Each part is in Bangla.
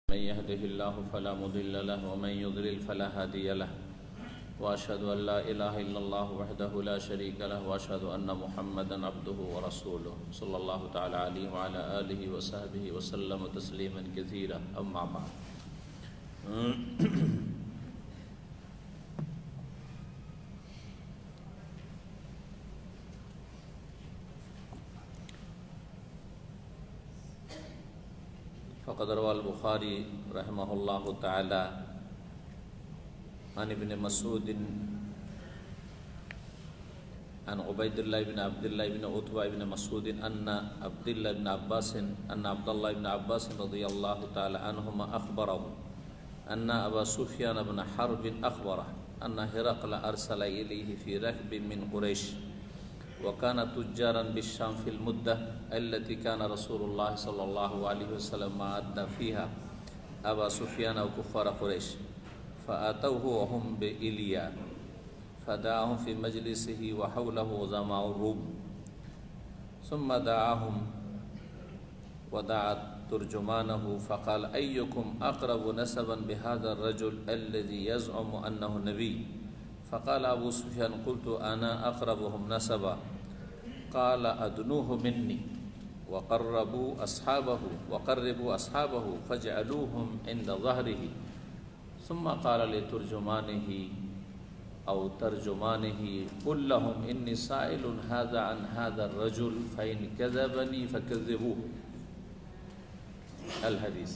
من يهده الله فلا مضل له ومن يضلل فلا هادي له وأشهد أن لا إله إلا الله وحده لا شريك له وأشهد أن محمدا عبده ورسوله صلى الله تعالى عليه وعلى آله وصحبه وسلم تسليما كثيرا أما بعد فقد روى البخاري رحمه الله تعالى عن ابن مسعود عن عبيد الله بن عبد الله بن عتبة بن مسعود أن عبد الله بن عباس رضي الله تعالى عنهما أخبره أن أبا سفيان بن حرب أخبره أن هرقل أرسل إليه في ركب من قريش وكان تجارا بالشام في المدة التي كان رسول الله صلى الله عليه وسلم أدى فيها أبا سفيان وكفار قريش فأتوه وهم بإليا فدعاهم في مجلسه وحوله زماء الروم ثم دعاهم ودعا ترجمانه فقال أيكم أقرب نسبا بهذا الرجل الذي يزعم أنه نبي فقال أبو سفيان قلت أنا أقربهم نسبا قال أدنوه مني وقربوا أصحابه فاجعلوهم عند ظهره ثم قال لترجمانه أو ترجمانه قل لهم إني سائل هذا عن هذا الرجل فإن كذبني فكذبوه الحديث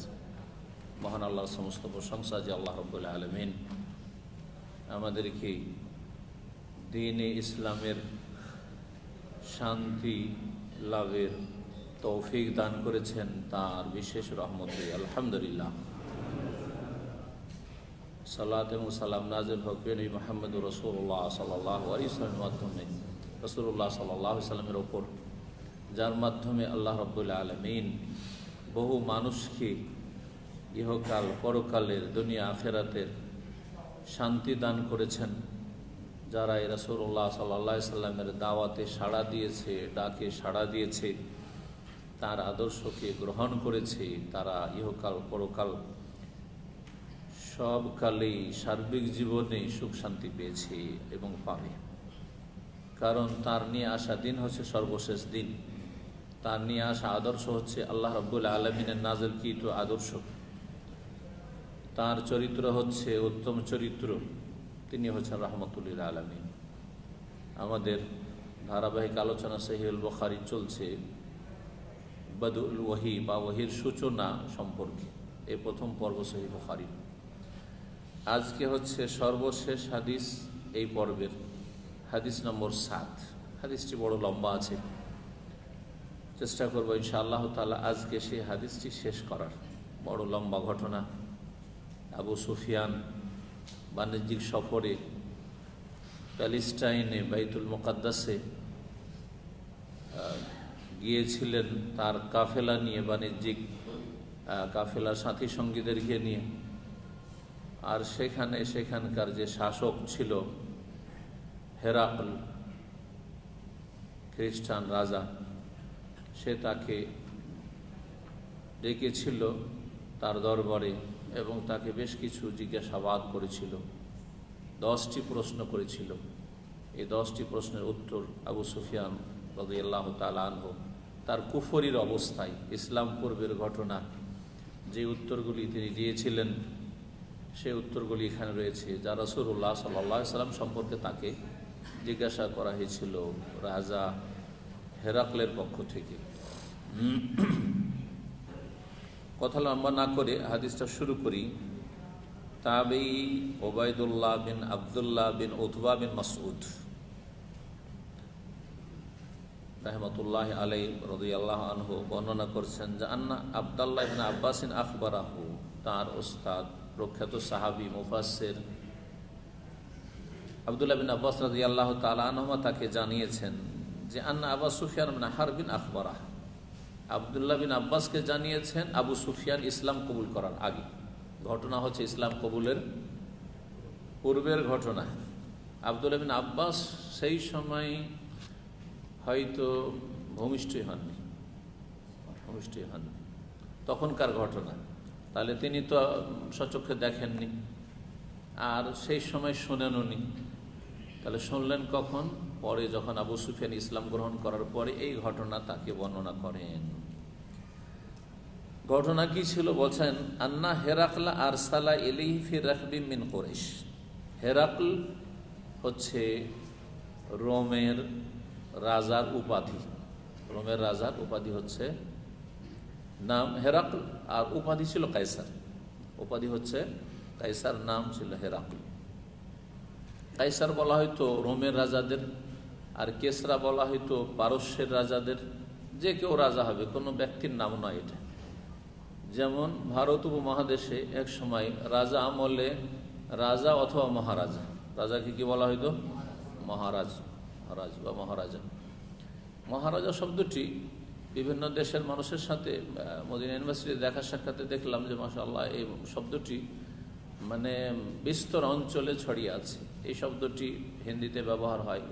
মহান আল্লাহর সমস্ত প্রশংসা যে আল্লাহ রাব্বুল আলামিন আমাদেরকে দ্বীনে ইসলামের শান্তি লাভের তৌফিক দান করেছেন তার বিশেষ রহমতে আলহামদুলিল্লাহ। সালাত এবং সালাম নাজিল হোক নবী মুহাম্মদ রাসূলুল্লাহ সাল্লাল্লাহু আলাইহি ওয়াসাল্লামের মাধ্যমে রাসূলুল্লাহ সাল্লাল্লাহু আলাইহি ওয়াসাল্লামের ওপর, যার মাধ্যমে আল্লাহ রাব্বুল আলামিন বহু মানুষকে ইহকাল পরকালের দুনিয়া আখিরাতের শান্তি দান করেছেন। যারা এই রাসূলুল্লাহ সাল্লাল্লাহু আলাইহি ওয়াসাল্লামের দাওয়াতে সাড়া দিয়েছে, ডাকে সাড়া দিয়েছে, তার আদর্শকে গ্রহণ করেছে, তারা ইহকাল পরকাল সব কালেই সার্বিক জীবনে সুখ শান্তি পেয়েছে এবং পাবে। কারণ তার নিয়ে আসা দিন হচ্ছে সর্বশেষ দিন, তার নিয়ে আসা আদর্শ হচ্ছে আল্লাহ রাব্বুল আলামিনের নাযিলকৃত আদর্শ, তার চরিত্র হচ্ছে উত্তম চরিত্র, তিনি হচ্ছেন রাহমাতুল লিল আলামিন। আমাদের ধারাবাহিক আলোচনা সহিহুল বুখারী চলছে বাদউল ওয়াহি বা ওয়াহির সূচনা সম্পর্কে, এই প্রথম পর্ব সহিহ বুখারী। আজকে হচ্ছে সর্বশেষ হাদিস এই পর্বের, হাদিস নম্বর 7। হাদিসটি বড় লম্বা আছে, চেষ্টা করবো ইনশাআল্লাহ তাআলা আজকে সেই হাদিসটি শেষ করার। বড় লম্বা ঘটনা। আবু সুফিয়ান বাণিজ্যিক সফরে প্যালেস্টাইনে বাইতুল মুকাদ্দাসে গিয়েছিলেন তার কাফেলা নিয়ে, বাণিজ্যিক কাফেলার সাথী সঙ্গীদেরকে নিয়ে। আর সেখানকার যে শাসক ছিল হেরাকল, খ্রিস্টান রাজা, সে তাকে ডেকেছিল তার দরবারে এবং তাকে বেশ কিছু জিজ্ঞাসাবাদ করেছিল, 10টি প্রশ্ন করেছিল। এই 10টি প্রশ্নের উত্তর আবু সুফিয়ান রাদিয়াল্লাহু তাআলা আনহু তার কুফরির অবস্থায়, ইসলাম পূর্বের ঘটনা, যে উত্তরগুলি তিনি দিয়েছিলেন সেই উত্তরগুলি এখানে রয়েছে, যা রাসূলুল্লাহ সাল্লাল্লাহু আলাইহি ওয়াসাল্লাম সম্পর্কে তাকে জিজ্ঞাসা করা হয়েছিল রাজা হেরাকলের পক্ষ থেকে। কথা লম্বা না করে হাদিসটা শুরু করি। তাবেঈ ওবায়দুল্লাহ বিন আব্দুল্লাহ বিন উতবা বিন মাসউদ রাহমাতুল্লাহি আলাইহি রাদিয়াল্লাহু আনহু বর্ণনা করছেন যে আন্না আব্দুল্লাহ ইবনে আব্বাস আখবরাহু, তার ওস্তাদ প্রখ্যাত সাহাবী মুফাসসির আব্দুল্লাহ বিন আব্বাস রাদিয়াল্লাহু তাআলা আনহুমা তাকে জানিয়েছেন যে আন্না আবু সুফিয়ান বিন হারবিন আখবরাহ, আব্দুল্লাহ বিন আব্বাসকে জানিয়েছেন আবু সুফিয়ান ইসলাম কবুল করার আগে। ঘটনা হচ্ছে ইসলাম কবুলের পূর্বের ঘটনা। আব্দুল্লাহ বিন আব্বাস সেই সময় হয়তো ভূমিষ্ঠই হননি, তখনকার ঘটনা। তাহলে তিনি তো সচক্ষে দেখেননি, আর সেই সময় শোনেননি। তাহলে শুনলেন কখন? পরে যখন আবু সুফিয়ান ইসলাম গ্রহণ করার পরে এই ঘটনা তাকে বর্ণনা করেন। ঘটনা কি ছিল? বলছেন, আন্না হেরাকলা আরসালা ইলাইহি ফি রাকবিন মিন কুরাইশ। হেরাকল হচ্ছে রোমের রাজার উপাধি। রোমের রাজার উপাধি হচ্ছে নাম হেরাকল, আর উপাধি ছিল কাইসার। উপাধি হচ্ছে কাইসার, নাম ছিল হেরাকল। কাইসার বলা হয়তো রোমের রাজাদের, আর কেসরা বলা হয়তো পারস্যের রাজাদের। যে কেউ রাজা হবে, কোনো ব্যক্তির নাম নয় এটা। যেমন ভারত উপমহাদেশে এক সময় রাজা আমলে রাজা অথবা মহারাজা, রাজাকে কি বলা হয়তো? মহারাজ, মহারাজ বা মহারাজা। মহারাজা শব্দটি বিভিন্ন দেশের মানুষের সাথে মদিনা ইউনিভার্সিটিতে দেখা সাক্ষাতে দেখলাম যে মাশাআল্লাহ এই শব্দটি মানে বিস্তর অঞ্চলে ছড়িয়ে আছে। এই শব্দটি হিন্দিতে ব্যবহার হয়।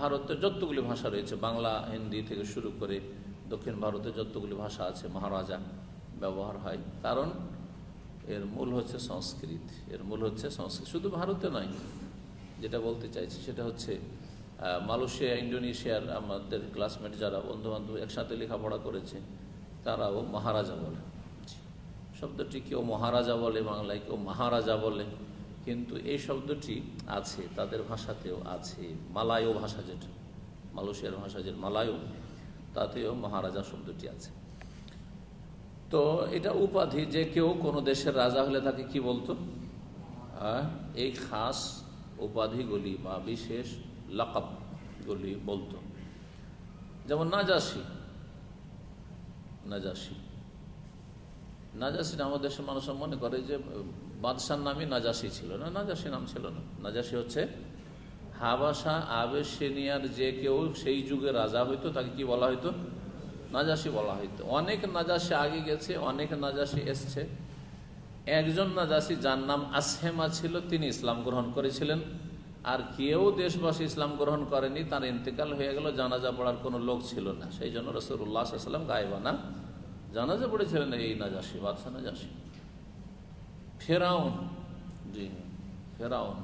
ভারতের যতগুলি ভাষা রয়েছে, বাংলা হিন্দি থেকে শুরু করে দক্ষিণ ভারতে যতগুলি ভাষা আছে, মহারাজা ব্যবহার হয়। কারণ এর মূল হচ্ছে সংস্কৃত, এর মূল হচ্ছে সংস্কৃত। শুধু ভারতে নয়, যেটা বলতে চাইছি সেটা হচ্ছে মালয়েশিয়া, ইন্দোনেশিয়ার আমাদের ক্লাসমেট যারা বন্ধুবান্ধব একসাথে লেখাপড়া করেছে তারাও মহারাজা বলে। শব্দটি কেউ মহারাজা বলে বাংলায়, কেউ মহারাজা বলে, কিন্তু এই শব্দটি আছে তাদের ভাষাতেও আছে। মালায়ো ভাষা, যেটা মালয়েশিয়ার ভাষা, যে মালায়ো, তাতেও মহারাজা শব্দটি আছে। তো এটা উপাধি, যে কেউ কোনো দেশের রাজা হলে তাকে কি বলতো? এই খাস উপাধিগুলি বা বিশেষ লাকাবগুলি বলতো। যেমন নাজাসি। নাজাসি নাজাসি আমাদের দেশের মানুষ মনে করে যে বাদশার নামই নাজাসি ছিল না। নাজাসি নাম ছিল না। নাজাসি হচ্ছে হাবাসা আবেশিনিয়ার যে কেউ সেই যুগে রাজা হইতো তাকে কি বলা হইতো? নাজাসি বলা হইতো। অনেক নাজাসি আগে গেছে, অনেক নাজাসি এসছে। একজন নাজাসি যার নাম আসহেমা ছিল, তিনি ইসলাম গ্রহণ করেছিলেন। আর কেউ দেশবাসী ইসলাম গ্রহণ করেনি, তার ইন্তেকাল হয়ে গেল, জানাজা পড়ার কোনো লোক ছিল না। সেই জন্য রাসূলুল্লাহ সাল্লাল্লাহু আলাইহি ওয়াসাল্লাম গায়েবানা জানাজা পড়েছিলেন এই নাজাসি, বাদশা নাজাসি। ফেরাউন, জি ফেরাউন।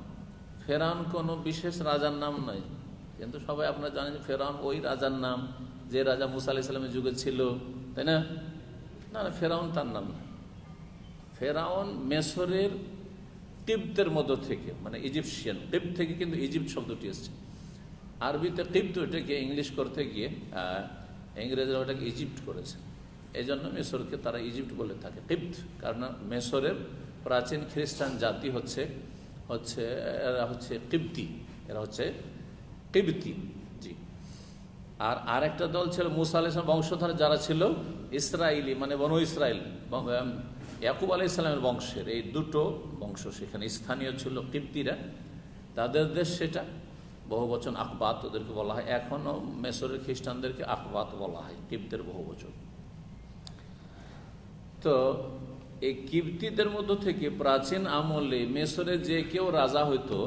ফেরাউন কোনো বিশেষ রাজার নাম নয়, কিন্তু সবাই আপনারা জানেন যে ফেরাউন ওই রাজার নাম যে রাজা মুসা আলাইহিস সালামের যুগে ছিল, তাই না? না, ফেরাউন তার নাম না। ফেরাউন মেসরের কিপ্তের মধ্য থেকে, মানে ইজিপশিয়ান কিপ্ত থেকে কিন্তু ইজিপ্ট শব্দটি এসছে। আরবিতে কিপ্ত, এটাকে ইংলিশ করতে গিয়ে ইংরেজরা ওটাকে ইজিপ্ট করেছে। এই জন্য মেসরকে তারা ইজিপ্ট বলে থাকে, কিপ্ত। কারণ মেসরের প্রাচীন খ্রিস্টান জাতি হচ্ছে এরা হচ্ছে কিপ্তি, এরা হচ্ছে কিপ্তি, জি। আর আরেকটা দল ছিল মুসা আলাইহিস সালাম বংশধর যারা ছিল ইসরায়েলি, মানে বনু ইসরায়েল, ইয়াকুব আলাইহিস সালামের বংশের। এই দুটো বংশ সেখানে স্থানীয় ছিল কিপ্তিরা। তাদের দেশ সেটা, বহু বচন আকবাত ওদেরকে বলা হয়। এখনও মেসরের খ্রিস্টানদেরকে আকবাত বলা হয়, কিপ্তের বহু বচন। তো এই কিপ্তিদের মধ্য থেকে প্রাচীন আমলে মেসরে যে কেউ রাজা হইতো,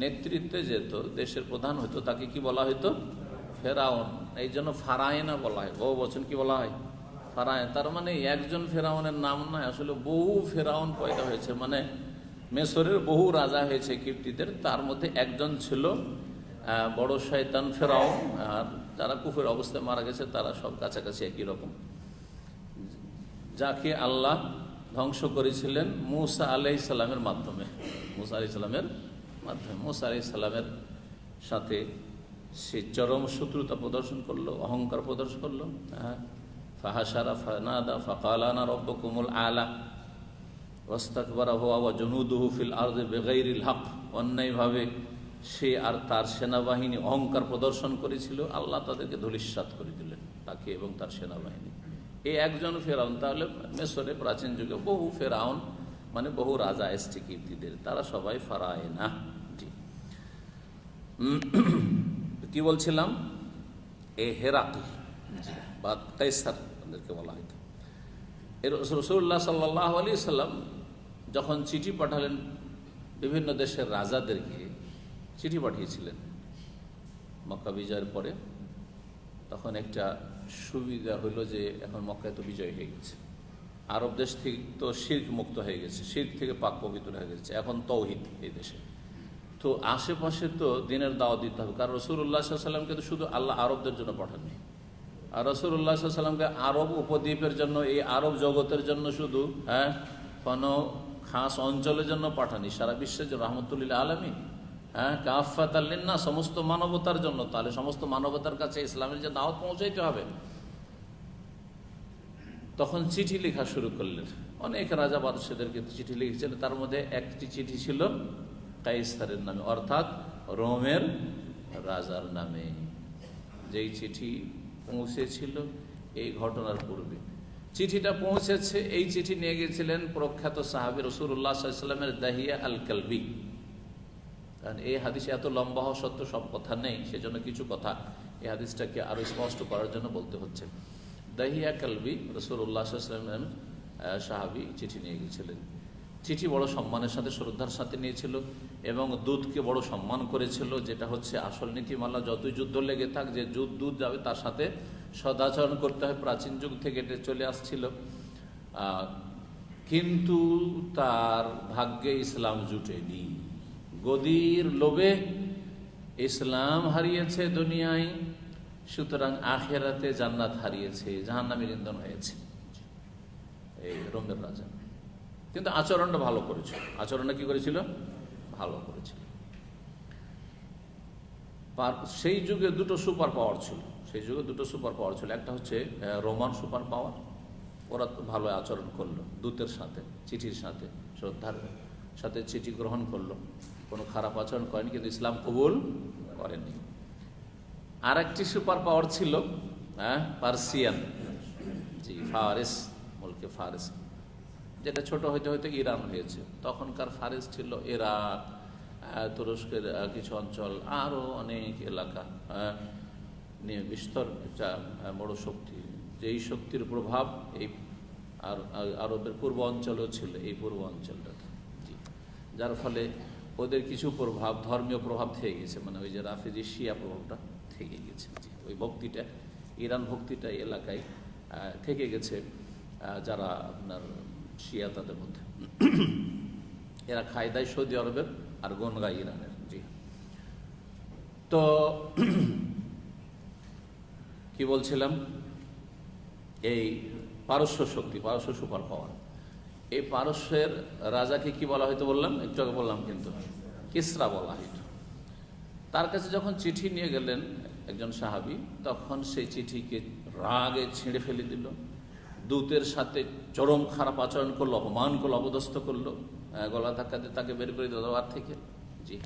নেতৃত্বে যেত, দেশের প্রধান হইতো, তাকে কি বলা হইতো? ফেরাউন। এই জন্য ফারায়না বলা হয়, বহু বচন কি বলা হয়? ফারায়ন। তার মানে একজন ফেরাউনের নাম নয়, আসলে বহু ফেরাউন পয়দা হয়েছে। মানে মেসরের বহু রাজা হয়েছে কিপ্তিদের, তার মধ্যে একজন ছিল বড় শয়তান ফেরাউন। আর যারা কুফরের অবস্থায় মারা গেছে তারা সব কাছাকাছি একই রকম, যাকে আল্লাহ ধ্বংস করেছিলেন মুসা আলাইহিস সালামের মাধ্যমে। মুসা আলাইহিস সালামের মাধ্যমে মুসা আলাইহিস সালামের সাথে সে চরম শত্রুতা প্রদর্শন করলো, অহংকার প্রদর্শন করলো। ফাহাশারা ফানাদা ফাকালা আনা রাব্বুকুমুল আলা ওয়াস্তাকবারা হুয়া ওয়া জুনুদুহু ফিল আরদি বিগাইরিল হক। অন্যায়ভাবে সে আর তার সেনাবাহিনী অহংকার প্রদর্শন করেছিল। আল্লাহ তাদেরকে ধূলিসাৎ করে দিলেন, তাকে এবং তার সেনাবাহিনী। এই একজন ফেরাউন। তাহলে মেসরে প্রাচীন যুগে বহু ফেরাউন, মানে বহু রাজা এসছে কিপ্তিদের, তারা সবাই ফারায়না। জি, কি বলছিলাম? এ হেরাকল বা কাইসার তাদেরকে বলা হয়তো। এর রাসূলুল্লাহ সাল্লাল্লাহু আলাইহি সাল্লাম যখন চিঠি পাঠালেন বিভিন্ন দেশের রাজাদেরকে, চিঠি পাঠিয়েছিলেন মক্কা বিজয়ের পরে, তখন একটা সুবিধা হইল যে এখন মক্কায় তো বিজয় হয়ে গেছে, আরব দেশ থেকে তো শিরক মুক্ত হয়ে গেছে, শিরক থেকে পাক পবিত্র হয়ে গেছে, এখন তৌহিদ এই দেশে। তো আশেপাশে তো দিনের দাওয়াত দিতে হবে, কারণ রাসূলুল্লাহ সাল্লাল্লাহু আলাইহি ওয়াসাল্লামকে তো শুধু আল্লাহ আরবদের জন্য পাঠাননি, আর রাসূলুল্লাহ সাল্লাল্লাহু আলাইহি ওয়াসাল্লামকে আরব উপদ্বীপের জন্য, এই আরব জগতের জন্য শুধু কোনো খাস অঞ্চলের জন্য পাঠানি, সারা বিশ্বের জন্য রাহমাতুল লিল আলামিন, কাফাতাল লিন্নাস, সমস্ত মানবতার জন্য। তাহলে সমস্ত মানবতার কাছে ইসলামের যে দাওয়াত পৌঁছাইতে হবে। তখন চিঠি লেখা শুরু করলেন, অনেক রাজা বাদশাদেরকে চিঠি লিখেছিলেন। তার মধ্যে একটি চিঠি ছিল কাইসারের নামে, অর্থাৎ রোমের রাজার নামে। যেই চিঠি পৌঁছেছিল এই ঘটনার পূর্বে, চিঠিটা পৌঁছেছে, এই চিঠি নিয়ে গিয়েছিলেন প্রখ্যাত সাহাবী রাসূলুল্লাহ সাল্লাল্লাহু আলাইহি ওয়াসাল্লামের দাহিয়া আল কালবি। কারণ এই হাদিসে এত লম্বা হওয়া সত্য সব কথা নেই, সেজন্য কিছু কথা এই হাদিসটাকে আরো স্পষ্ট করার জন্য বলতে হচ্ছে। দাহিয়া কালবি রাসূলুল্লাহ সাল্লাল্লাহু আলাইহি ওয়াসাল্লামের সাহাবী চিঠি নিয়ে গিয়েছিলেন। চিঠি বড় সম্মানের সাথে, শ্রদ্ধার সাথে নিয়েছিল এবং দুধকে বড় সম্মান করেছিল, যেটা হচ্ছে আসল নীতিমালা। যতই যুদ্ধ লেগে থাক, যে দুধ যাবে তার সাথে সদাচরণ করতে হয়, প্রাচীন যুগ থেকে এটা চলে আসছিল। কিন্তু তার ভাগ্যে ইসলাম জুটেনি, গদির লোভে ইসলাম হারিয়েছে দুনিয়ায়, সুতরাং আখেরাতে জান্নাত হারিয়েছে, জাহান্নামের ইন্ধন হয়েছে এই রোমের রাজা। কিন্তু আচরণটা ভালো করেছিল, আচরণটা কি করেছিল? ভালো করেছিল। সেই যুগে দুটো সুপার পাওয়ার ছিল, সেই যুগে দুটো সুপার পাওয়ার ছিল। একটা হচ্ছে রোমান সুপার পাওয়ার, ওরা ভালো আচরণ করলো দূতের সাথে, চিঠির সাথে, শ্রদ্ধার সাথে চিঠি গ্রহণ করলো, কোনো খারাপ আচরণ করেনি, কিন্তু ইসলাম কবুল করেনি। আর একটি সুপার পাওয়ার ছিল পার্সিয়ান, জি, ফারিস, মুলকে ফারিস, যেটা ছোট হইতে হইতে ইরান হয়েছে। তখনকার ফারিস ছিল ইরাক, তুরস্কের কিছু অঞ্চল, আরও অনেক এলাকা নিয়ে বিস্তর একটা বড় শক্তি। যেই শক্তির প্রভাব এই আরবের পূর্ব অঞ্চলেও ছিল, এই পূর্ব অঞ্চলটাতে, জি, যার ফলে ওদের কিছু প্রভাব, ধর্মীয় প্রভাব থেকে গেছে, মানে ওই যে রাফিজি শিয়া প্রভাবটা থেকে গেছে। জি, ওই ভক্তিটা, ইরান ভক্তিটা এই এলাকায় থেকে গেছে। যারা আপনার শিয়া, তাদের মধ্যে এরা খায় দায় সৌদি আরবের আর গুণ গায় ইরানের। জি, তো কি বলছিলাম, এই পারস্য শক্তি, পারস্য সুপার পাওয়ার, এই পারস্যের রাজাকে কি বলা হয়তো বললাম, একটু আগে বললাম, কিন্তু কিসরা বলা হইত। তার কাছে যখন চিঠি নিয়ে গেলেন একজন সাহাবী, তখন সেই চিঠিকে রাগে ছিঁড়ে ফেলে দিল, দূতের সাথে চরম খারাপ আচরণ করলো, অপমান করলো, অপদস্থ করলো, গলা ধাক্কা দিয়ে তাকে বের করে দিল দরবার থেকে। জি,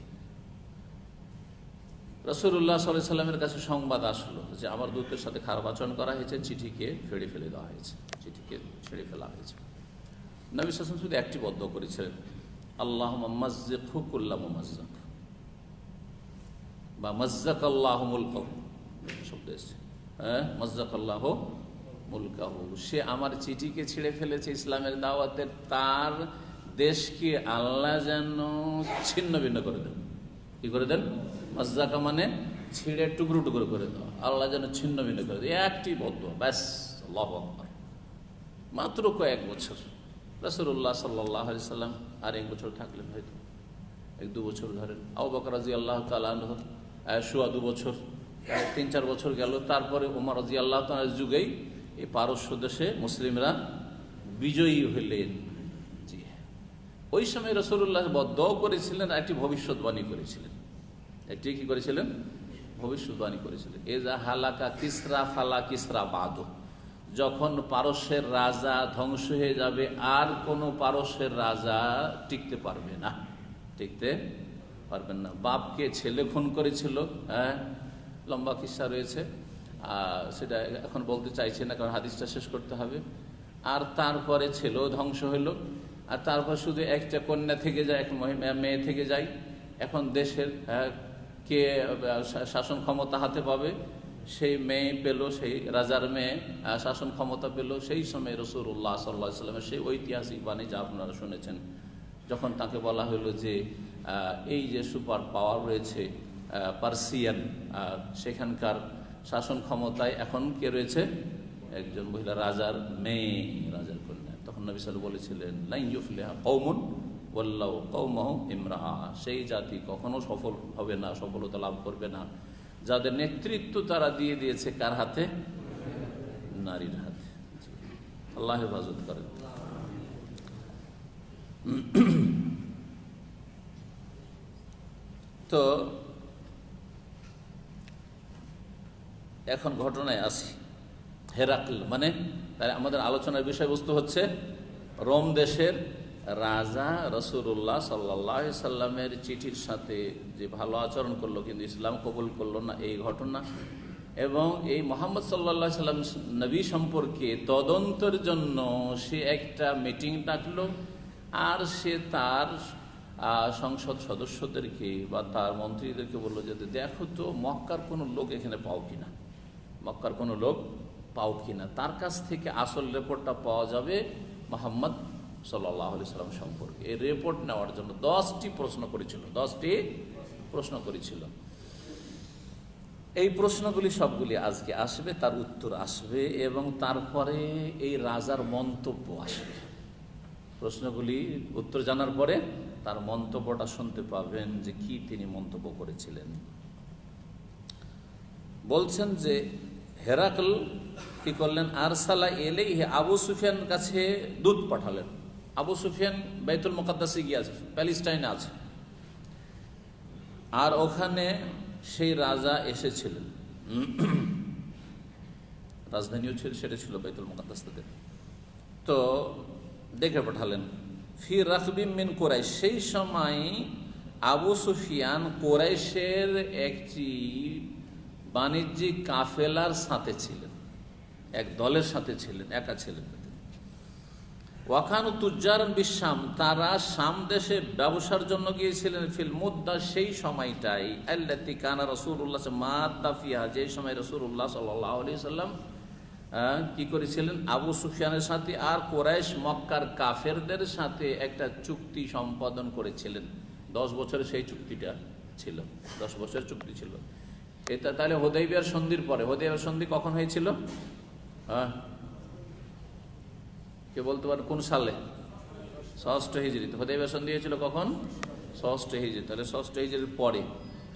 রাসূলুল্লাহ সাল্লাল্লাহু আলাইহি ওয়াসাল্লামের কাছে সংবাদ আসলো যে আমার দূতের সাথে খারাপ আচরণ করা হয়েছে, চিঠিকে ফেড়ে ফেলে দেওয়া হয়েছে, চিঠিকে ছেড়ে ফেলা হয়েছে। নবী সাল্লাল্লাহু আলাইহি ওয়াসাল্লাম শুধু একটি বদ্দুআ করেছিলেন, আল্লাহুম্মা মাযযিকহু কুল্লা মুমাযযাক, বা মাযযাকাল্লাহু মুলকাহু শব্দ এসেছে, মাযযাকাল্লাহু মুলকাহু, সে আমার চিঠিকে ছিঁড়ে ফেলেছে ইসলামের দাওয়াতের, তার দেশকে আল্লাহ যেন ছিন্ন ভিন্ন করে দেন। কি করে দেন? মাযযাকা মানে ছিঁড়ে টুকরো টুকরো করে দেওয়া, আল্লাহ যেন ছিন্ন ভিন্ন করে দেয়। একটি বদ্দুআ, ব্যাস, আল্লাহু আকবার। মাত্র কয়েক বছর রাসূলুল্লাহ সাল্লাল্লাহু আলাইহি সাল্লাম আর এক বছর থাকলেন, হয়তো 1-2 বছর ধরেন। আবু বকর রাদিয়াল্লাহু তাআলা আনহু 2 বছর, 3-4 বছর গেল। তারপরে ওমর রাদিয়াল্লাহু তাআলার যুগেই এই পারস্য দেশে মুসলিমরা বিজয়ী হলেন। জি, ওই সময় রাসূলুল্লাহ বদ্দুআ করেছিলেন, একটি ভবিষ্যৎবাণী করেছিলেন। একটি কি করেছিলেন? ভবিষ্যৎবাণী করেছিলেন, এজা হালাকা কিসরা ফালা কিসরা বাদু, যখন পারস্যের রাজা ধ্বংস হয়ে যাবে আর কোনো পারস্যের রাজা টিকতে পারবে না, টিকতে পারবেন না। বাপকে ছেলে খুন করেছিল, লম্বা কিস্সা রয়েছে, সেটা এখন বলতে চাইছে না, কারণ হাদিসটা শেষ করতে হবে। আর তারপরে ছেলেও ধ্বংস হলো, আর তারপর শুধু একটা কন্যা থেকে যায়, এক মেয়ে থেকে যায়। এখন দেশের কে শাসন ক্ষমতা হাতে পাবে, সেই মেয়ে পেল, সেই রাজার মেয়ে শাসন ক্ষমতা পেল। সেই সময় রাসূলুল্লাহ সাল্লাল্লাহু আলাইহি ওয়াসাল্লামের সেই ঐতিহাসিক বাণী যা আপনারা শুনেছেন, যখন তাকে বলা হলো যে এই যে সুপার পাওয়ার রয়েছে পার্সিয়ান, সেখানকার শাসন ক্ষমতায় এখন কে রয়েছে? একজন মহিলা, রাজার মেয়ে, রাজার কন্যা। তখন তখন নবী সাল্লাল্লাহু বলেছিলেন, লান ইউফলিহা কওমুন ওয়াল্লাহু কওমাহুম ইমরাআ, সেই জাতি কখনো সফল হবে না, সফলতা লাভ করবে না যাদের নেতৃত্ব তারা দিয়ে দিয়েছে কার হাতে? নারীর হাতে। আল্লাহ হেফাজত করেন। তো এখন ঘটনায় আসি। হেরাকল মানে আমাদের আলোচনার বিষয়বস্তু হচ্ছে রোম দেশের রাজা রাসূলুল্লাহ সাল্লাল্লাহু আলাইহি সাল্লামের চিঠির সাথে যে ভালো আচরণ করলো কিন্তু ইসলাম কবুল করলো না, এই ঘটনা, এবং এই মুহাম্মদ সাল্লাল্লাহু আলাইহি সাল্লাম নবী সম্পর্কে তদন্তের জন্য সে একটা মিটিং ডাকলো, আর সে তার সংসদ সদস্যদেরকে বা তার মন্ত্রীদেরকে বললো যে দেখো তো মক্কার কোনো লোক এখানে পাও কিনা, মক্কার কোনো লোক পাও কিনা, তার কাছ থেকে আসল রিপোর্টটা পাওয়া যাবে মুহাম্মদ সাল্লাল্লাহু আলাইহি সাল্লাম সম্পর্কে। এই রিপোর্ট নেওয়ার জন্য 10টি প্রশ্ন করেছিল। এই প্রশ্নগুলি সবগুলি আজকে আসবে, তার উত্তর আসবে এবং তারপরে এই রাজার মন্তব্য আসবে। প্রশ্নগুলি উত্তর জানার পরে তার মন্তব্যটা শুনতে পাবেন যে কি তিনি মন্তব্য করেছিলেন। বলছেন যে হেরাকল কি করলেন, আরসালা ইলাইহি, আবু সুফিয়ানের কাছে দূত পাঠালেন। আবু সুফিয়ান বাইতুল মুকাদ্দাসে গিয়ে আছে, প্যালেস্টাইনে আছে, আর ওখানে সেই রাজা এসেছিলেন, রাজধানীও ছিল, সেটা ছিল বাইতুল মুকাদ্দাস থেকে। তো দেখে পাঠালেন ফি রাকবিম মিন কুরাইশ, সেই সময় আবু সুফিয়ান কুরাইশের একটি বাণিজ্যিক কাফেলার সাথে ছিলেন, এক দলের সাথে ছিলেন, একা ছিলেন। ওয়াকানু তুজ্জারান বিশাম, তারা শাম দেশে ব্যবসার জন্য গিয়েছিলেন। ফিল মুদ্দা, সেই সময়টাই আল্লাতী কানা রাসূলুল্লাহ মাদ্দা ফিহা, যে সময় রাসূলুল্লাহ সাল্লাল্লাহু আলাইহি সাল্লাম কি করেছিলেন, আবু সুফিয়ানের সাথে আর কুরাইশ মক্কার কাফেরদের সাথে একটা চুক্তি সম্পাদন করেছিলেন। 10 বছরের সেই চুক্তিটা ছিল, 10 বছরের চুক্তি ছিল এটা। তাহলে হুদাইবিয়ার সন্ধির পরে, হুদাইবিয়ার সন্ধি কখন হয়েছিল? কে বলতে পারেন কোন সালে? 6ষ্ঠ হিজরিতে। হুদাইবিয়ার সন্ধি হয়েছিল কখন? 6ষ্ঠ হিজরি। তাহলে 6ষ্ঠ হিজরির পরে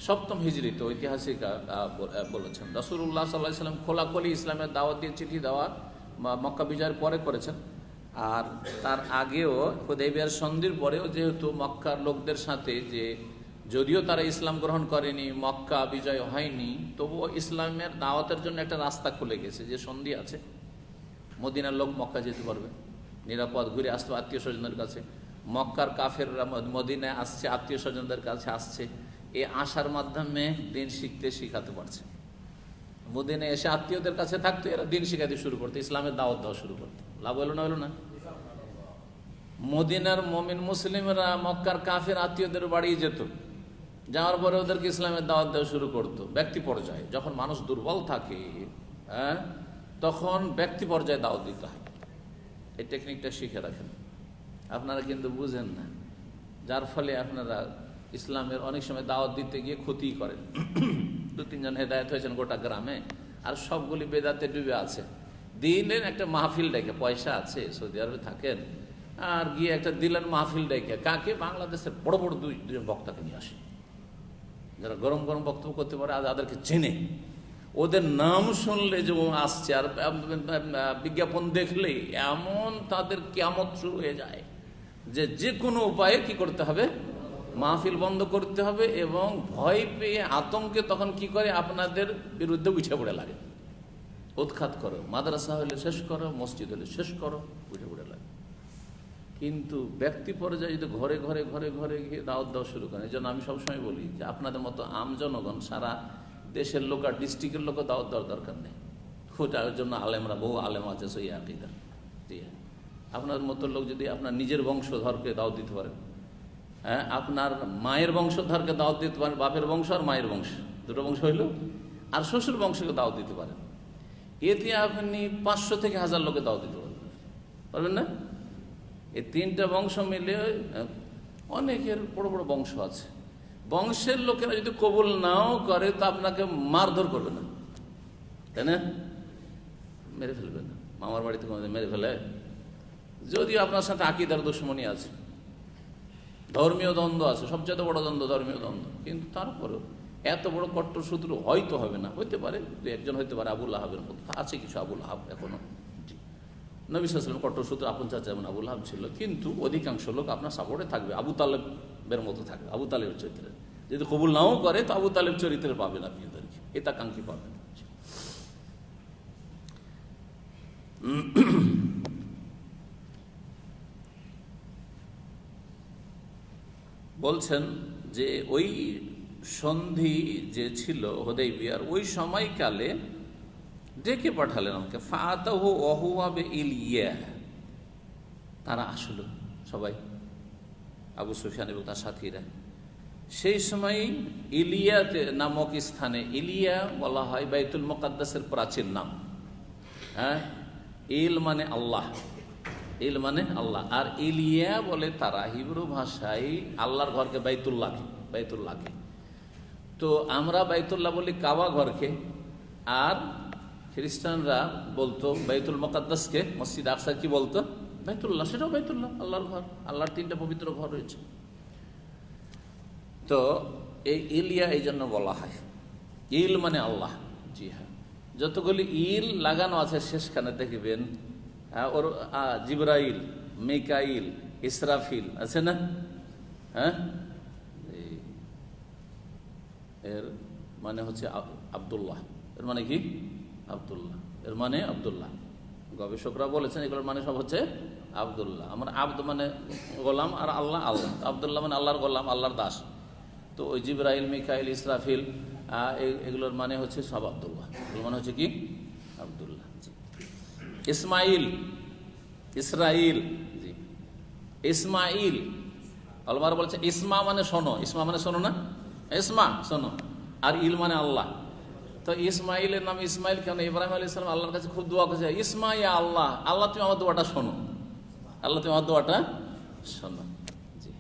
7ম হিজরিতে ঐতিহাসিক বলেছেন। রাসূলুল্লাহ সাল্লাল্লাহু আলাইহি সাল্লাম খোলাখুলি ইসলামের দাওয়াত দিয়ে চিঠি দেওয়া মক্কা বিজয়ের পরে করেছেন, আর তার আগেও হুদাইবিয়ার সন্ধির পরেও যেহেতু মক্কার লোকদের সাথে, যে যদিও তারা ইসলাম গ্রহণ করেনি, মক্কা বিজয় হয়নি, তবুও ইসলামের দাওয়াতের জন্য একটা রাস্তা খুলে গেছে, যে সন্ধি আছে, মদিনার লোক মক্কা যেতে পারবে, নিরাপদ ঘুরে আসতে আত্মীয় স্বজনদের কাছে। মক্কার কাফেররা মদিনায় আসছে, আত্মীয় স্বজনদের কাছে আসছে, এই আশার মাধ্যমে দিন শিখাতে পারছে। মদিনায় এসে আত্মীয়দের কাছে থাকতো, এরা দিন শিখাতে শুরু করতো, ইসলামের দাওয়াত দেওয়া শুরু করতো। লাভ হলো না? মদিনার মুমিন মুসলিমরা মক্কার কাফের আত্মীয়দের বাড়ি যেত, যাওয়ার পরে ওদেরকে ইসলামের দাওয়াত দেওয়া শুরু করতো। ব্যক্তি পর্যায়ে যখন মানুষ দুর্বল থাকে, তখন ব্যক্তি পর্যায়ে দাওয়াত দিতে হয়। এই টেকনিকটা শিখে রাখেন, আপনারা কিন্তু বুঝেন না, যার ফলে আপনারা ইসলামের অনেক সময় দাওয়াত দিতে গিয়ে ক্ষতি করেন। 2-3 জন হেদায়েত হয়েছেন গোটা গ্রামে, আর সবগুলি বেদাতে ডুবে আছে। দিলেন একটা মাহফিল ডেকে, পয়সা আছে, সৌদি আরবে থাকেন, আর গিয়ে একটা দিলেন মাহফিল ডেকে, কাকে? বাংলাদেশের বড় বড় দুজন বক্তাকে নিয়ে আসে, যারা গরম গরম বক্তব্য করতে পারে, যাদেরকে চেনে, ওদের নাম শুনলে যে আসছে, আর বিজ্ঞাপন দেখলেই এমন তাদের কিয়ামত শুরু হয়ে যায় যে কোনো উপায়ে কি করতে হবে, মাহফিল বন্ধ করতে হবে। এবং ভয় পেয়ে আতঙ্কে তখন কি করে, আপনাদের বিরুদ্ধে উঠে পড়ে লাগে, উৎখাত করো, মাদ্রাসা হলে শেষ করো, মসজিদ হলে শেষ করো, উঠে পড়ে লাগে। কিন্তু ব্যক্তি পর্যায়ে যদি ঘরে ঘরে ঘরে ঘরে গিয়ে দাওয়াত দেওয়া শুরু করেন, এই জন্য আমি সবসময় বলি যে আপনাদের মতো আম জনগণ, সারা দেশের লোক আর ডিস্ট্রিক্টের লোকও দাওয়াত দেওয়ার দরকার নেই। ওটার জন্য আলেমরা, বহু আলেম আছে সই আকিদার। জি হ্যাঁ, আপনার মতো লোক যদি আপনার নিজের বংশধরকে দাওয়াত দিতে পারেন, হ্যাঁ, আপনার মায়ের বংশধরকে দাওয়াত দিতে পারেন, বাপের বংশ আর মায়ের বংশ, দুটো বংশ হইল, আর শ্বশুর বংশকে দাওয়াত দিতে পারেন, এতে আপনি 500 থেকে 1000 লোকে দাওয়াত দিতে পারবেন না? এই 3টা বংশ মিলে অনেকের বড় বড় বংশ আছে। বংশের লোকেরা যদি কবুল নাও করে তো আপনাকে মারধর করবে না, তাই না? মেরে ফেলবে না। মামার বাড়িতে কোনোদিন মেরে ফেলে? যদিও আপনার সাথে আকীদার দুশমনী আছে, ধর্মীয় দ্বন্দ্ব আছে, সবচেয়ে বড় দ্বন্দ্ব ধর্মীয় দ্বন্দ্ব, কিন্তু তারপরেও এত বড় কট্টর শত্রু হয়তো হবে না, হইতে পারে দু একজন হইতে পারে আবুল আহাবের মতো, আছে কিছু আবুল আহাব এখনো। নবী সাল্লাল্লাহু আলাইহি ওয়াসাল্লাম কট্টর শত্রু আপন চাচা যেমন আবুল আহাব ছিল, কিন্তু অধিকাংশ লোক আপনার সাপোর্টে থাকবে, আবু তালেবের মতো থাকবে, আবু তালেবের চরিত্রের। যদি কবুল নাও করে তো আবু তালেব চরিত্রের পাবেন আপনি, ওদেরকে হিতাকাঙ্ক্ষী পাবেন। বলছেন যে ওই সন্ধি যে ছিল হুদাইবিয়ার, ওই সময়কালে ডেকে পাঠালেন আমাকে, ফাতাহু ওহুয়া বিইলিয়া, তারা আসলো সবাই, আবু সুফিয়ান এবং তার সাথীরা। সেই সময় ইলিয়া নামক স্থানে, ইলিয়া বলা হয় বাইতুল মুকাদ্দাসের প্রাচীন নাম। হ্যাঁ, ইল মানে আল্লাহ, ইল মানে আল্লাহ, আর ইলিয়া বলে তারা হিব্রু ভাষায় আল্লাহর ঘরকে বাইতুল্লাহকে, বাইতুল্লাহকে। তো আমরা বাইতুল্লাহ বলি কাবা ঘরকে, আর খ্রিস্টানরা বলতো বাইতুল মুকাদ্দাসকে, মসজিদ আকসা কি বলতো? বাইতুল্লাহ। সেটাও বাইতুল্লাহ, আল্লাহর ঘর, আল্লাহর তিনটা পবিত্র ঘর রয়েছে। তো এই ইলিয়া এই জন্য বলা হয়, ইল মানে আল্লাহ। জি হ্যাঁ, যতগুলি ইল লাগানো আছে শেষখানে দেখবেন, ওর জিবরাইল, মিকাইল, ইসরাফিল আছে না? হ্যাঁ, এর মানে হচ্ছে আব্দুল্লাহ। এর মানে কি? আব্দুল্লাহ। এর মানে আব্দুল্লাহ। গবেষকরা বলেছেন এগুলোর মানে সব হচ্ছে আব্দুল্লাহ। আমার আব্দ মানে গোলাম, আর আল্লাহ আল্লাহ। আব্দুল্লাহ মানে আল্লাহর গোলাম, আল্লাহর দাস। তো ওই জিবরাইল, মিকাইল, ইসরাফিল এগুলোর মানে হচ্ছে সব আব্দুল্লাহ। এগুলোর মানে হচ্ছে কি? আব্দুল্লাহ। জি। ইসমাইল, ইসরাইল, জি। ইসমাইল, আল্লাহর বলছে ইসমা মানে শোনো, ইসমা মানে শোনো না, ইসমা শোনো, আর ইল মানে আল্লাহ। তো ইসমাইলের নাম ইসমাইল কেন? ইব্রাহিম আলাইহিস সালাম আল্লাহর কাছে খুব দোয়া করেছে, ইসমা ইয়া আল্লাহ, আল্লাহ তুমি আমার দোয়াটা শোনো, আল্লাহ তুমি আমার দোয়াটা শোনো। জি,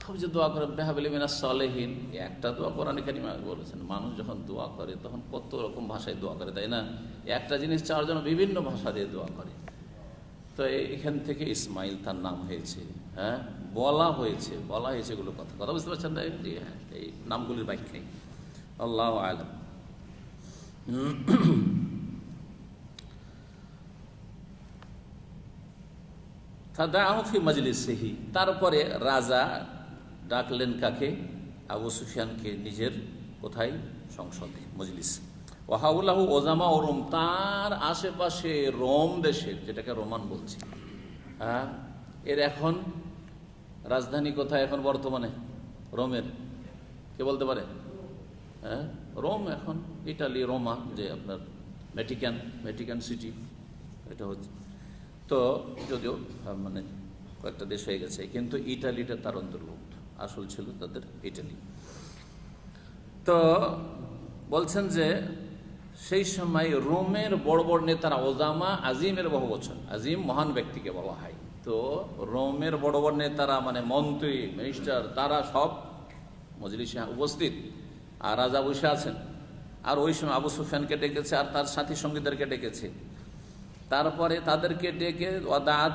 খুব যে দোয়া করে বেহাবিল মিনাস সালেহিন, একটা দোয়া কোরআনে কারিমে বলেছেন। মানুষ যখন দোয়া করে তখন কত রকম ভাষায় দোয়া করে, তাই না? একটা জিনিস চাওয়ার জন্য বিভিন্ন ভাষা দিয়ে দোয়া করে। তো এখান থেকে ইসমাইল তার নাম হয়েছে। হ্যাঁ, বলা হয়েছে এগুলো কথা বুঝতে পারছেন? জি হ্যাঁ, এই নামগুলির ব্যাখ্যায় আল্লাহু আ'লাম। তারপরে রাজা ডাকলেন কাকে? আবু সুফিয়ানকে নিজের কোথায়? সংসদে, মজলিস। ওয়াহাউলাহু ওজামা ও রোম, তার আশেপাশে রোম দেশের, যেটাকে রোমান বলছে, হ্যাঁ, এর এখন রাজধানী কোথায় এখন বর্তমানে? রোমের, কে বলতে পারে? হ্যাঁ, রোম এখন ইটালি, রোমা, যে আপনার ভ্যাটিকান সিটি এটা হচ্ছে। তো যদিও মানে কয়েকটা দেশ হয়ে গেছে, কিন্তু ইটালিটা তার অন্তর্ভুক্ত, আসল ছিল তাদের ইটালি। তো বলছেন যে সেই সময় রোমের বড় বড় নেতারা, ওজামা আজিমের বহু বছর, আজিম মহান ব্যক্তিকে বলা হয়। তো রোমের বড় বড় নেতারা মানে মন্ত্রী, মিনিস্টার, তারা সব মজলিসে উপস্থিত, আর রাজা বসে আছেন। আর ওই সময় আবু সুফিয়ানকে ডেকেছে আর তার সাথী সঙ্গীদেরকে ডেকেছে। তারপরে তাদেরকে ডেকে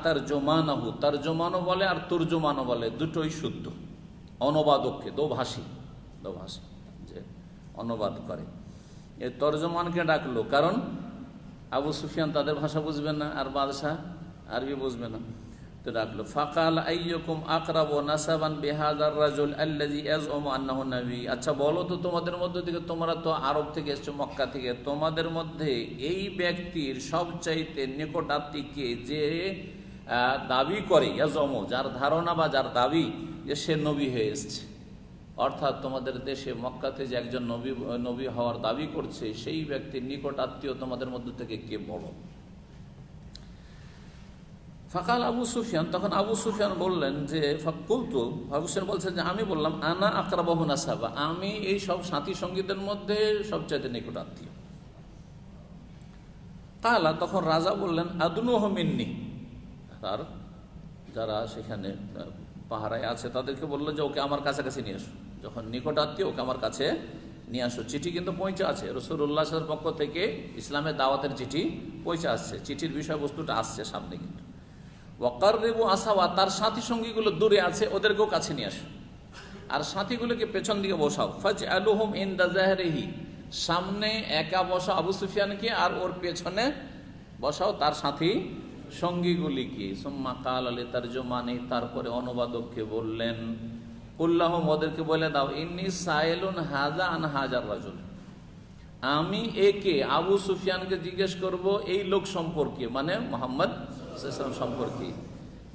তার জমানাহু, তার জমানো বলে আর তুর্জমানও বলে, দুটোই শুদ্ধ, অনুবাদককে, দোভাষী যে অনুবাদ করে, এই তর্জমানকে ডাকলো। কারণ আবু সুফিয়ান তাদের ভাষা বুঝবে না, আর বাদশাহ আরবি বুঝবে না। তো ডাকলো, ফাকাল আইয়ুকুম আকরাবু নাসাবান বিহাযার রাজুল আল্লাযী ইয়াজউমু আন্নাহু নবী। আচ্ছা বলো তো, তোমাদের মধ্যে থেকে, তোমরা তো আরব থেকে এসছো, মক্কা থেকে, তোমাদের মধ্যে এই ব্যক্তির সবচাইতে নিকটাত্মীয়কে যে দাবি করে, ইয়াজউমু, যার ধারণা বা যার দাবি যে সে নবী হয়ে এসছে, অর্থাৎ তোমাদের দেশে মক্কাতে যে একজন নবী হওয়ার দাবি করছে, সেই ব্যক্তির নিকট আত্মীয় তোমাদের মধ্যে থেকে কে বড়? ফাকাল আবু সুফিয়ান, তখন আবু সুফিয়ান বললেন যে, ফাকুলতু, আবু সুফিয়ান বলছেন যে আমি বললাম, আনা আকরাবাহু নাসাবা, আমি এই সব সাথী সঙ্গীদের মধ্যে সবচাইতে নিকট আত্মীয়। কালা, তখন রাজা বললেন, আদনুহু মিন্নি, তার যারা সেখানে পাহারায় আছে তাদেরকে বললো যে ওকে আমার কাছাকাছি নিয়ে আসো, যখন নিকট আত্মীয় ওকে আমার কাছে নিয়ে আসো। চিঠি কিন্তু পৌঁছে আছে, রাসূলুল্লাহ সাল্লাল্লাহু আলাইহি ওয়াসাল্লামের পক্ষ থেকে ইসলামের দাওয়াতের চিঠি পৌঁছে আসছে, চিঠির বিষয়বস্তুটা আসছে সামনে। কিন্তু ওয়াকাররিবু আসাওয়া, তার সাথী সঙ্গীগুলো দূরে আছে, ওদেরকেও কাছে নিয়ে আসো। আর সাথীগুলোকে পেছন দিকে বসাও। ফাজআলুহুম ইনদা যাহরিহি, সামনে একা বসাও আবু সুফিয়ানকে, আর ওর পেছনে বসাও তার সাথী সঙ্গীগুলিকে। সুম্মা ক্বালা লিতারজুমানি, তারপরে অনুবাদককে বললেন, কুল্লাহুম, ওদেরকে বলে দাও, ইন্নী সাইলুন হাযা আন হাজার রাজুল, আমি একে আবু সুফিয়ানকে জিজ্ঞেস করব এই লোক সম্পর্কে, মানে মুহাম্মদ সাল্লাল্লাহু আলাইহি ওয়াসাল্লাম সম্পর্কে,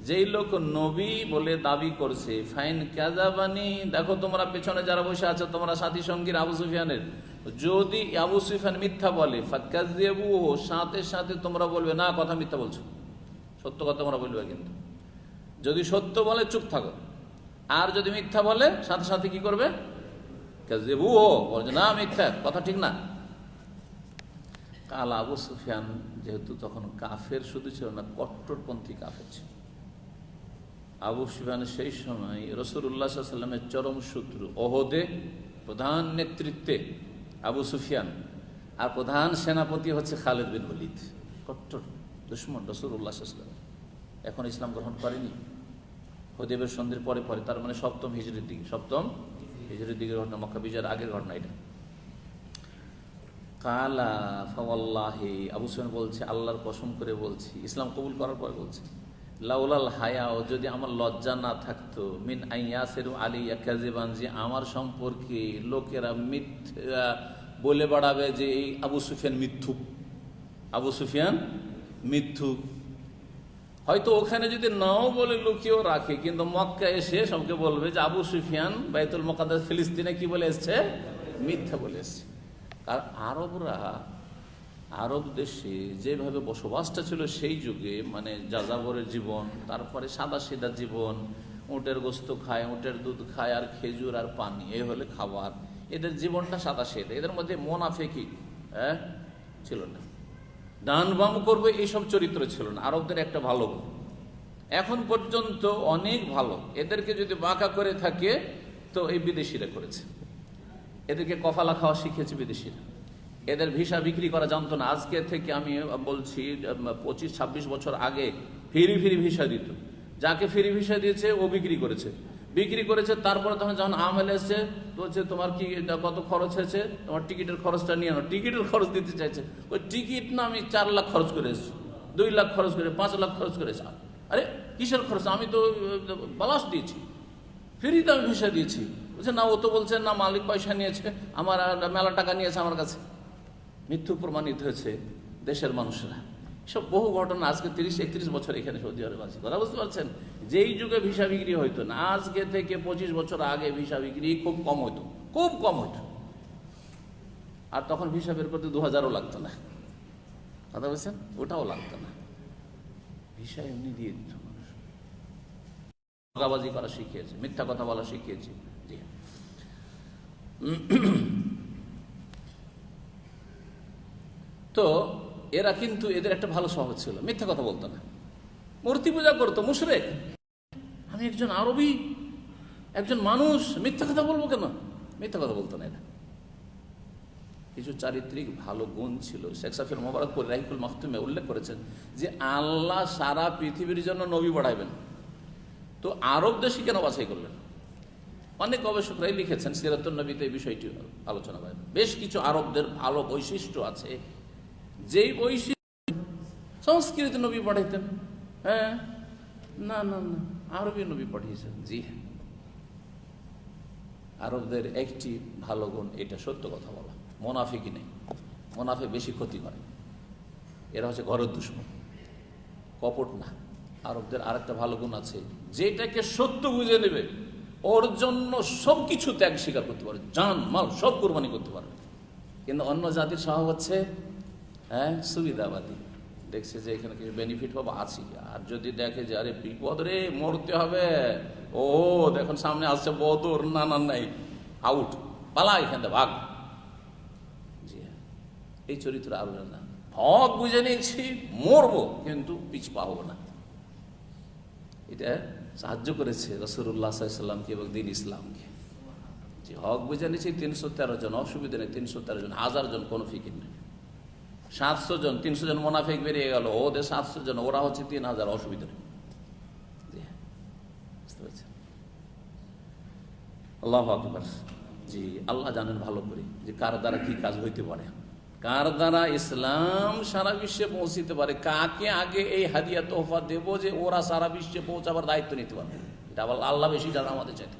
যেই লোক নবী বলে দাবি করছে। ফাইন কাযাবানি, দেখো তোমরা পেছনে যারা বসে আছো, তোমরা সাথী সঙ্গীর আবু সুফিয়ানের, যদি আবু সুফিয়ান মিথ্যা বলে, ফাকাযযিবুহু, সাথে সাথে তোমরা বলবে না কথা মিথ্যা বলছো, সত্য কথা তোমরা বলবে। কিন্তু যদি সত্য বলে চুপ থাকো, আর যদি মিথ্যা বলে সাথে সাথে কি করবে? কাযযিবুহু, বলছে না মিথ্যা কথা, ঠিক না। কাল আবু সুফিয়ান যেহেতু তখন কাফের শুধু ছিল না, কট্টরপন্থী কাফের ছিল। আবু সুফিয়ান সেই সময় রাসূলুল্লাহ সাল্লাল্লাহু আলাইহি ওয়াসাল্লামের চরম শত্রু। ওহদে প্রধান নেতৃত্বে আবু সুফিয়ান, আর প্রধান সেনাপতি হচ্ছে খালিদ বিন ওলীদ, কট্টর দুশমন রাসূলুল্লাহ সাল্লাল্লাহু আলাইহি ওয়াসাল্লাম। এখন ইসলাম গ্রহণ করেনি, হুদায়বিয়ার সন্ধির পরে পরে, তার মানে সপ্তম হিজরির দিকে ঘটনা, মক্কা বিজয়ের আগের ঘটনা এটা। কালা ফাওয়াল্লাহি, আবু সুফিয়ান বলছে আল্লাহর কসম করে বলছি, ইসলাম কবুল করার পরে বলছে, লাউলাল হায়াও, যদি আমার লজ্জা না থাকতো, মিন আইয়াসিরু আলাইয়া কাযিবান, যে আমার সম্পর্কে লোকেরা মিথ্যা বলে বেড়াবে যে এই আবু সুফিয়ান মিথ্যুক, আবু সুফিয়ান মিথ্যুক। হয়তো ওখানে যদি নাও বলে লুকিয়েও রাখে, কিন্তু মক্কা এসে সবকে বলবে যে আবু সুফিয়ান বাইতুল মুকাদ্দাস ফিলিস্তিনে কি বলে এসছে? মিথ্যা বলে এসছে। কারণ আরবরা, আরব দেশে যেভাবে বসবাসটা ছিল সেই যুগে, মানে যাযাবরের জীবন, তারপরে সাদা সিধা জীবন, উটের গোস্ত খায়, উটের দুধ খায়, আর খেজুর আর পানি, এই হলে খাবার। এদের জীবনটা সাদা সিধা, এদের মধ্যে মুনাফিকি ছিল না, ডান বাম করবে এইসব চরিত্র ছিল না। আরবদের একটা ভালো গুণ, এখন পর্যন্ত অনেক ভালো, এদেরকে যদি বাঁকা করে থাকে তো এই বিদেশিরা করেছে। এদেরকে কফালা খাওয়া শিখেছে বিদেশিরা, এদের ভিসা বিক্রি করা জানতো না। আজকে থেকে আমি বলছি 25-26 বছর আগে ফ্রি ভিসা দিত, যাকে ফ্রি ভিসা দিয়েছে ও বিক্রি করেছে। তারপরে তখন যখন আমল এসছে, বলছে তোমার কি কত খরচ হয়েছে, তোমার টিকিটের খরচটা নিয়ে আনো। টিকিটের খরচ দিতে চাইছে, ওই টিকিট না আমি 4 লাখ খরচ করে এসেছি, 2 লাখ খরচ করে, 5 লাখ খরচ করেছে। আরে কিসের খরচ, আমি তো বালাস দিয়েছি, ফ্রিতে আমি ভিসা দিয়েছি। বলছে না, ও তো বলছে না মালিক পয়সা নিয়েছে, আমার মেলা টাকা নিয়েছে আমার কাছে। মৃত্যু প্রমাণিত হয়েছে দেশের মানুষরা। সব বহু ঘটনা, আজকে 30-31 বছর এখানে সৌদি আরব আছে, কথা বুঝতে পারছেন। যেই যুগে ভিসা বিক্রি হইতো না, আজকে থেকে 25 বছর আগে ভিসা বিক্রি খুব কম হইতো। আর তখন ভিসা বের করতে 2000ও লাগতো না, কথা বলছেন, ওটাও লাগতো না, ভিসা এমনি দিয়ে দিত মানুষ। ধোঁকাবাজি করা শিখিয়েছে, মিথ্যা কথা বলা শিখিয়েছে। জি, তো এরা কিন্তু, এদের একটা ভালো স্বভাব ছিল, মিথ্যা কথা বলতো না, মূর্তি পূজা করতো, মুশরিক। আমি একজন আরবি, একজন মানুষ, মিথ্যা কথা বলবো কেন? মিথ্যা কথা বলতো না এরা। কিছু চারিত্রিক ভালো গুণ ছিল। শেখ সাফির মোবারকপুর রাহিকুল মাখতুমে উল্লেখ করেছেন যে আল্লাহ সারা পৃথিবীর জন্য নবী বাড়াইবেন, তো আরব দেশে কেন বাছাই করলেন? অনেক গবেষকরাই লিখেছেন, সিরাতুন নবীতে এই বিষয়টি আলোচনা করেন। বেশ কিছু আরবদের ভালো বৈশিষ্ট্য আছে, যেই বৈশিষ্ট্য সংস্কৃত নবী পাঠাইতেন। হ্যাঁ, না না না, আরবি নবী পাঠিয়েছেন। জি, আরবদের একটি ভালো গুণ এটা, সত্য কথা বলা, মুনাফিকি নেই। মুনাফিক বেশি ক্ষতি করে, এরা হচ্ছে ঘরের দুশমন, কপট না। আরবদের আরেকটা ভালো গুণ আছে, যেটাকে সত্য বুঝে নেবে ওর জন্য সবকিছু ত্যাগ স্বীকার করতে পারে, জান মাল সব কোরবানি করতে পারবে। কিন্তু অন্য জাতির স্বভাব হচ্ছে সুবিধাবাদী, দেখছে যে এখানে কিছু বেনিফিট পাবো আছি, আর যদি দেখে যে আরে বিপদ রে, মরতে হবে, ও দেখুন সামনে আসছে বদর, না না নাই, আউট, পালা এখান থেকে, ভাগ। জি, এই চরিত্র আরো না, হক বুঝে নিয়েছি, মরবো কিন্তু পিছপা হবো না। এটা সাহায্য করেছে রাসূলুল্লাহ সাল্লাল্লাহু আলাইহি ওয়াসাল্লামকে এবং দ্বীন ইসলামকে। যে হক বুঝে নিয়েছি, 313 জন, অসুবিধা নেই, 313 জন, 1000 জন, কোনো ফিকির নেই। 700 জন, 300 জন মোনাফিক বেরিয়ে গেল, ওদের 700 জন, ওরা হচ্ছে 3000, অসুবিধা নেই। পেরেছেন? আল্লাহু আকবার। জি, আল্লাহ জানেন ভালো করে যে কার দ্বারা কি কাজ হইতে পারে, কার দ্বারা ইসলাম সারা বিশ্বে পৌঁছিতে পারে, কাকে আগে এই হাদিয়া তোহফা দেব যে ওরা সারা বিশ্বে পৌঁছাবার দায়িত্ব নিতে পারবে। এটা আবার আল্লাহ বেশি জানা আমাদের চাইতে।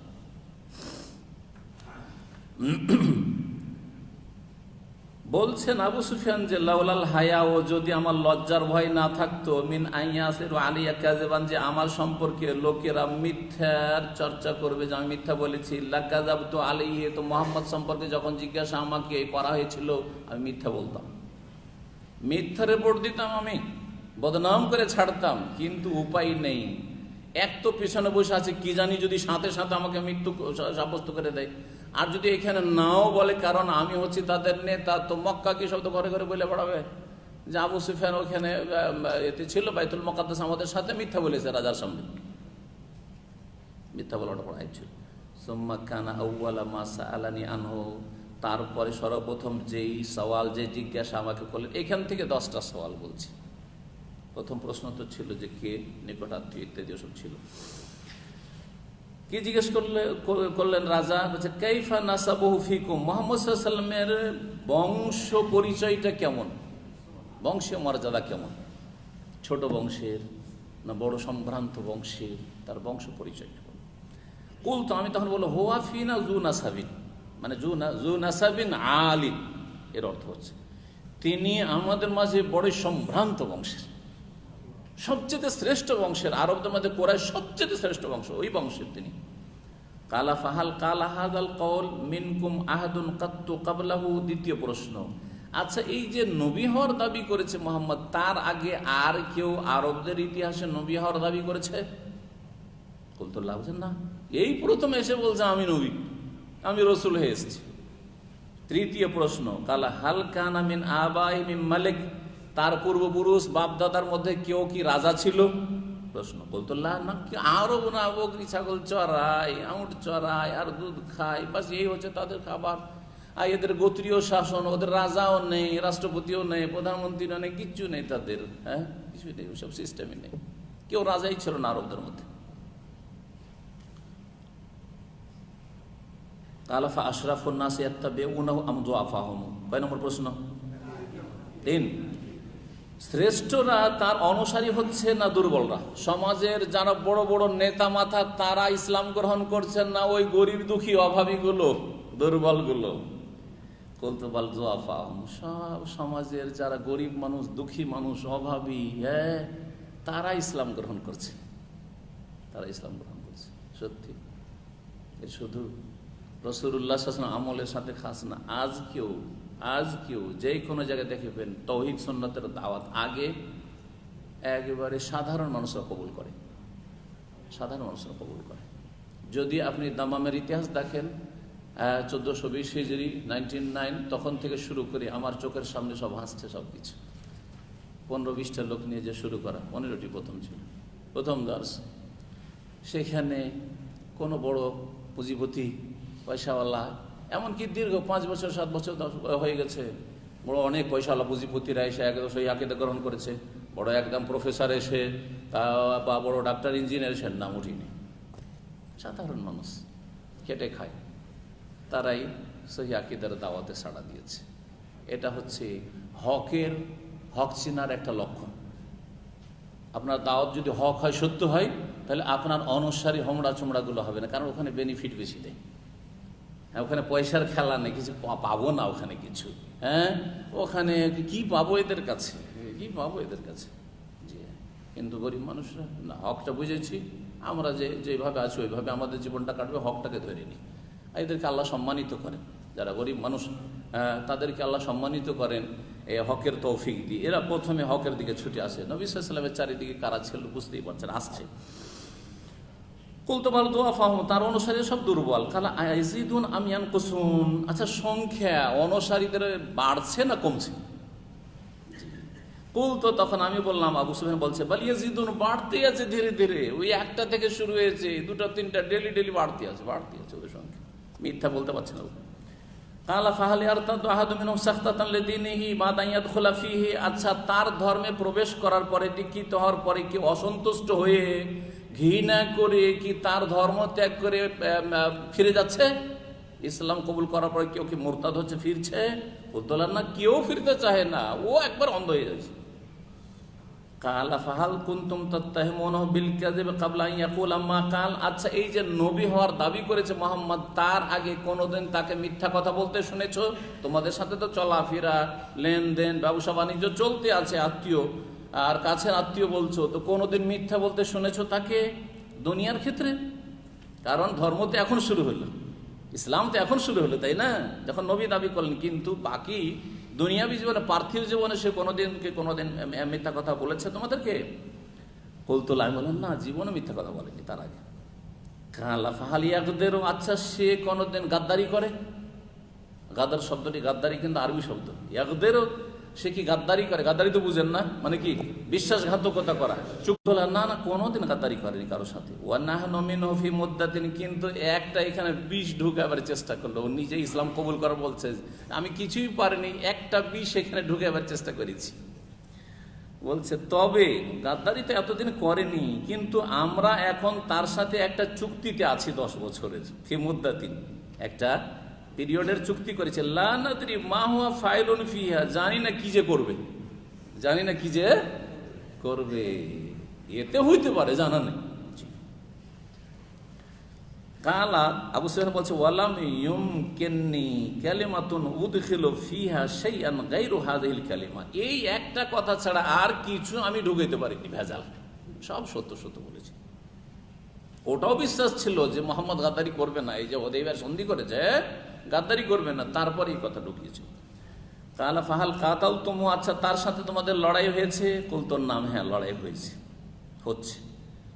বলছেন আবু সুফিয়ান যে লাউলাল হায়া, ও যদি আমার লজ্জার ভয় না থাকতো, মিন আইয়াসির আলিয়া কাযিবান, যে আমার সম্পর্কে লোকেরা মিথ্যার চর্চা করবে, যে আমি মিথ্যা বলেছি, লাকাযাবতু আলাইহি, তো মুহাম্মদ সম্পর্কে যখন জিজ্ঞাসা আমাকে করা হয়েছিল আমি মিথ্যা বলতাম, মিথ্যা রিপোর্ট দিতাম, আমি বদনাম করে ছাড়তাম। কিন্তু উপায় নেই, এক তো পিছনে বসে আছে, কি জানি যদি সাথে সাথে আমাকে মৃত্যু সাব্যস্ত করে দেয়, আর যদি এখানে নাও বলে কারণ আমি হচ্ছি তাদের নেতা, তো মক্কা কি শব্দ ঘরে ঘরে বলে বেড়াবে যে আবু সুফিয়ান ওখানে এতে ছিল, বাইতুল মুকাদ্দাস আমাদের সাথে মিথ্যা বলেছে রাজার সামনে। মিথ্যা বলাটা পড়াই ছিল। সুম্মা কানা আউওয়ালা মা সাআলানি আনহু, তারপরে সর্বপ্রথম যেই সওয়াল, যে জিজ্ঞাসা আমাকে করলেন, এখান থেকে 10টা সওয়াল বলছি। প্রথম প্রশ্ন তো ছিল যে কে, নিকটাত্মীয় ইত্যাদি ওসব ছিল। কি জিজ্ঞেস করলেন রাজা? বলছে কাইফা নাসাবুহু ফিকুম, মুহাম্মদ সাল্লাল্লাহু আলাইহি ওয়াসাল্লামের বংশ পরিচয়টা কেমন, বংশীয় মর্যাদা কেমন, ছোট বংশের না বড় সম্ভ্রান্ত বংশের, তার বংশ পরিচয় কেমন। কুল, তো আমি তখন বললো হুয়া ফিনা জু নাসাবিন, মানে জু নাসাবিন আলিম, এর অর্থ হচ্ছে তিনি আমাদের মাঝে বড় সম্ভ্রান্ত বংশের, সবচেয়ে শ্রেষ্ঠ বংশের, আরবদের মধ্যে কুরাইশ সবচেয়ে শ্রেষ্ঠ বংশ, ওই বংশের তিনি। কালা ফাহাল কালা হাদাল কওল মিনকুম আহাদুন কাত্তু কাবলাহু, দ্বিতীয় প্রশ্ন, আচ্ছা এই যে নবী হওয়ার দাবি করেছে মোহাম্মদ, তার আগে আর কেউ আরবদের ইতিহাসে নবী হওয়ার দাবি করেছে? কুলতুল্লাহ বলছেন না, এই প্রথম এসে বলছে আমি নবী, আমি রসুল হয়ে এসেছি। তৃতীয় প্রশ্ন, কালা হাল কানা মিন আবাই মিন মালিক, তার পূর্বপুরুষ বাপদাদার মধ্যে কেউ কি রাজা ছিল? প্রশ্ন। বলতুল্লাহ না, কি আরো না, বকরি ছাগল চড়ায়, আউট চড়ায় আর দুধ খায়, বাস এই হচ্ছে তাদের খাবার। আর এদের গোত্রীয় শাসন, ওদের রাজাও নেই, রাষ্ট্রপতিও নেই, প্রধানমন্ত্রীও নেই, কিচ্ছু নেই তাদের, হ্যাঁ কিছুই নেই, ওসব সিস্টেমই নেই, কেউ রাজাই ছিল না আরবদের মধ্যে। কালাফা আশরাফুন নাস ইয়াত্তাবিউনাহু আম দুআফাহুম, কয় নম্বর প্রশ্ন? 3। শ্রেষ্ঠরা তার অনুসারী হচ্ছে না দুর্বলরা? সমাজের যারা বড় বড় নেতা মাথা তারা ইসলাম গ্রহণ করছেন না ওই গরিব দুঃখী অভাবীগুলো, দুর্বলগুলো? কলতুবাল দুআফাহুম, সব সমাজের যারা গরিব মানুষ, দুঃখী মানুষ, অভাবী, হ্যাঁ তারা ইসলাম গ্রহণ করছে, তারা ইসলাম গ্রহণ করছে। সত্যি এর শুধু রাসূলুল্লাহ সাল্লাল্লাহু আলাইহি ওয়াসাল্লাম আমলের সাথে খাস না, আজ কেউ যে কোনো জায়গায় দেখবেন তাওহীদ সুন্নাতের দাওয়াত আগে একেবারে সাধারণ মানুষরা কবুল করে, সাধারণ মানুষরা কবুল করে। যদি আপনি দামামের ইতিহাস দেখেন 1420 হিজরি 1909, তখন থেকে শুরু করে আমার চোখের সামনে সব হাসছে, সব কিছু 15-20টা লোক নিয়ে যে শুরু করা, 15টি প্রথম ছিল, প্রথম দর্শ। সেখানে কোনো বড় পুঁজিপতি পয়সাওয়ালা, এমনকি দীর্ঘ 5 বছর 7 বছর হয়ে গেছে, বড় অনেক পয়সাওয়ালা পুঁজিপতিরা এসে একদম সেই আকিদা গ্রহণ করেছে, বড় একদম প্রফেসর এসে বা বড় ডাক্তার ইঞ্জিনিয়ার এসে নাম উঠিনি, সাধারণ মানুষ খেটে খায়, তারাই সেই আকিদার দাওয়াতে সাড়া দিয়েছে। এটা হচ্ছে হক চিনার একটা লক্ষণ। আপনার দাওয়াত যদি হক হয়, সত্য হয়, তাহলে আপনার অনুসারী হোমড়া চোমড়াগুলো হবে না, কারণ ওখানে বেনিফিট বেশি দেয়, ওখানে পয়সার খেলা নেই, কিছু পাবো না ওখানে কিছু, হ্যাঁ ওখানে কি পাবো এদের কাছে, কি পাবো এদের কাছে। জি, কিন্তু গরিব মানুষরা না, হকটা বুঝেছি, আমরা যেভাবে আছি ওইভাবে আমাদের জীবনটা কাটবে, হকটাকে ধরে নিই। এদেরকে আল্লাহ সম্মানিত করেন, যারা গরিব মানুষ তাদেরকে আল্লাহ সম্মানিত করেন এই হকের তৌফিক দিয়ে। এরা প্রথমে হকের দিকে ছুটে আসে। নবী সাল্লাল্লাহু আলাইহি ওয়াসাল্লামের চারিদিকে কারা ছিল বুঝতেই পারছেন, আসছে। কুলতুবাল দুআফাহুম, তার অনুসারী সব দুর্বল। কালা আয়াজিদুন আম ইয়ানকুসুন, আচ্ছা সংখ্যা অনুসারীদের বাড়ছে না কমছে? কুলতু, তখন আমি বললাম, আবু সুফিয়ান বলছে বাল ইয়াজিদুন, বাড়তে আছে ধীরে ধীরে, ওই একটা থেকে শুরু হয়েছে, 2টা 3টা ডেলি বাড়তে আছে ওদের সংখ্যা, মিথ্যা বলতে পারছে না। কালা ফাহাল ইয়ারতাদু আহাদু মিনহুম সাখতাতান লিদীনিহি বা'দা আন ইয়াদখুলা ফীহি, আচ্ছা তার ধর্মে প্রবেশ করার পরে, দীক্ষিত হওয়ার পরে কি অসন্তুষ্ট হয়ে ঘৃণা করে কি তার ধর্ম ত্যাগ করে ফিরে যাচ্ছে? ইসলাম কবুল করার পরে কেউ কি মুরতাদ হচ্ছে, ফিরছে? বলতেন না, কেউ ফিরতে চায় না, ও একবার অন্ধ হয়ে যাচ্ছে। কালা ফাহাল কুনতুম তাত্তাহিমুনাহু বিল কাযিব ক্বাবলা আন ইয়াকুলা মা কাল। আচ্ছা, এই যে নবী হওয়ার দাবি করেছে মোহাম্মদ, তার আগে কোনোদিন তাকে মিথ্যা কথা বলতে শুনেছো? তোমাদের সাথে তো চলাফেরা, লেনদেন, ব্যবসা বাণিজ্য চলতে আছে, আত্মীয় আর কাছের আত্মীয় বলছো, তো কোনোদিন মিথ্যা বলতে শুনেছো তাকে দুনিয়ার ক্ষেত্রে? কারণ ধর্ম তো এখন শুরু হলো, ইসলাম তো এখন শুরু হলো, তাই না? যখন নবী দাবি করলেন, কিন্তু বাকি দুনিয়াবী জীবনে, পার্থিব জীবনে সে কোনোদিন মিথ্যা কথা বলেছে তোমাদেরকে? কুলতুল, আমি বললাম না, জীবনে মিথ্যা কথা বলেনি তার আগে। কালা ফাহাল ইয়াগদিরু, আচ্ছা সে কোনোদিন গাদ্দারি করে? গাদার শব্দটি, গাদ্দারি কিন্তু আরবি শব্দ। ইয়াগদিরু, সে কি গাদ্দারি করে? গাদ্দারি তো বুঝেন না, মানে কি বিশ্বাসঘাতকতা করা, চুক্তি। না না, কোনোদিন গাদ্দারি করেনি কারোর সাথে। ওয়া নাহনু মিনহু ফি মুদ্দাতিন, কিন্তু একটা এখানে বিষ ঢুকাবার চেষ্টা করলো। ও নিজে ইসলাম কবুল করা বলছে, আমি কিছুই পারিনি, একটা বিষ এখানে ঢুকাবার চেষ্টা করেছি। বলছে তবে গাদ্দারি তো এতদিন করেনি, কিন্তু আমরা এখন তার সাথে একটা চুক্তিতে আছি 10 বছরের। ফি মুদ্দাতিন, একটা পিরিয়ডের চুক্তি করেছে। লা নাদরি মা হুয়া ফাইলুন ফিহা, জানি না কি যে করবে, জানি না কি যে করবে, এতে হইতে পারে, জানা নেই। কালা, আবু সুফিয়ান বলছে ওয়ালাম ইউমকিননি কালিমাতুন উদখিলু ফিহা শাইআন গায়রু হাযিহিল কালিমা, এই একটা কথা ছাড়া আর কিছু আমি ঢুকাইতে পারিনি ভেজাল, সব সত্য সত্য বলেছি। ওটাও বিশ্বাস ছিল যে মোহাম্মদ গাদ্দারি করবে না, এই যে হুদাইবিয়ার সন্ধি করেছে গাদ্দারি করবে না, তারপরে এই কথা ঢুকিয়েছে। কালা ফাহাল কাতালতুম, আচ্ছা তার সাথে তোমাদের লড়াই হয়েছে? কুলতুন নাম, হ্যাঁ লড়াই হয়েছে, হচ্ছে।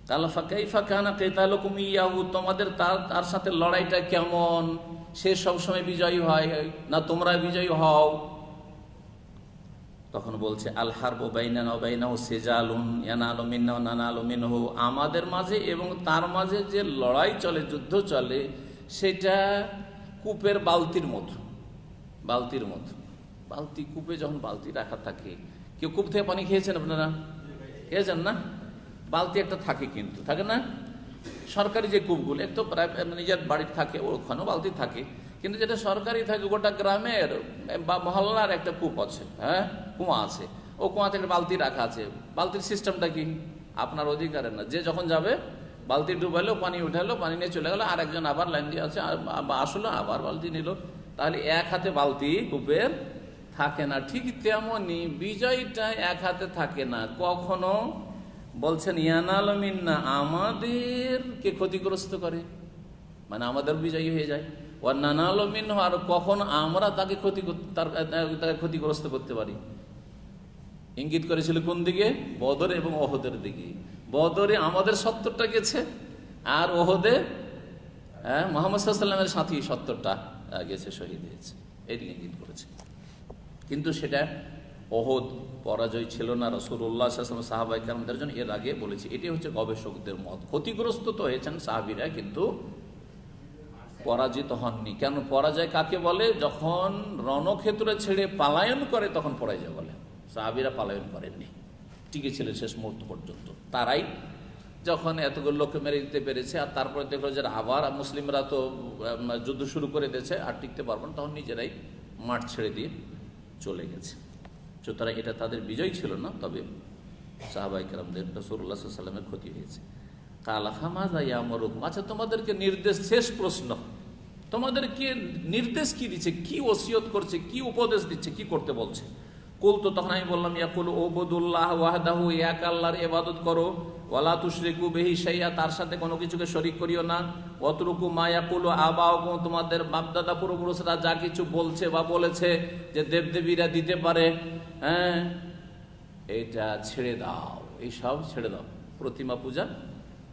কালা ফাকাইফা কানা কিতালুকুম ইয়াহু, তোমাদের তার সাথে লড়াইটা কেমন? সে সবসময় বিজয়ী হয় না তোমরা বিজয়ী হও? তখন বলছে আল হারবু বাইনানা ওয়া বাইনাহু সিজালুন ইয়ানালু মিন্না ওয়া নানালু মিনহু, আমাদের মাঝে এবং তার মাঝে যে লড়াই চলে, যুদ্ধ চলে, সেটা কূপের বালতির মতো। বালতির মতো, বালতি, কূপে যখন বালতি রাখা থাকে, কেউ কূপ থেকে পানি খেয়েছেন আপনারা? খেয়েছেন না? বালতি একটা থাকে, কিন্তু থাকে না সরকারি যে কূপগুলো, একটু প্রায় নিজের বাড়ির থাকে, ওখানেও বালতি থাকে, কিন্তু যেটা সরকারি থাকে, গোটা গ্রামের বা মহল্লার একটা কূপ আছে, হ্যাঁ কুয়া আছে, ও কুয়া থেকে বালতি রাখা আছে। বালতির সিস্টেমটা কি? আপনার অধিকারের না, যে যখন যাবে বালতি ডুবাইলো, পানি উঠালো, পানি নিয়ে চলে গেল, আর একজন আবার লাইন দিয়ে আছে, আসলো আবার বালতি নিল, তাহলে এক হাতে বালতি কূপের থাকে না। ঠিক তেমনই বিজয়টা এক হাতে থাকে না কখনো। বলছেন ইয়ানাল মিন্না, আমাদেরকে ক্ষতিগ্রস্ত করে, মানে আমাদের বিজয়ী হয়ে যায়। ও নানাল মিনহু, আর কখন আমরা তাকে ক্ষতিগ্রস্ত করতে পারি। ইঙ্গিত করেছিল কোন দিকে? বদর এবং ওহদের দিকে। বদরে আমাদের 70টা গেছে, আর ওহদে মুহাম্মদ সাল্লাল্লাহু আলাইহি ওয়াসাল্লামের সাথী 70টা গেছে, শহীদ হয়েছে, এইদিকে ইঙ্গিত করেছে। কিন্তু সেটা ওহদ পরাজয় ছিল না রাসূলুল্লাহ সাল্লাল্লাহু আলাইহি ওয়াসাল্লাম সাহাবায়ে কেরামদের জন্য। এর আগে বলেছি, এটি হচ্ছে গবেষকদের মত। ক্ষতিগ্রস্ত তো হয়েছেন সাহাবীরা, কিন্তু পরাজিত হননি। কেন? পরাজয় কাকে বলে? যখন রণক্ষেত্রে ছেড়ে পালায়ন করে, তখন পরাজয় বলে। সাহাবীরা পালায়ন করেননি, টিকে ছিলেন শেষ মুহূর্ত পর্যন্ত। তারাই যখন এতগুলো লোককে মেরে দিতে পেরেছে, আর তারপরে দেখলো যে আবার মুসলিমরা তো যুদ্ধ শুরু করে দিয়েছে, আর টিকতে পারবেন, তখন নিজেরাই মাঠ ছেড়ে দিয়ে চলে গেছে। সুতরাং এটা তাদের বিজয় ছিল না, তবে সাহাবায়ে কেরামদের রাসূলুল্লাহ সাল্লাল্লাহু আলাইহি ওয়াসাল্লামের ক্ষতি হয়েছে। কালা ফামাযা ইয়ামুরুকুম, আচ্ছা তোমাদেরকে নির্দেশ, শেষ প্রশ্ন, তোমাদেরকে নির্দেশ কি দিচ্ছে, কি ওসিয়ত করছে, কি উপদেশ দিচ্ছে, কি করতে বলছে? কুলতু, তখন আমি বললাম ইয়াকুল উবুদুল্লাহ ওয়াহদাহু, এক আল্লাহর ইবাদত করো, ওয়ালা তুশরিকু বিহি শাইআ, তার সাথে কোনো কিছুকে শরীক করিও না, ওয়াতরুকু মা ইয়াকুলু আবাউকুম, তোমাদের বাপদাদা পূর্বপুরুষরা যা কিছু বলছে বা বলেছে যে দেবদেবীরা দিতে পারে, হ্যাঁ এটা ছেড়ে দাও, এই সব ছেড়ে দাও। প্রতিমা পূজা,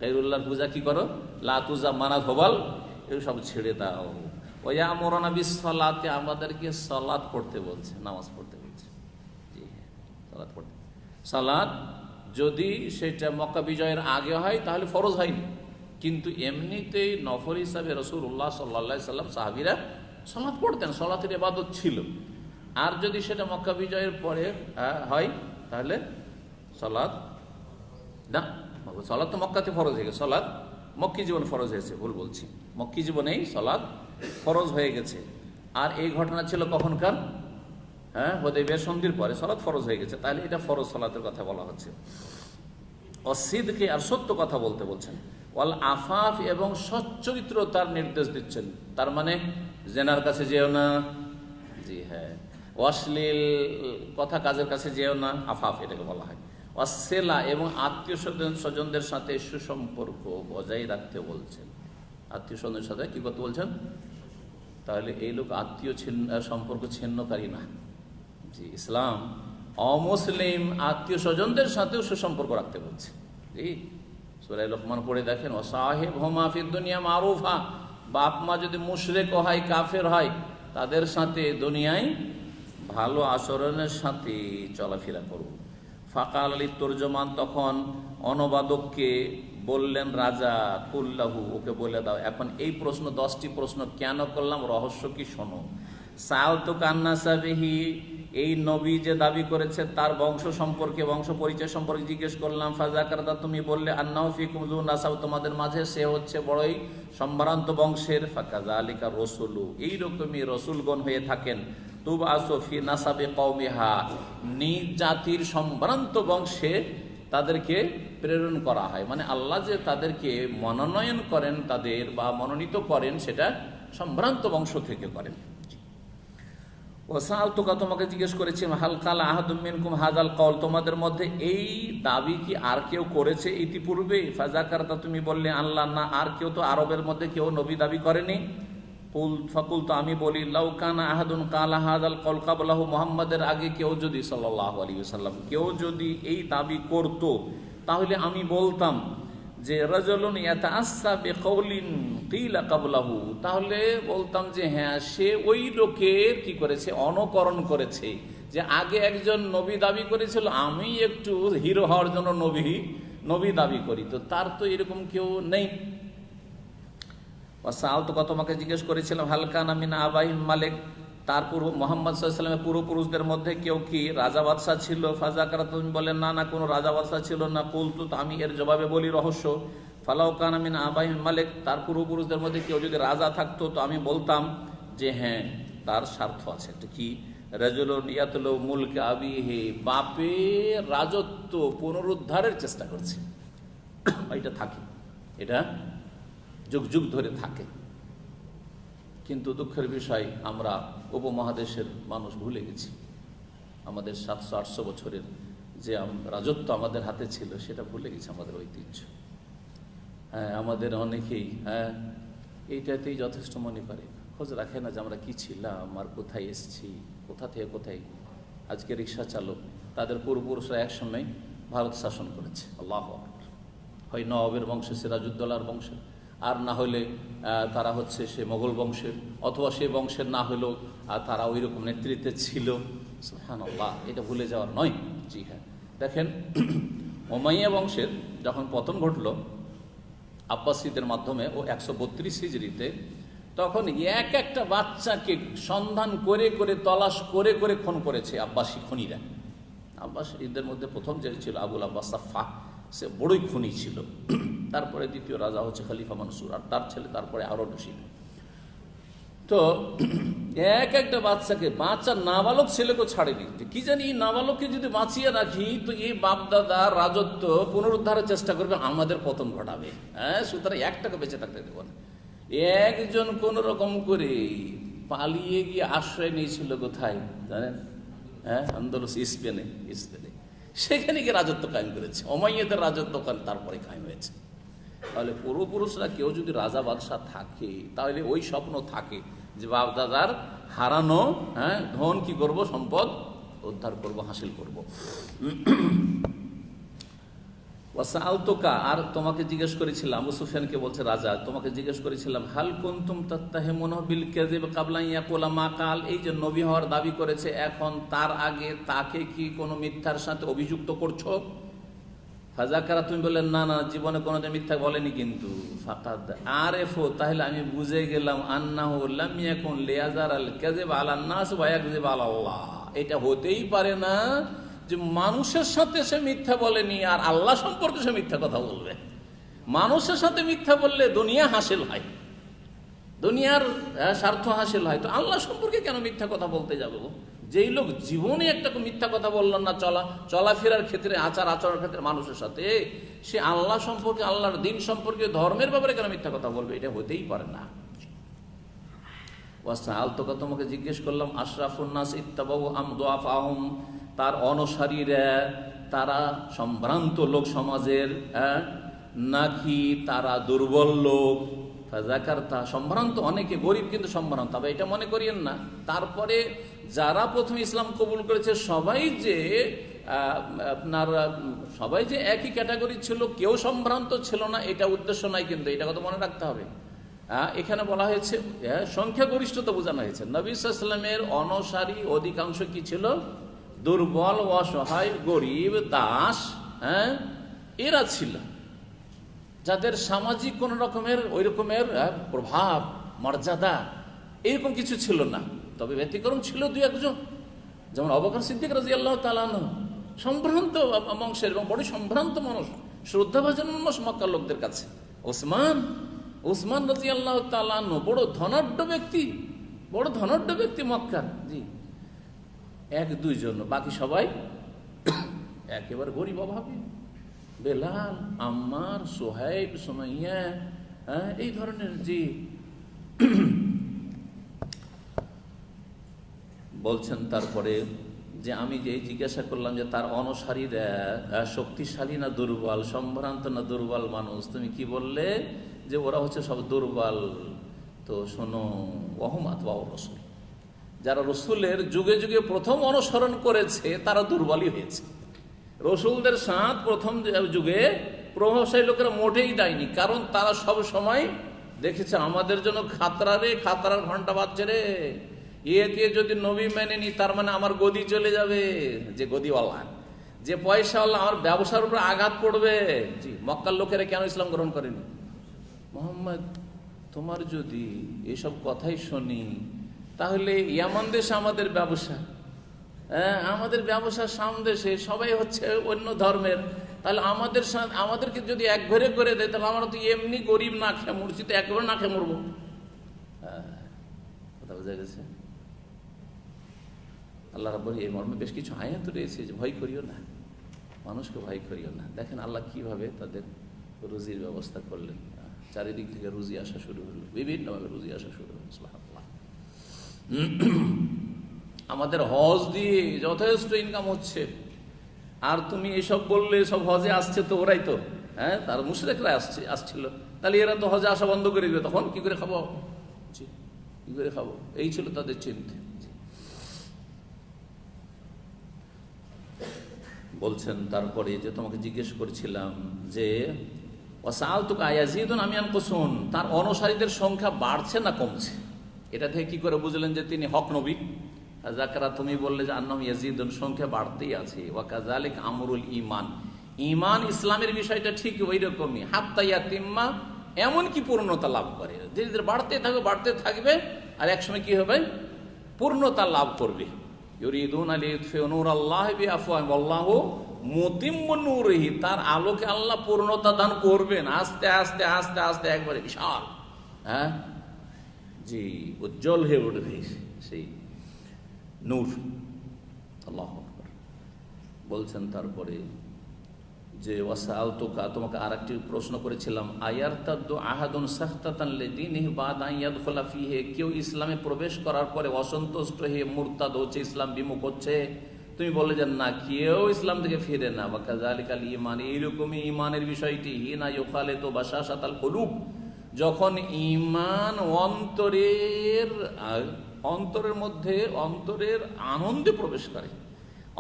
গায়রুল্লাহর পূজা কি করো? লাতুজা মানাত হবাল, এই সব ছেড়ে দাও। ওয়া আমরুনা বিসসালাতি, আমাদেরকে সালাত পড়তে বলছে, নামাজ পড়তে বলছে। জি হ্যাঁ, সালাত পড়তে। সালাত যদি সেটা মক্কা বিজয়ের আগে হয় তাহলে ফরজ হয়নি, কিন্তু এমনিতেই নফল হিসাবে রাসূলুল্লাহ সাল্লাল্লাহু আলাইহি সাল্লাম সাহাবীরা সালাত পড়তেন, সালাতের ইবাদত ছিল। আর যদি সেটা মক্কা বিজয়ের পরে হয় তাহলে সালাত না সলাৎ তো মক্কাতে ফরজ হয়ে গেছে, সলাৎ মক্কি জীবন ফরজ হয়েছে, ভুল বলছি, মক্কি জীবনেই সলাৎ ফরজ হয়ে গেছে। আর এই ঘটনা ছিল কখনকার? হুদায়বিয়া সন্ধির পরে সলাৎ ফরজ হয়ে গেছে, তাহলে এটা ফরজ সলাতের কথা বলা হচ্ছে। অসিদকে, আর সত্য কথা বলতে বলছেন। ওয়াল আফাফ, এবং সচ্চরিত্রতার নির্দেশ দিচ্ছেন। তার মানে জেনার কাছে যেও না, জি হ্যাঁ, অশ্লীল কথা কাজের কাছে যেও না, আফাফ এটাকে বলা হয়। অসেলা, এবং আত্মীয় স্বজনদের সাথে সুসম্পর্ক বজায় রাখতে বলছেন। আত্মীয় স্বজনের সাথে কি করতে বলছেন? তাহলে এই লোক আত্মীয় সম্পর্ক ছিন্নকারী না। জি, ইসলাম অমুসলিম আত্মীয় স্বজনদের সাথেও সুসম্পর্ক রাখতে বলছে। জি, সূরা লোকমান পড়ে দেখেন, ও সাহেব হুমা ফিদ দুনিয়া মারুফা, বাপ মা যদি মুশরিক হয়, কাফের হয়, তাদের সাথে দুনিয়ায় ভালো আচরণের সাথে চলাফেরা করুন। ফাকাল আলী তর্জমান, তখন অনুবাদককে বললেন রাজা, কুল্লাহু, ওকে বলে দাও। এখন এই প্রশ্ন, 10টি প্রশ্ন কেন করলাম, রহস্য কি শোনো। সাল তো কান্না সাবেহি, এই নবী যে দাবি করেছে তার বংশ সম্পর্কে, বংশ পরিচয় সম্পর্কে জিজ্ঞেস করলাম। ফাজাকারদা, তুমি বললে আন্নাহু ফিকুম যু নাসাব, তোমাদের মাঝে সে হচ্ছে বড়ই সম্ভ্রান্ত বংশের। ফাকাযালিকা রাসূলু, এইরকমই রসুলগণ হয়ে থাকেন। তুবআসু ফি নাসাবে কওমিহা, নিজ জাতির সম্ভ্রান্ত বংশে তাদেরকে প্রেরণ করা হয়। মানে আল্লাহ যে তাদেরকে মনোনয়ন করেন, তাদের বা মনোনীত করেন, সেটা সম্ভ্রান্ত বংশ থেকে করেন। ওয়াসাল তোকা, তোমাকে জিজ্ঞেস করেছি, হালকাল আহাদুম মিনকুম হাযাল কওল, তোমাদের মধ্যে এই দাবি কি আর কেউ করেছে ইতিপূর্বে? ফাযাকারতা, তুমি বললে আল্লাহ, না আর কেউ তো আরবের মধ্যে কেউ নবী দাবি করেনি। ফাকুল, তো আমি বলি, লাউ কানা আহাদুন কালা হাযাল কওল ক্বাবলাহু, মুহাম্মাদের আগে কেউ যদি, সাল্লাল্লাহু আলাইহি ওয়াসাল্লাম, কেউ যদি এই দাবি করত, তাহলে আমি বলতাম যে রাজুলুন ইয়াতাআসসা বিকাউলিন কিলা ক্বাবলাহু, তাহলে বলতাম যে হ্যাঁ, সে ওই লোকের কি করেছে, অনুকরণ করেছে, যে আগে একজন নবী দাবি করেছিল, আমি একটু হিরো হওয়ার জন্য নবী দাবি করি, তো তার তো এরকম কেউ নেই। সাল তো তোমাকে জিজ্ঞেস করেছিলাম, হালকানা মিন আবাইহিম মালিক, তার পূর্ব মোহাম্মদ সাল্লাল্লাহু আলাইহি ওয়াসাল্লামের পূর্বপুরুষদের মধ্যে কেউ কি রাজা বাদশাহ ছিল? ফাজাকারা, তুমি বলেন না, না কোনো রাজা বাদশাহ ছিল না। কুলতু, আমি এর জবাবে বলি রহস্য, ফালাউ কানা মিন আবাইহিম মালিক, তার পূর্বপুরুষদের মধ্যে কেউ যদি রাজা থাকতো, তো আমি বলতাম যে হ্যাঁ, তার স্বার্থ আছে। এটা কি? রাজুলুন ইয়াতলু মুলকা আবিহি, বাপের রাজত্ব পুনরুদ্ধারের চেষ্টা করছে। এটা থাকে, এটা যুগ যুগ ধরে থাকে। কিন্তু দুঃখের বিষয়, আমরা উপমহাদেশের মানুষ ভুলে গেছি। আমাদের 700-800 বছরের যে রাজত্ব আমাদের হাতে ছিল, সেটা ভুলে গেছি, আমাদের ঐতিহ্য। হ্যাঁ, আমাদের অনেকেই এইটাতেই যথেষ্ট মনে করে, খোঁজ রাখে না যে আমরা কি ছিলাম, আর কোথায় এসেছি, কোথা থেকে কোথায়। আজকে রিক্সা চালক, তাদের পূর্বপুরুষরা একসময় ভারত শাসন করেছে। আল্লাহু আকবার। হয় নবাবের বংশে, সিরাজউদ্দৌলার বংশের, আর না হলে তারা হচ্ছে সে মোগল বংশের, অথবা সে বংশের না হলেও তারা ওই রকম নেতৃত্বে ছিল। সুবহানাল্লাহ, এটা ভুলে যাওয়ার নয়। জি হ্যাঁ, দেখেন উমাইয়া বংশের যখন পতন ঘটল আব্বাসীদের মাধ্যমে, ও 132 হিজরিতে, তখন এক একটা বাচ্চাকে সন্ধান করে করে, তলাশ করে করে খুন করেছে আব্বাসী খুনিরা। আব্বাসীদের মধ্যে প্রথম যে ছিল আবুল আব্বাস সাফা, সে বড়ই খুনি ছিল। তারপরে দ্বিতীয় রাজা হচ্ছে খলিফা মনসুর, আর তার ছেলে তারপরে আরো ছিল। তো এক একটা বাচ্চাকে, বাচ্চা নাবালক ছেলেকেও ছাড়েনি। কি জানি, নাবালককে যদি বাঁচিয়ে রাখি, তো এই বাপদাদার রাজত্ব পুনরুদ্ধারের চেষ্টা করবে, আমাদের পতন ঘটাবে। হ্যাঁ, সুতরাং একটাকে বেঁচে থাকতে দেবো না। একজন কোন রকম করে পালিয়ে গিয়ে আশ্রয় নিয়েছিল কোথায় জানেন? হ্যাঁ, আন্দালুস, স্পেনে। সেখানে গিয়ে রাজত্ব কায়েম করেছে। উমাইয়াদের রাজত্ব তারপরে কায়েম হয়েছে। তাহলে পূর্বপুরুষরা কেউ যদি রাজা বাদশাহ থাকে, তাহলে ওই স্বপ্ন থাকে যে বাপ দাদার হারানো ধন কি করব, সম্পদ উদ্ধার করব, হাসিল করব। ওয়াসাআলতুকা, আর তোমাকে জিজ্ঞেস করেছিলাম, আবু সুফিয়ানকে বলছে রাজা, তোমাকে জিজ্ঞেস করেছিলাম, হাল কুনতুম তাত্তাহিমুনা বিল কাযিব ক্বাবলা ইয়াকুলা মা কাল, এই যে নবী হওয়ার দাবি করেছে, এখন তার আগে তাকে কি কোনো মিথ্যার সাথে অভিযুক্ত করছো? ফাজাকারা, তুমি বললেন না, না, জীবনে কোনোদিন মিথ্যা বলেনি। কিন্তু ফাকাদ আরেফু, তাহলে আমি বুঝে গেলাম, আন্নাহু লাম ইয়াকুন লিয়াজারাল কাযিব আলান নাস ওয়া ইয়াকযিব আলাল্লাহ, এটা হতেই পারে না যে মানুষের সাথে সে মিথ্যা বলেনি আর আল্লাহ সম্পর্কে সে মিথ্যা কথা বলবে। মানুষের সাথে মিথ্যা বললে দুনিয়া হাসিল হয়, দুনিয়ার স্বার্থ হাসিল হয়, তো আল্লাহ সম্পর্কে কেন মিথ্যা কথা বলতে যাবো? যেই লোক জীবনে একটা মিথ্যা কথা বলল না চলাফেরার ক্ষেত্রে, আচার আচরণের ক্ষেত্রে মানুষের সাথে, সে আল্লাহ সম্পর্কে, আল্লাহর দিন সম্পর্কে, ধর্মের ব্যাপারে কেন মিথ্যা কথা বলবে? এটা হতেই পারে না। তোকে তোমাকে জিজ্ঞেস করলাম, আশরাফুন নাস ইত্তাবাউ আম দুআফাহুম, তার অনুসারীরা তারা সম্ভ্রান্ত লোক সমাজের, নাকি তারা দুর্বল লোক? ফাযাকারতা, সম্ভ্রান্ত অনেকে, গরিব কিন্তু সম্ভ্রান্ত, তবে এটা মনে করিয়েন না তারপরে যারা প্রথমে ইসলাম কবুল করেছে সবাই যে সবাই যে একই ক্যাটাগরি ছিল, কেউ সম্ভ্রান্ত ছিল না, এটা উদ্দেশ্য নয়, কিন্তু এটা কথা মনে রাখতে হবে। এখানে বলা হয়েছে সংখ্যাগরিষ্ঠতা বোঝানো হয়েছে। নবী সাল্লাল্লাহু আলাইহি ওয়াসাল্লামের অনুসারী অধিকাংশ কি ছিল? দুর্বল, অসহায়, গরিব, দাস, এরা ছিল, যাদের সামাজিক কোন রকমের ওই রকমের প্রভাব, মর্যাদা এরকম কিছু ছিল না। তবে ব্যতিক্রম ছিল দুই একজন, যেমন আবু বকর সিদ্দিক রাদিয়াল্লাহু তাআলা আনহু, সম্ভ্রান্ত বংশের এবং বড় সম্ভ্রান্ত মানুষ, শ্রদ্ধাভাজন মানুষ মক্কার লোকদের কাছে। ওসমান রাদিয়াল্লাহু তাআলা আনহু বড় ধনাঢ্য ব্যক্তি মক্কার, জি, এক দুইজন, বাকি সবাই একেবারে গরিব, অভাবী। বেলাল, আম্মার, সোহাইব, সুমাইয়া, এই ধরনের, জি। বলছেন তারপরে যে আমি যে জিজ্ঞাসা করলাম যে তার অনুসারীরা শক্তিশালী না দুর্বল, সম্ভ্রান্ত না দুর্বল মানুষ, তুমি কি বললে? যে ওরা হচ্ছে সব দুর্বল। তো শোনো, ওয়াহুম আতবাউ রাসূল, যারা রসুলের যুগে যুগে প্রথম অনুসরণ করেছে তারা দুর্বলই হয়েছে। রসুলদের সাথ প্রথম যুগে প্রভাবশালী লোকেরা মোটেই দেয়নি, কারণ তারা সব সময় দেখেছে আমাদের জন্য খাতরার ঘন্টা বাজছে রে, দিয়ে যদি নবী মেনে নি তার মানে আমার গদি চলে যাবে, যে গদিওয়ালা, যে পয়সাওয়ালা, আমার ব্যবসার উপর আঘাত পড়বে। জি, মক্কার লোকেরা কেন ইসলাম গ্রহণ করেনি? মোহাম্মদ, তোমার যদি এসব কথাই শুনি তাহলে ইয়ামান দেশে আমাদের ব্যবসা, আমাদের ব্যবসা শাম দেশে, সবাই হচ্ছে অন্য ধর্মের, তাহলে আমাদেরকে যদি এক ঘরে করে দেয় তাহলে আমরা তো এমনি গরিব না খেয়ে মরছি, তো একবারে না খেয়ে মরবো। কথা বোঝা গেছে? আল্লাহ রাব্বুল এই মর্মে বেশ কিছু আয়াত রয়েছে যে ভয় করিও না, মানুষকে ভয় করিও না। দেখেন আল্লাহ কিভাবে তাদের রুজির ব্যবস্থা করলেন, চারিদিক থেকে রুজি আসা শুরু হলো, বিভিন্নভাবে রুজি আসা শুরু হলো। সুবহানাল্লাহ। আমাদের হজ দিয়ে যথেষ্ট ইনকাম হচ্ছে, আর তুমি এসব বললে সব হজে আসছে, তো ওরাই তো তার মুশরিকরা আসছিল, তাহলে এরা তো হজে আসা বন্ধ করে দিবে, তখন কি করে খাবো? কি করে খাবো? এই ছিল তাদের চিন্তা। বলছেন তারপরে যে তোমাকে জিজ্ঞেস করছিলাম যে ওয়াসাআলতুকা আয়াজিদুন আম ইয়ানকুসুন, তার অনুসারীদের সংখ্যা বাড়ছে না কমছে? এটা থেকে কি করে বুঝলেন যে তিনি হক নবী? যাকারা, তুমি বললে যে আন্নাহুম ইয়াজিদুন, সংখ্যা বাড়তেই আছে। ওয়া কাযালিক আমরুল ঈমান, ঈমান ইসলামের বিষয়টা ঠিক ওই রকমই, হাত্তা ইয়াতিম্মা, এমন কি পূর্ণতা লাভ করে, ধীরে ধীরে বাড়তে থাকবে, আর একসময় কি হবে? পূর্ণতা লাভ করবে। ইউরিদুনা লিইউতফিউ নূরাল্লাহি বিআফওয়াহিহিম ওয়াল্লাহু মুতিম্মু নূরিহি, তার আলোকে আল্লাহ পূর্ণতা দান করবেন, আস্তে আস্তে আস্তে আস্তে একবারে বিশাল, জি, উজ্জ্বল হয়ে উঠবে সেই নূর। আল্লাহু আকবার। বলছেন তারপরে যে ওয়াসাআলতুকা, তোমাকে আরেকটি প্রশ্ন করেছিলাম, আয়ারতাদ্দু আহাদুন সাখতাতান লিদীনিহি বা'দা আন ইয়াদখুলা ফীহি, কেউ ইসলামে প্রবেশ করার পরে অসন্তুষ্ট হয়ে মুরতাদ হচ্ছে, ইসলাম বিমুখ হচ্ছে, তুমি বলে যে না, কেউ ইসলাম থেকে ফিরে না। ওয়া কাযালিকাল ঈমান, এইরকমই ঈমানের বিষয়টি, হিনা ইউখালিতু বাশাশাতাল কুলুব, যখন ঈমান অন্তরের মধ্যে অন্তরের আনন্দে প্রবেশ করে,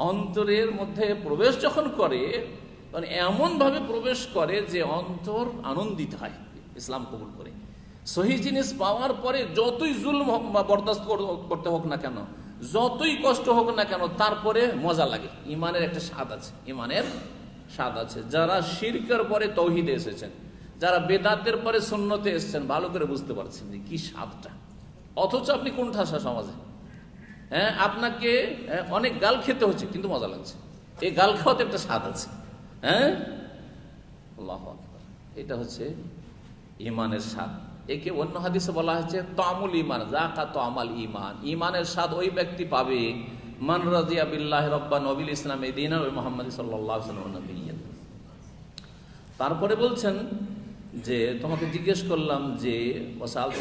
অন্তরের মধ্যে প্রবেশ যখন করে তখন এমনভাবে প্রবেশ করে যে অন্তর আনন্দিত হয় ইসলাম কবুল করে। সহি জিনিস পাওয়ার পরে যতই জুলম বরদাস্ত করতে হোক না কেন, যতই কষ্ট হোক না কেন, তারপরে মজা লাগে। ইমানের একটা স্বাদ আছে, ইমানের স্বাদ আছে। যারা শিরকের পরে তৌহিদে এসেছেন, যারা বেদাতের পরে সুন্নতে এসেছেন, ভালো করে বুঝতে পারছেন যে কি স্বাদটা। অথচ আপনি কোন ঠাসা সমাজে, আপনাকে অনেক গাল খেতে হচ্ছে, কিন্তু মজা লাগছে। এই গাল খাওয়াতে একটা স্বাদ আছে। হ্যাঁ, আল্লাহু আকবার। এটা হচ্ছে ইমানের স্বাদ। একে অন্য হাদিসে বলা হয়েছে তামুল ইমান, যাকা তামাল ইমান। ইমানের স্বাদ ওই ব্যক্তি পাবে মান রাদিয়া বিল্লাহি রাব্বান ওয়া বিল ইসলামি দীনান ওয়া মুহাম্মাদ সাল্লাল্লাহু আলাইহি ওয়াসাল্লাম নবিয়্যান। তারপরে বলছেন যে তোমাকে জিজ্ঞেস করলাম যে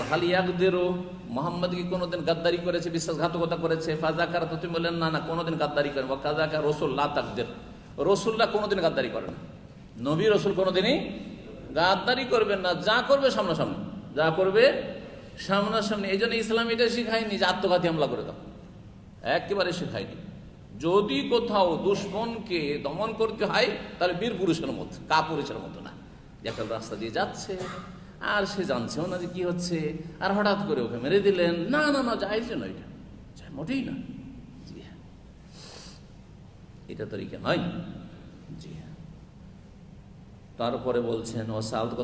হাল ইয়াকদিরু, মুহাম্মদ কি কোনোদিন গাদ্দারি করেছে, বিশ্বাসঘাতকতা করেছে? ফাযাকার, তো তুমি বললেন না না কোনোদিন গাদ্দারি করেন। ওয়া কাযাকা রাসূল লা তাকদির, রাসূলরা কোনোদিন গাদ্দারি করে না। নবী রাসূল কোনোদিনই গাদ্দারি করবেন না, যা করবে সামনাসামনি, যা করবে সামনাসামনি। এই জন্য ইসলাম এটা শিখায়নি যে আত্মঘাতী হামলা করে দাও, একেবারে শিখায়নি। যদি কোথাও দুশ্মনকে দমন করতে হয় তাহলে বীর পুরুষের মতো, কাপুরুষের মতো না, যে একটা রাস্তা দিয়ে যাচ্ছে আর সে জানছেও না যে কি হচ্ছে, আর হঠাৎ করে ওকে মেরে দিলেন। না না না, যাইজ নয়, এটা মোটেই না। জি হ্যাঁ, এটা তরিকা নয়। জি হ্যাঁ। তারপরে বলছেন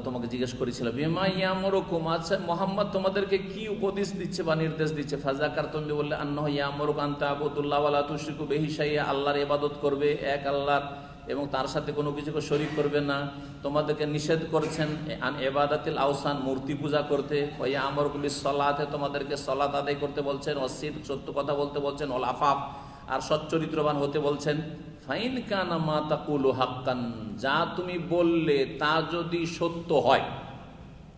তোমাকে জিজ্ঞেস করেছিল বিমা ইয়ামুরুকুম, আচ্ছা মুহাম্মদ তোমাদেরকে কি উপদেশ দিচ্ছে বা নির্দেশ দিচ্ছে? ফাযাকার, তুমি বললে আন্নাহু ইয়ামুরুকা আন তা'বুদুল্লাহ ওয়া লা তুশরিকু বিহি শাইআ, আল্লাহর ইবাদত করবে এক আল্লাহর এবং তার সাথে কোনো কিছুকে শরীক করবে না। তোমাদেরকে নিষেধ করছেন আন ইবাদাতিল আওসান, মূর্তি পূজা করতে। ওয়া ইয়ামুরুকুম বিস সালাতে, তোমাদেরকে সালাত আদায় করতে বলছেন। ওয়া সিদক, সত্য কথা বলতে বলছেন। ওয়াল আফাফ, আর সচ্চরিত্রবান হতে বলছেন। ফাইন কানা মা তাকুলু হাক্কান, যা তুমি বললে তা যদি সত্য হয়,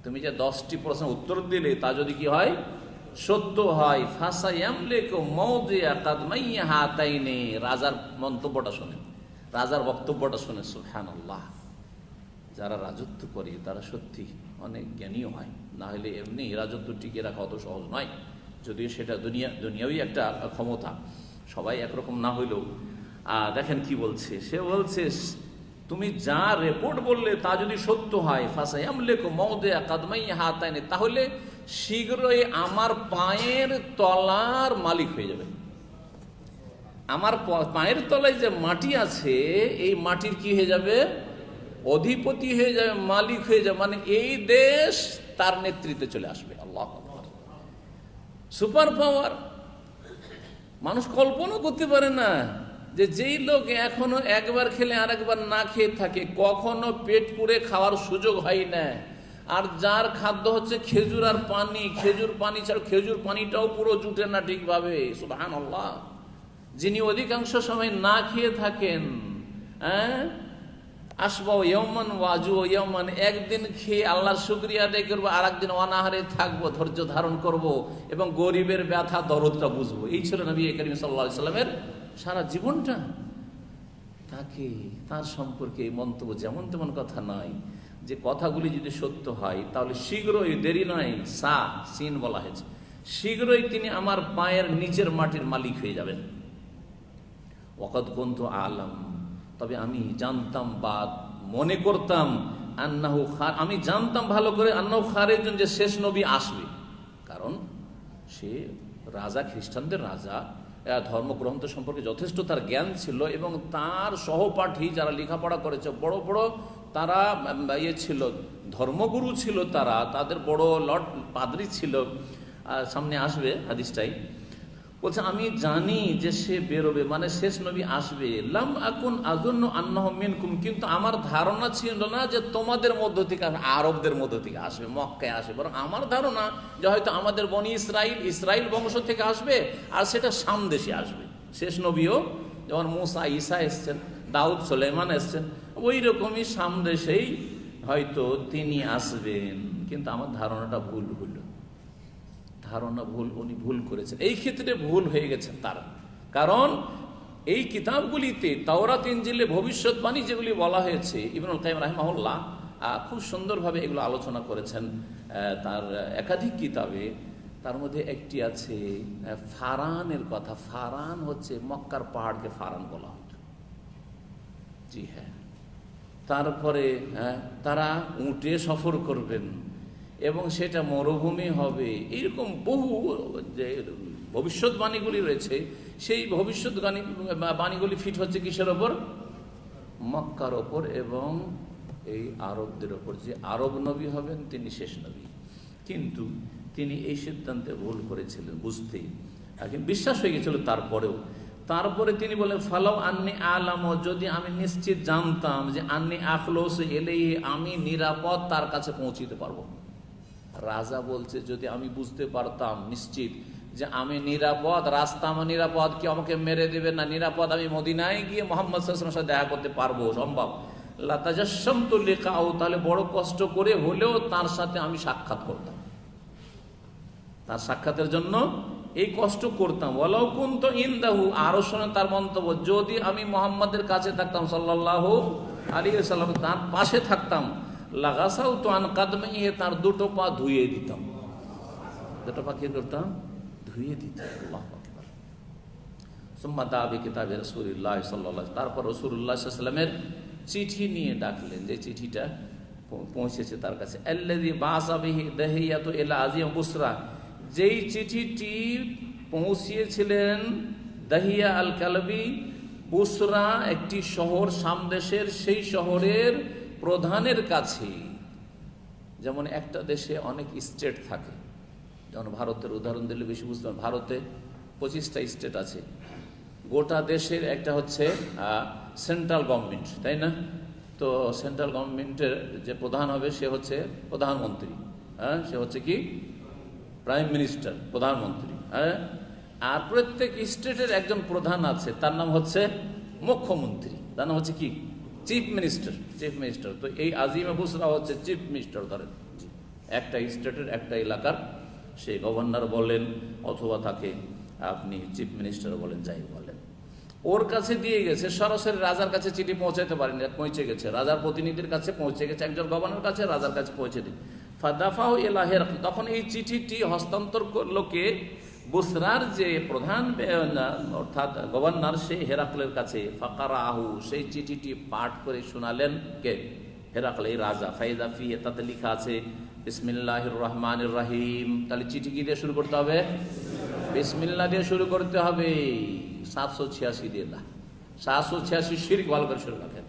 তুমি যে 10টি প্রশ্ন উত্তর দিলে তা যদি কি হয়, সত্য হয়। ফাসায়ামলিকু মাওদিয়া কাদমাইয়া হাতাইনি, রাজার মন্তব্যটা শুনেন, রাজার বক্তব্যটা শুনে সুবহানাল্লাহ। যারা রাজত্ব করে তারা সত্যি অনেক জ্ঞানীও হয়, না হলে এমনি রাজত্ব টিকিয়ে রাখা অত সহজ নয়। যদিও সেটা দুনিয়াবি একটা ক্ষমতা, সবাই একরকম না হইলেও। দেখেন কি বলছে, সে বলছে তুমি যা রিপোর্ট বললে তা যদি সত্য হয়, ফাসায়ামলিকু মাওদিয়া কাদমাইয়া হাতাইনি, তাহলে শীঘ্রই আমার পায়ের তলার মালিক হয়ে যাবে। আমার পায়ের তলায় যে মাটি আছে, এই মাটির কি হয়ে যাবে, অধিপতি হয়ে যাবে, মালিক হয়ে যাবে। মানে এই দেশ তার নেতৃত্বে চলে আসবে। আল্লাহু আকবার, সুপার পাওয়ার। মানুষ কল্পনা করতে পারে না যে যেই লোক এখনো একবার খেলে আরেকবার না খেয়ে থাকে, কখনো পেট পুড়ে খাওয়ার সুযোগ হয় না, আর যার খাদ্য হচ্ছে খেজুর আর পানি, খেজুর পানি ছাড়া খেজুর পানিটাও পুরো জুটে না ঠিকভাবে, সুবহানাল্লাহ। যিনি অধিকাংশ সময় না খেয়ে থাকেন, আসবাও ইয়ামান ওয়াজু ইয়ামান, একদিন খেয়ে আল্লাহর শুকরিয়া আদায় করবো, আর একদিন অনাহারে থাকবো, ধৈর্য ধারণ করব এবং গরিবের ব্যথা দরদটা বুঝবো। এই ছিল নবী করিম সাল্লাল্লাহু আলাইহি সাল্লামের সারা জীবনটা। তাকে তার সম্পর্কে এই মন্তব্য যেমন তেমন কথা নয়, যে কথাগুলি যদি সত্য হয় তাহলে শীঘ্রই, দেরি নয়, সিন বলা হয়েছে, শীঘ্রই তিনি আমার পায়ের নিচের মাটির মালিক হয়ে যাবেন। ওয়াকাদ কুনতু আলাম, তবে আমি জানতাম বা মনে করতাম, আন্নাহু, আমি জানতাম ভালো করে, আন্নাহু খারিজুন, যে শেষ নবী আসবে। কারণ সে রাজা, খ্রিস্টানদের রাজা, ধর্মগ্রন্থ সম্পর্কে যথেষ্ট তার জ্ঞান ছিল, এবং তার সহপাঠী যারা লেখাপড়া করেছে, বড় বড় তারা ছিল, ধর্মগুরু ছিল তারা, তাদের বড় লর্ড পাদ্রী ছিল। সামনে আসবে হাদিসটাই বলছে, আমি জানি যে সে বেরোবে, মানে শেষ নবী আসবে। লাম আকুন আযুন্নু আন্নাহু মিনকুম, কিন্তু আমার ধারণা ছিল না যে তোমাদের মধ্য থেকে, আরবদের মধ্য থেকে আসবে, মক্কায় আসবে। বরং আমার ধারণা যে হয়তো আমাদের বনি ইসরাইল বংশ থেকে আসবে, আর সেটা সামদেশে আসবে। শেষ নবীও যেমন মুসা ঈসা এসছেন, দাউদ সুলাইমান এসছেন, ওই রকমই সামদেশেই হয়তো তিনি আসবেন। কিন্তু আমার ধারণাটা ভুল হলো, ধারণা ভুল, উনি ভুল করেছেন। এই ক্ষেত্রে ভুল হয়ে গেছেন তার, কারণ এই কিতাবগুলিতে, তাওরাত ইনজিলে ভবিষ্যৎবাণী যেগুলি বলা হয়েছে, ইবনুল কাইয়িম রাহিমাহুল্লাহ খুব সুন্দরভাবে এগুলো আলোচনা করেছেন তার একাধিক কিতাবে। তার মধ্যে একটি আছে ফারানের কথা। ফারান হচ্ছে মক্কার পাহাড়কে ফারান বলা হতো। জি হ্যাঁ। তারপরে তারা উটে সফর করবেন এবং সেটা মরুভূমি হবে, এইরকম বহু যে ভবিষ্যৎবাণীগুলি রয়েছে, সেই ভবিষ্যৎবাণীগুলি ফিট হচ্ছে কিসের ওপর? মক্কার ওপর এবং এই আরবদের ওপর। যে আরব নবী হবেন তিনি শেষ নবী। কিন্তু তিনি এই সিদ্ধান্তে ভুল করেছিলেন বুঝতেই, কিন্তু বিশ্বাস হয়ে গেছিল তারপরেও। তারপরে তিনি বলেন ফালাও আন্নি আলাম, যদি আমি নিশ্চিত জানতাম যে আন্নি আখলোস এলেই আমি নিরাপদ তার কাছে পৌঁছিতে পারবো। রাজা বলছে যদি আমি বুঝতে পারতাম নিশ্চিত যে আমি নিরাপদ, রাস্তা আমার নিরাপদ, কি আমাকে মেরে দেবে না, নিরাপদ, আমি মদিনায় গিয়ে মোহাম্মদ সাল্লাল্লাহু আলাইহি ওয়াসাল্লামের সাথে দেখা করতে পারবো, সম্ভব, লাতাজাসসামতু লিকাউ, তাহলে বড় কষ্ট করে হলেও তার সাথে আমি সাক্ষাৎ করতাম, তার সাক্ষাতের জন্য এই কষ্ট করতাম। ওয়ালাউ কুনতু ইনদাহু, আরো শুনে তার মন্তব্য, যদি আমি মোহাম্মদের কাছে থাকতাম সাল্লাল্লাহু আলাইহি ওয়াসাল্লাম, তার পাশে থাকতাম, লাগাসাউতু আন কাদমাইহি, তার দুটো পা ধুইয়ে দিতাম, দুটো পা কি করতাম, ধুইয়ে দিতাম। আল্লাহু আকবার। সুম্মা দাআ বিকিতাবি রাসূলিল্লাহ সাল্লাল্লাহু আলাইহি ওয়াসাল্লাম, তারপর রাসূলুল্লাহ সাল্লাল্লাহু আলাইহি ওয়াসাল্লামের চিঠি নিয়ে ডাকলেন, যে চিঠিটা পৌঁছেছে তার কাছে। আল্লাযী বাআসা বিহি দাহিয়াতু ইলা আজিম বুসরা, যেই চিঠিটি পৌঁছিয়েছিলেন দাহিয়া আল কালবি, বুসরা একটি শহর শাম দেশের, সেই শহরের প্রধানের কাছে। যেমন একটা দেশে অনেক স্টেট থাকে, যেমন ভারতের উদাহরণ দিলে বেশি বুঝতে পারেন, ভারতে 25টা স্টেট আছে, গোটা দেশের একটা হচ্ছে সেন্ট্রাল গভর্নমেন্ট, তাই না? তো সেন্ট্রাল গভর্নমেন্টের যে প্রধান হবে সে হচ্ছে প্রধানমন্ত্রী, হ্যাঁ, সে হচ্ছে কি প্রাইম মিনিস্টার, প্রধানমন্ত্রী, হ্যাঁ। আর প্রত্যেক স্টেটের একজন প্রধান আছে, তার নাম হচ্ছে মুখ্যমন্ত্রী, তার নাম হচ্ছে কি চিফ মিনিস্টার, চিফ মিনিস্টার। তো এই আজিমে বুসরা হচ্ছে চিফ মিনিস্টার, ধরেন একটা স্টেটের একটা এলাকার সেই গভর্নর বলেন, অথবা তাকে আপনি চিফ মিনিস্টার বলেন, যাই বলেন। ওর কাছে দিয়ে গেছে, সরাসরি রাজার কাছে চিঠি পৌঁছাতে পারেনি, পৌঁছে গেছে রাজার প্রতিনিধির কাছে, পৌঁছে গেছে একজন গভর্নর কাছে, রাজার কাছে পৌঁছে দিন। ফাদাফাউ ইলা হেরাকল, তখন এই চিঠিটি হস্তান্তর করলো কে, বুসরার যে প্রধান অর্থাৎ গভর্নর, সেই হেরাকলের কাছে। ফাকারাহু, সেই চিঠিটি পাঠ করে শোনালেন কে, হেরাকল, এই রাজা। ফাইদা ফি, তাতে লেখা আছে বিসমিল্লাহির রহমানির রহিম। তাহলে চিঠি কি দিয়ে শুরু করতে হবে, বিসমিল্লাহ দিয়ে শুরু করতে হবে। 786 দিয়ে না, 786 শিরক, ভালো করে শুরু রাখেন।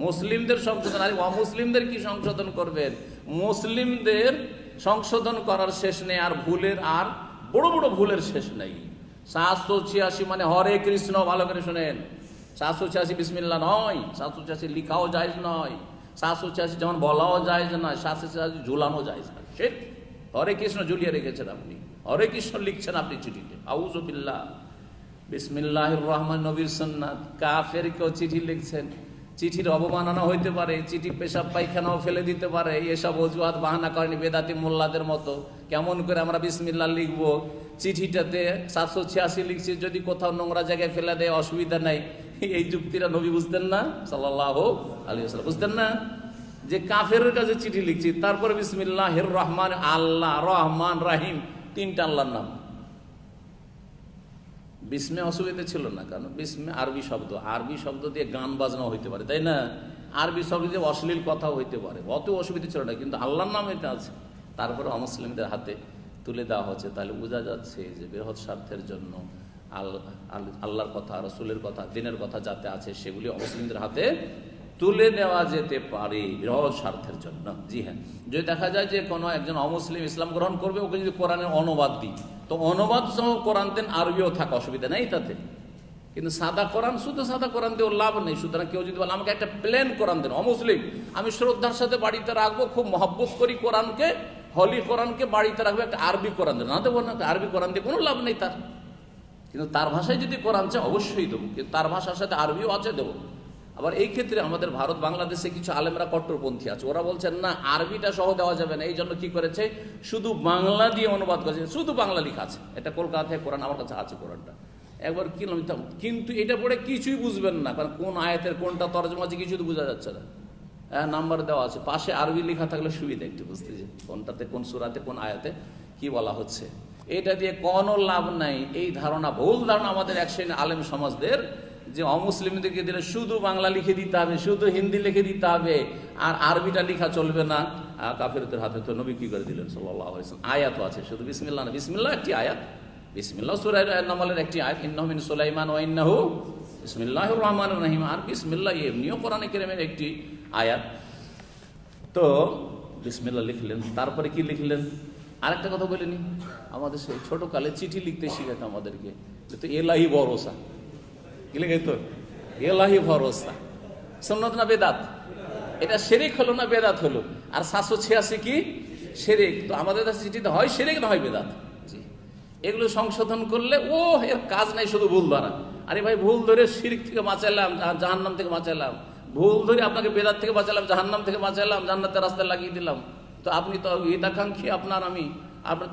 মুসলিমদের সংশোধন, আর অমুসলিমদের কি সংশোধন করবেন? মুসলিমদের সংশোধন করার শেষ নেই, আর ভুলের, আর বড় বড় ভুলের শেষ নেই। 786 মানে হরে কৃষ্ণ, ভালো করে শোনেন। 786 বিসমিল্লাহ নয়, 786 লিখাও জায়েজ নয়, 786 যেমন বলাও জায়েজ নয়, 786 ঝুলানো জায়েজ না। সে হরে কৃষ্ণ ঝুলিয়ে রেখেছেন আপনি, হরে কৃষ্ণ লিখছেন আপনি চিঠিতে, আউযু বিল্লাহ। বিসমিল্লাহির রহমান, নবীর সুন্নাত। কাফের কেউ চিঠি লিখছেন, চিঠির অবমাননা হইতে পারে, চিঠি পেশাব পায়খানাও ফেলে দিতে পারে, এসব অজুহাত বাহানা করেনি বেদাতি মোল্লাদের মতো। কেমন করে আমরা বিসমিল্লাহ লিখবো? চিঠিটাতে 786 লিখছি, যদি কোথাও নোংরা জায়গায় ফেলে দেয় অসুবিধা নাই। এই যুক্তিরা নবী বুঝতেন না সাল্লাল্লাহু আলাইহি ওয়াসাল্লাম, বুঝতেন না যে কাফের কাছে চিঠি লিখছি, তারপরে বিসমিল্লাহির রহমান, আল্লাহ রহমান রাহিম, তিনটা আল্লাহর নাম। বিসমে অসুবিধা ছিল না, কারণ বিসমে আরবি শব্দ, আরবি শব্দ দিয়ে গান বাজনা হইতে পারে, তাই না? আরবি শব্দ দিয়ে অশ্লীল কথা হইতে পারে, অত অসুবিধা ছিল না। কিন্তু আল্লাহর নাম এটা আছে, তারপরে অমুসলিমদের হাতে তুলে দেওয়া হচ্ছে। তাহলে বোঝা যাচ্ছে যে বৃহৎ স্বার্থের জন্য আল্লাহর কথা, রসুলের কথা, দিনের কথা যাতে আছে, সেগুলি অমুসলিমদের হাতে তুলে দেওয়া যেতে পারে বৃহৎ স্বার্থের জন্য। জি হ্যাঁ, যদি দেখা যায় যে কোনো একজন অমুসলিম ইসলাম গ্রহণ করবে, ওকে যদি কোরআনের অনুবাদ দিই, তো অনুবাদ সহ কোরআন দেন, আরবিও থাকা অসুবিধা নেই তাতে। কিন্তু সাদা কোরআন, শুধু সাদা কোরআন দিয়ে লাভ নেই। সুতরাং কেউ যদি বলে আমাকে একটা প্লেন কোরআন দেন, অমুসলিম, আমি শ্রদ্ধার সাথে বাড়িতে রাখবো, খুব মহব্বত করি কোরআনকে, হলি কোরআনকে বাড়িতে রাখবো, একটা আরবি কোরআন দেন, না দেবো না। আরবি কোরআন দিয়ে কোনো লাভ নেই তার। কিন্তু তার ভাষায় যদি কোরআন চায় অবশ্যই দেবো, কিন্তু তার ভাষার সাথে আরবিও আছে, দেবো। আবার এই ক্ষেত্রে আমাদের ভারত বাংলাদেশে কিছু আলেমরা কট্টরপন্থী আছে, ওরা বলছেন না আরবিটা সহ দেওয়া যাবে না। এই জন্য কি করেছে, শুধু বাংলা দিয়ে অনুবাদ করেছে, শুধু বাংলা লেখা আছে। এটা কলকাতা থেকে কোরআন, আমার কাছে আছে কোরআনটা, একবার কিনলাম। কিন্তু এটা পড়ে কিছুই বুঝবেন না, কারণ কোন আয়াতের কোনটা তরজমা আছে কিছু তো বোঝা যাচ্ছে না। নাম্বার দেওয়া আছে, পাশে আরবি লেখা থাকলে সুবিধা একটু বুঝতে, যে কোনটাতে কোন সূরাতে কোন আয়াতে কি বলা হচ্ছে। এটা দিয়ে কোনো লাভ নাই। এই ধারণা, ভুল ধারণা আমাদের এক শ্রেণী আলেম সমাজদের, যে অমুসলিমদেরকে দিলে শুধু বাংলা লিখে দিতে হবে, শুধু হিন্দি লিখে দিতে হবে, আর আরবিটা লেখা চলবে না। কাফেরদের হাতে তো নবী কি করে দিলেন সাল্লাল্লাহু আলাইহি ওয়াসাল্লাম, আয়াতও আছে, শুধু বিসমিল্লাহ না। বিসমিল্লাহ একটি আয়াত, বিসমিল্লাহ সূরা নামলের একটি আয়াত, ইন্নাহু মিন সুলাইমান ওয়া ইন্নাহু বিসমিল্লাহির রহমানির রহিম। আর বিসমিল্লাহ এমনিও কোরআনে কারীমের একটি আয়াত। তো বিসমিল্লাহ লিখলেন, তারপরে কি লিখলেন? আরেকটা কথা বলিনি, আমাদের সেই ছোটকালে চিঠি লিখতে শিখাতো আমাদেরকে, তো এলাহি ভরসা, কি লেগে তো এলাহি ভরসা, সুন্নত না বেদাত? এটা শিরক হলো না বেদাত হলো? আর 786 কি শিরক? তো আমাদের কাছে চিঠিতে হয় শিরক না হয় বেদাত। জি, এগুলো সংশোধন করলে ও এর কাজ নাই শুধু ভুল ধরা। আরে ভাই, ভুল ধরে শিরক থেকে বাঁচালাম, জাহান্নাম থেকে বাঁচালাম, ভুল ধরে আপনাকে বেদাত থেকে বাঁচালাম, জাহান্নাম থেকে বাঁচালাম, জান্নাতের রাস্তায় লাগিয়ে দিলাম, তো আপনি তো হিতাকাঙ্ক্ষী, আপনার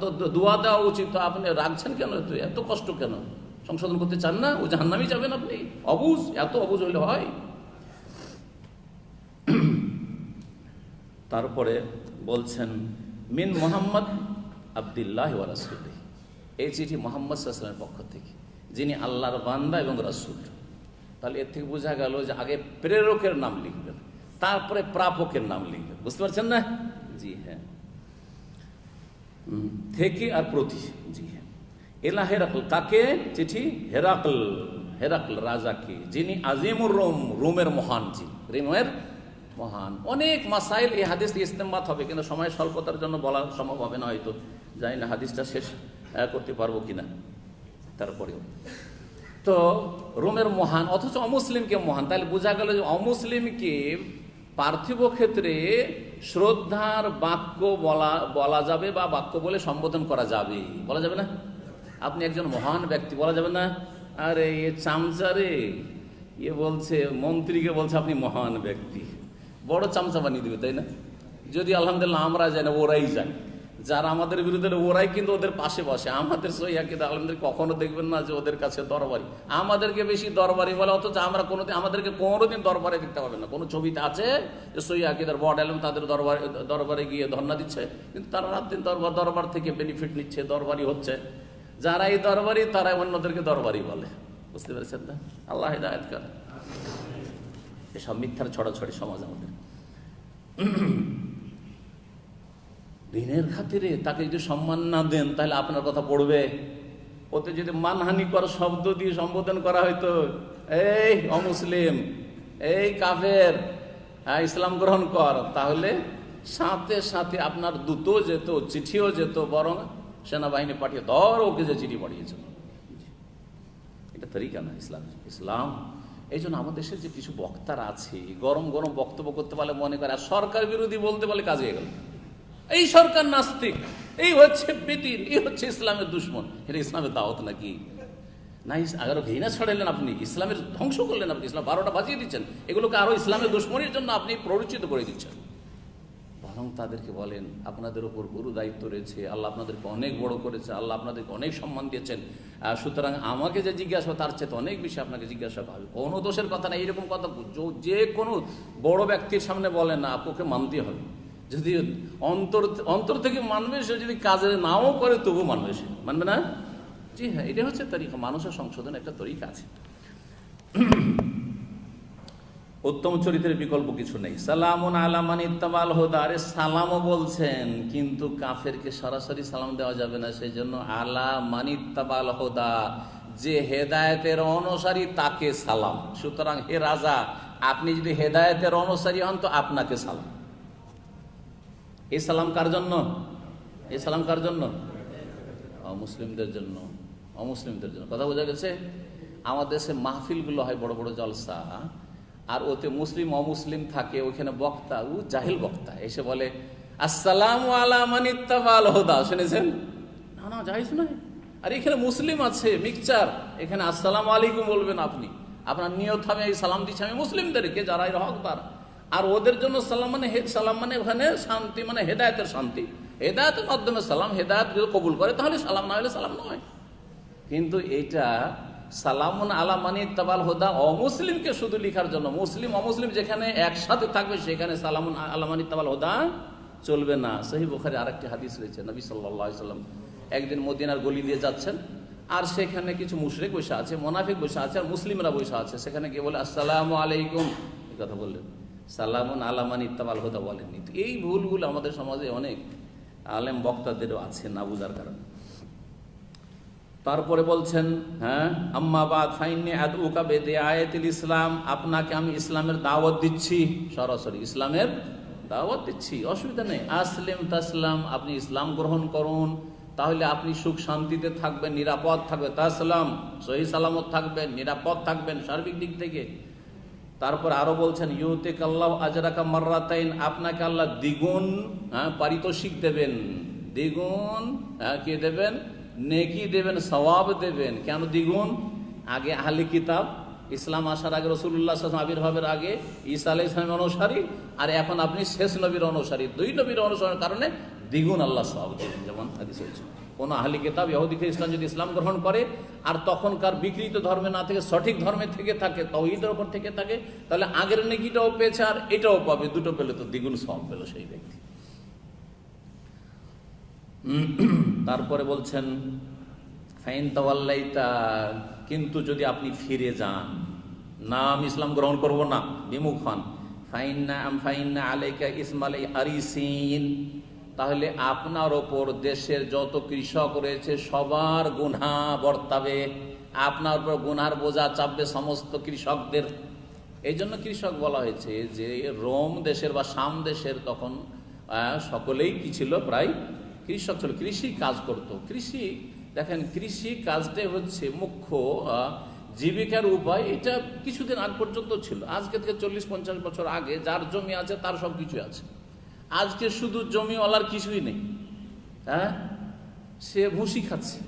তো দোয়া দেওয়া উচিত, তো আপনি রাখছেন কেন? তো এত কষ্ট কেন? সংশোধন করতে চান না? ও জাহান্নামই যাবেন আপনি? অবুঝ, এত অবুঝ হইলে হয়? তারপরে বলছেন মিন মোহাম্মদ আব্দুল্লাহ ওয়া রাসূলিহি, এই চিঠি মোহাম্মদ সাল্লাল্লাহু আলাইহি ওয়াসাল্লামের পক্ষ থেকে, যিনি আল্লাহর বান্দা এবং রাসূল। তাহলে এর থেকে বোঝা গেল যে আগে প্রেরকের নাম লিখবেন, তারপরে প্রাপকের নাম লিখবেন। বুঝতে পারছেন না? জি হ্যাঁ, থেকে আর প্রতি। জি হ্যাঁ, এলা হেরাকল, কাকে চিঠি? হেরাকল, হেরাকল রাজাকে, যিনি আজিমুর রোম, রোমের মহান, জি রোমের মহান। অনেক মাসাইল এই হাদিস দিয়ে ইস্তেমবাত হবে, কিন্তু সময় স্বল্পতার জন্য বলা সম্ভব হবে না, হয়তো জানি না হাদিসটা শেষ করতে পারবো কিনা। তারপরেও তো রোমের মহান, অথচ অমুসলিমকে মহান। তাহলে বোঝা গেল যে অমুসলিমকে পার্থিব ক্ষেত্রে শ্রদ্ধার বাক্য বলা যাবে, বা বাক্য বলে সম্বোধন করা যাবে, বলা যাবে না? আপনি একজন মহান ব্যক্তি বলা যাবে না? আরে এ চামচারে, এ বলছে মন্ত্রীকে বলছে আপনি মহান ব্যক্তি, বড় চামচা বানিয়ে দিবে, তাই না? যদি আলহামদুলিল্লাহ আমরা যাই না, ওরাই যায়, যারা আমাদের বিরুদ্ধে ওরাই কিন্তু ওদের পাশে বসে। আমাদের সহিয়া কিন্তু আলহামদুলিল্লাহ কখনো দেখবেন না যে ওদের কাছে দরবারি, আমাদেরকে বেশি দরবারি বলে, অথচ আমরা আমাদেরকে কোনোদিন দরবারে দেখতে পাবেন না। কোনো ছবিতে আছে যে সহিয়া আকিদার বড় আলেম তাদের দরবারে গিয়ে ধর্ণা দিচ্ছে, কিন্তু তারা রাত দিন দরবার থেকে বেনিফিট নিচ্ছে, দরবারি হচ্ছে। যারা এই দরবারি তারা অন্যদেরকে দরবারি বলে। বুঝতে পেরেছেন না? আল্লাহ হিদায়াত করেন। এসব মিথ্যার ছড়াছড়ি সমাজ আমাদের। দিনের খাতিরে তাকে যদি সম্মান না দেন, তাহলে আপনার কথা পড়বে। ওতে যদি মানহানিকর শব্দ দিয়ে সম্বোধন করা হয়তো, এই অমুসলিম, এই কাফের, ইসলাম গ্রহণ কর, তাহলে সাথে সাথে আপনার দূতও যেত, চিঠিও যেত, বরং সেনাবাহিনী পাঠিয়ে ধর ওকে যে চিঠি পাঠিয়েছে। এটা তরিকা না ইসলাম। এই জন্য আমাদের দেশের যে কিছু বক্তারা আছে, গরম গরম বক্তব্য করতে পারলে মনে করে, আর সরকার বিরোধী বলতে পারলে কাজে গেল, এই সরকার নাস্তিক, এই হচ্ছে বেদিন, এই হচ্ছে ইসলামের দুশ্মন। এটা ইসলামের দাওয়াত নাকি? না, আরো ঘৃণা ছড়াইলেন আপনি, ইসলামের ধ্বংস করলেন আপনি, ইসলাম 12টা বাজিয়ে দিচ্ছেন, এগুলোকে আরো ইসলামের দুশ্মনের জন্য আপনি প্ররোচিত করে দিচ্ছেন। বরং তাদেরকে বলেন আপনাদের উপর গুরু দায়িত্ব রয়েছে, আল্লাহ আপনাদেরকে অনেক বড় করেছে, আল্লাহ আপনাদেরকে অনেক সম্মান দিয়েছেন, সুতরাং আমাকে যে জিজ্ঞাসা তার চেয়ে অনেক বেশি আপনাকে জিজ্ঞাসা হবে। কোনো দোষের কথা না, এইরকম কথা যে কোনো বড় ব্যক্তির সামনে বলেন না, আপনাকে মানতে হবে। যদি অন্তর থেকে মানবে, সে যদি কাজে নাও করে তবু মানবে, সে মানবে না। জি হ্যাঁ, এটা হচ্ছে তরিকা, মানুষের সংশোধন একটা তরিকা আছে। উত্তম চরিত্রের বিকল্প কিছু নেই। সালামুন আলা মান ইত্তাবাল হুদা, আরে সালামও বলছেন, কিন্তু কাফেরকে সরাসরি সালাম দেওয়া যাবে না, সেই জন্য আলা মান ইত্তাবাল হুদা, যে হেদায়েতের অনুসারী তাকে সালাম। সুতরাং হে রাজা, আপনি যদি হেদায়েতের অনুসারী হন তো আপনাকে সালাম। এই সালাম কার জন্য? এই সালাম কার জন্য? অমুসলিমদের জন্য, অমুসলিমদের জন্য। কথা বোঝা গেছে? আমাদের দেশে মাহফিলগুলো হয়, বড় বড় জলসা, আর ওতে মুসলিম অমুসলিম থাকে, ওইখানে বক্তা, ও জাহিল বক্তা এসে বলে আসসালামু আলা মান ইত্তাবাল হুদা। শুনেছেন? না না, জায়েজ নয়। আর এখানে মুসলিম আছে মিক্সচার, এখানে আসসালামু আলাইকুম বলবেন আপনি, আপনার নিয়ত হবে এই সালাম দিচ্ছি আমি মুসলিমদেরকে যারা এর হকদার, আর ওদের জন্য সালাম মানে ওখানে শান্তি, মানে হেদায়েতের শান্তি, হেদায়েতের মাধ্যমে সালাম। হেদায়েত যদি কবুল করে তাহলে সালাম, না হলে সালাম নয়। কিন্তু এইটা সালামুন আলা মান ইত্তাবাল হুদা অমুসলিমকে শুধু লিখার জন্য, মুসলিম অমুসলিম যেখানে একসাথে থাকবে সেখানে সালামুন আলা মান ইত্তাবাল হুদা চলবে না। সহিহ বুখারী আরেকটি হাদিস রয়েছে, নবী সাল্লাল্লাহু আলাইহি সাল্লাম একদিন মদিনার গলি দিয়ে যাচ্ছেন, আর সেখানে কিছু মুশরিক বসে আছে, মুনাফিক বসে আছে, আর মুসলিমরা বসে আছে। সেখানে গিয়ে বলে আসসালামু আলাইকুম, এই কথা বললেন, সালামুন আলা মান ইত্তাবাল হুদা বলেননি। তো এই ভুলগুলো আমাদের সমাজে অনেক আলেম বক্তাদেরও আছে না বুঝার কারণে। তারপরে বলছেন, হ্যাঁ, আম্মা বাদ ফাইন্নি আদউকা বিদায়াতিল ইসলাম, আপনাকে আমি ইসলামের দাওয়াত দিচ্ছি, সরাসরি ইসলামের দাওয়াত দিচ্ছি, অসুবিধা নেই। আসলিম তাসলাম, আপনি ইসলাম গ্রহণ করুন, তাহলে আপনি সুখ শান্তিতে থাকবেন, নিরাপদ থাকবেন, তাসলাম সহি সালামত থাকবেন, নিরাপদ থাকবেন সার্বিক দিক থেকে। তারপর আরো বলছেন ইউতিক আল্লাহ আজরাকা মাররাতাইন, আপনাকে আল্লাহ দ্বিগুণ পারিতোষিক দেবেন, দ্বিগুণ কি দেবেন, নেকি দেবেন, সওয়াব দেবেন। কেন দ্বিগুণ? আগে আহলে কিতাব, ইসলাম আসার আগে রাসূলুল্লাহ সাল্লাল্লাহু আলাইহি আবির্ভাবের আগে ঈসা আলাইহিস সালামের অনুসারী, আর এখন আপনি শেষ নবীর অনুসারী, দুই নবীর অনুসরণের কারণে দ্বিগুণ আল্লাহ সওয়াব দেবেন। যেমন হাদিসে আছে, কোন আহলে কিতাব ইহুদি খ্রিস্টান যদি ইসলাম গ্রহণ করে আর তখনকার বিকৃত ধর্মে না থেকে সঠিক ধর্মে থেকে থাকে, তাওহীদের উপর থেকে থাকে, তাহলে আগের নেকিটাও পেয়েছে আর এটাও পাবে, দুটো পেলে তো দ্বিগুণ সওয়াব পেল সেই ব্যক্তি। তারপরে বলছেন ফাইন তাওয়াল্লাইতা, কিন্তু যদি আপনি ফিরে যান, না আমি ইসলাম গ্রহণ করব না, বিমুখ হন, ফাইন্না আলাইকা ইসমাল আরিসিন, তাহলে আপনার ওপর দেশের যত কৃষক রয়েছে সবার গুনাহ বর্তাবে, আপনার উপর গুনার বোঝা চাপবে সমস্ত কৃষকদের। এই জন্য কৃষক বলা হয়েছে যে রোম দেশের বা শাম দেশের তখন সকলেই কি ছিল, প্রায় কৃষক ছিল, কৃষি কাজ করত। কৃষি দেখেন, কৃষি কাজটাই হচ্ছে মুখ্য জীবিকার উপায়। এটা কিছুদিন আগ পর্যন্ত ছিল, আজকে থেকে 40-50 বছর আগে যার জমি আছে তার সব কিছু আছে। আজকে শুধু জমিওয়ালার কিছুই নেই, সে ভুসি খাচ্ছে,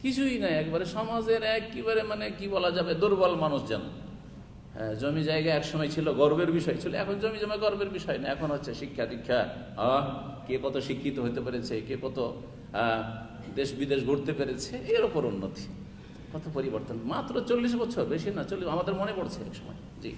কিছুই নাই, একবারে সমাজের একেবারে মানে কি বলা যাবে, দুর্বল মানুষ যেন। জমি জায়গা একসময় ছিল গর্বের বিষয় ছিল, এখন জমি জমা গর্বের বিষয় না, এখন হচ্ছে শিক্ষা দীক্ষা, কে কত শিক্ষিত হতে পেরেছে, কে কত দেশ বিদেশ ঘুরতে পেরেছে, এর ওপর উন্নতি, কত পরিবর্তন। মাত্র 40 বছর, বেশি না, 40, আমাদের মনে পড়ছে এক সময়। জি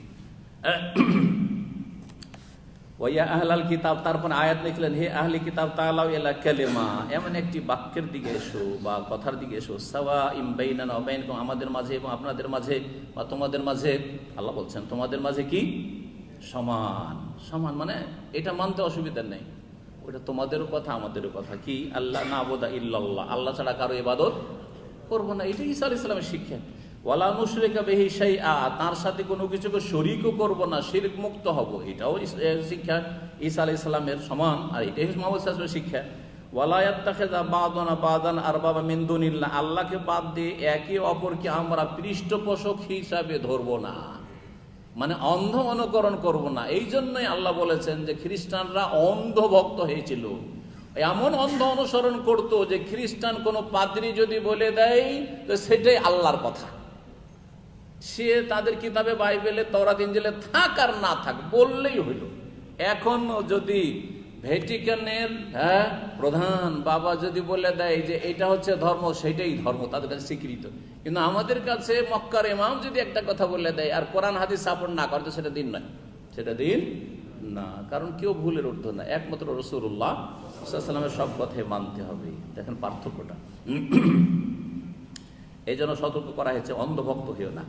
ওয়া আহলাল কিতাব, তারপর আয়াত লিখলেন, হে আহলি কিতাব তাআলাউ ইলা কালিমা, এমন একটি বাক্যের দিকে এসো বা কথার দিকে এসো, সাওয়াইম বাইনানা ওয়া বাইনাকুম, আমাদের মাঝে এবং আপনাদের মাঝে বা তোমাদের মাঝে। আল্লাহ বলছেন তোমাদের মাঝে কি সমান, সমান মানে এটা মানতে অসুবিধা নেই, ওটা তোমাদেরও কথা আমাদেরও কথা, কি আল্লাহ নাবুদা ইল্লাল্লাহ, আল্লাহ ছাড়া কারো ইবাদত করবো না। এটা ঈসা আলাইহিস সালামের শিক্ষা। ওয়ালা নুশরিকা বিহি শাইআ, তার সাথে কোনো কিছুকে শরীকও করব না, শিরক মুক্ত হব, এটাও শিক্ষা ঈসা আলাইহিস সালামের সমান। আর এটাই মুহাম্মদ সাল্লাল্লাহু আলাইহি ওয়াসাল্লামের শিক্ষা। ওয়ালা ইয়াত্তাখিযা বা'দুনা বা'দান আরবাবা মিন দুনিল্লাহ, আল্লাহকে বাদ দিয়ে একে অপরকে আমরা পৃষ্ঠপোষক হিসাবে ধরবো না, মানে অন্ধ অনুকরণ করব না। এই জন্যই আল্লাহ বলেছেন যে খ্রিস্টানরা অন্ধ ভক্ত হয়েছিল, এমন অন্ধ অনুসরণ করতো যে খ্রিস্টান কোনো পাদ্রী যদি বলে দেয় তো সেটাই আল্লাহর কথা, সে তাদের কিতাবে বাইবেলে তওরাত ইনজিলে থাক আর না থাক বললেই হইল। এখন যদি ভ্যাটিকানের প্রধান বাবা যদি বলে দেয় যে এটা হচ্ছে ধর্ম, সেটাই ধর্ম, তাদের কাছে স্বীকৃত। কিন্তু আমাদের কাছে মক্কার ইমাম যদি একটা কথা বলে দেয় আর কোরআন হাদিস সাপোর্ট না করে, তো সেটা দিন নয়, সেটা দিন না, কারণ কেউ ভুলের ঊর্ধ্বে না, একমাত্র রাসূলুল্লাহ সাল্লাল্লাহু আলাইহি ওয়াসাল্লামের সব কথাই মানতে হবে। দেখেন পার্থক্যটা, এই জন্য সতর্ক করা হয়েছে, অন্ধভক্ত হইও না।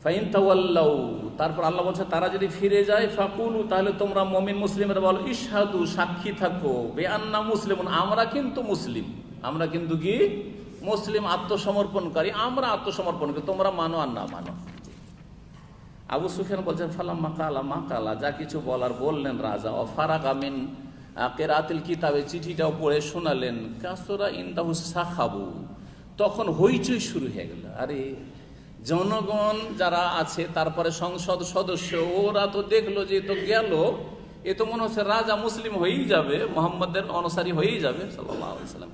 ফাইন তাওয়াল্লাউ, তারপর আল্লাহ বলছে তারা যদি ফিরে যায়, ফাকুলু, তাহলে তোমরা মুমিন মুসলিমরা বলো, ইশহাদু, সাক্ষী থাকো, বিআন্না মুসলিমুন, আমরা কিন্তু মুসলিম, আমরা কিন্তু কি মুসলিম, আত্মসমর্পণকারী, আমরা আত্মসমর্পণকারী, তোমরা মানো আর না মানো। আবু সুফিয়ান বলছেন ফালাম্মা কালা মা কালা, যা কিছু বলার বললেন রাজা, অফারাগা মিন কিরাতিল কিতাবে, চিঠিটাও পড়ে শোনালেন, কাসরা ইনদাহু সাখাবু, তখন হইচই শুরু হয়ে গেল। আরে জনগণ যারা আছে, তারপরে সংসদ সদস্য, ওরা তো দেখলো যে তো গেল, এ তো মনে হচ্ছে রাজা মুসলিম হয়েই যাবে, মোহাম্মদের অনুসারী হয়েই যাবে সাল্লাল্লাহু আলাইহি ওয়াসাল্লাম।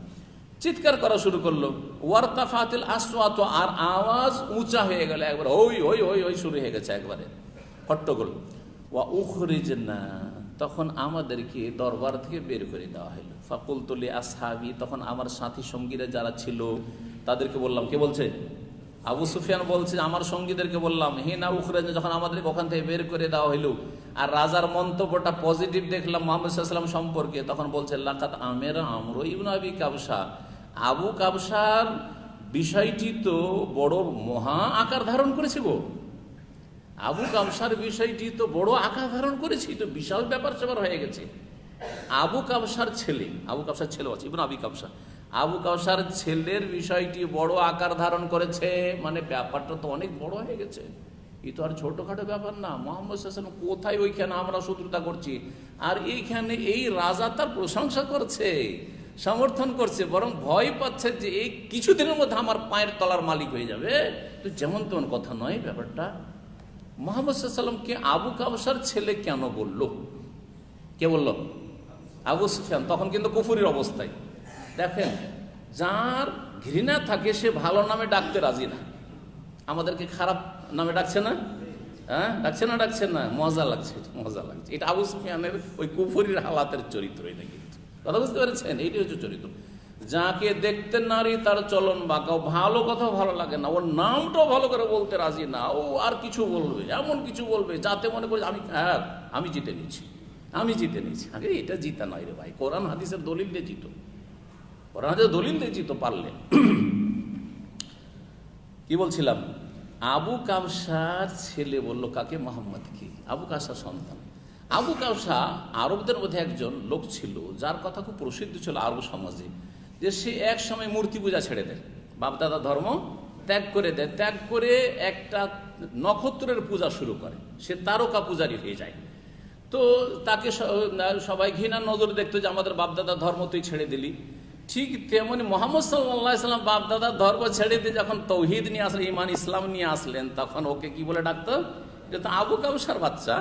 চিৎকার করা শুরু করলো, ওয়ারতাফাতিল আসওয়াত, আর আওয়াজ উঁচা হয়ে গেল, একবার ওই ওই ওই ওই শুরু হয়ে গেছে, একবারে হট্টগোল। ওয়া উখরিজনা, তখন আমাদেরকে দরবার থেকে বের করে দেওয়া হলো। ফাকুলতু লি আসহাবি, তখন আমার সাথী সঙ্গীরা যারা ছিল তাদেরকে বললাম, কে বলছে? আবু সুফিয়ান বলছে, আমার সঙ্গীদেরকে বললাম, হিনা উখরিজনা, যখন আমাদেরকে ওখান থেকে বের করে দেওয়া হইল, আর রাজার মন্তব্যটা পজিটিভ দেখলাম মুহাম্মদ সাল্লাল্লাহু আলাইহি ওয়াসাল্লাম সম্পর্কে, তখন বলছে লাকাত আমেরা আমরু ইবনে আবি কাবসা, আবু কাবসার বিষয়টি তো বড় মহা আকার ধারণ করেছে গো, আবু কাবসার বিষয়টি তো বড় আকার ধারণ করেছে, তো বিশাল ব্যাপার স্যাপার হয়ে গেছে। আবু কাবসার ছেলে, আবু কাবসার ছেলে আছে ইবনে আবি কাবসা, আবু কাবসার ছেলের বিষয়টি বড় আকার ধারণ করেছে, মানে ব্যাপারটা তো অনেক বড় হয়ে গেছে, এ তো আর ছোটখাটো ব্যাপার না। মুহাম্মদ সাল্লাল্লাহু আলাইহি ওয়াসাল্লাম কোথায় ওইখানে আমরা শত্রুতা করছি, আর এইখানে এই রাজা তার প্রশংসা করছে, সমর্থন করছে, বরং ভয় পাচ্ছে যে এই কিছুদিনের মধ্যে আমার পায়ের তলার মালিক হয়ে যাবে। তো যেমন তেমন কথা নয় ব্যাপারটা। মুহাম্মদ সাল্লাল্লাহু আলাইহি ওয়াসাল্লামকে আবু কাবসার ছেলে কেন বলল? কে বলল? আবু সুফিয়ান। তখন কিন্তু কুফরির অবস্থায়। দেখেন, যার ঘৃণা থাকে সে ভালো নামে ডাকতে রাজি না। আমাদেরকে খারাপ নামে ডাকছে না? হ্যাঁ, ডাকছে না? মজা লাগছে। এটা আবু সুফিয়ানের ওই কুফরির হালাতের চরিত্র। এটা কিন্তু কথা বুঝতে পেরেছেন? এইটাই হচ্ছে চরিত্র। যাকে দেখতে নারী তার চলন বাঁকাও, ভালো কথা ভালো লাগে না, ওর নামটাও ভালো করে বলতে রাজি না, ও আর কিছু বলবে, এমন কিছু বলবে যাতে মনে করে আমি জিতে নিয়েছি। আরে এটা জিতা নয় রে ভাই, কোরআন হাদিসের দলিল দিয়ে জিতো, কোরআন হাদিসের দলিল দিয়ে জিতো পারলে। কি বলছিলাম? আবু কাবসার ছেলে বললো কাকে? মোহাম্মদকে। আবু কাবসার সন্তান। আবু কাবসা আরবদের মধ্যে একজন লোক ছিল যার কথা খুব প্রসিদ্ধ ছিল আরব সমাজে, যে সে এক সময় মূর্তি পূজা ছেড়ে দেয়, বাপদাদা ধর্ম ত্যাগ করে দেয়, ত্যাগ করে একটা নক্ষত্রের পূজা শুরু করে, সে তারকা পূজারী হয়ে যায়। তো তাকে সবাই ঘৃণার নজরে দেখতো যে আমাদের বাপদাদা ধর্ম তুই ছেড়ে দিলি। ঠিক তেমনি মুহাম্মদ সাল্লাল্লাহু আলাইহি ওয়াসাল্লাম বাপদাদার ধর্ম ছেড়ে দিয়ে যখন তৌহিদ নিয়ে আসলেন, ঈমান ইসলাম নিয়ে আসলেন, তখন ওকে কি বলে ডাকতো? যে তো আবু কাবসার বাচ্চা,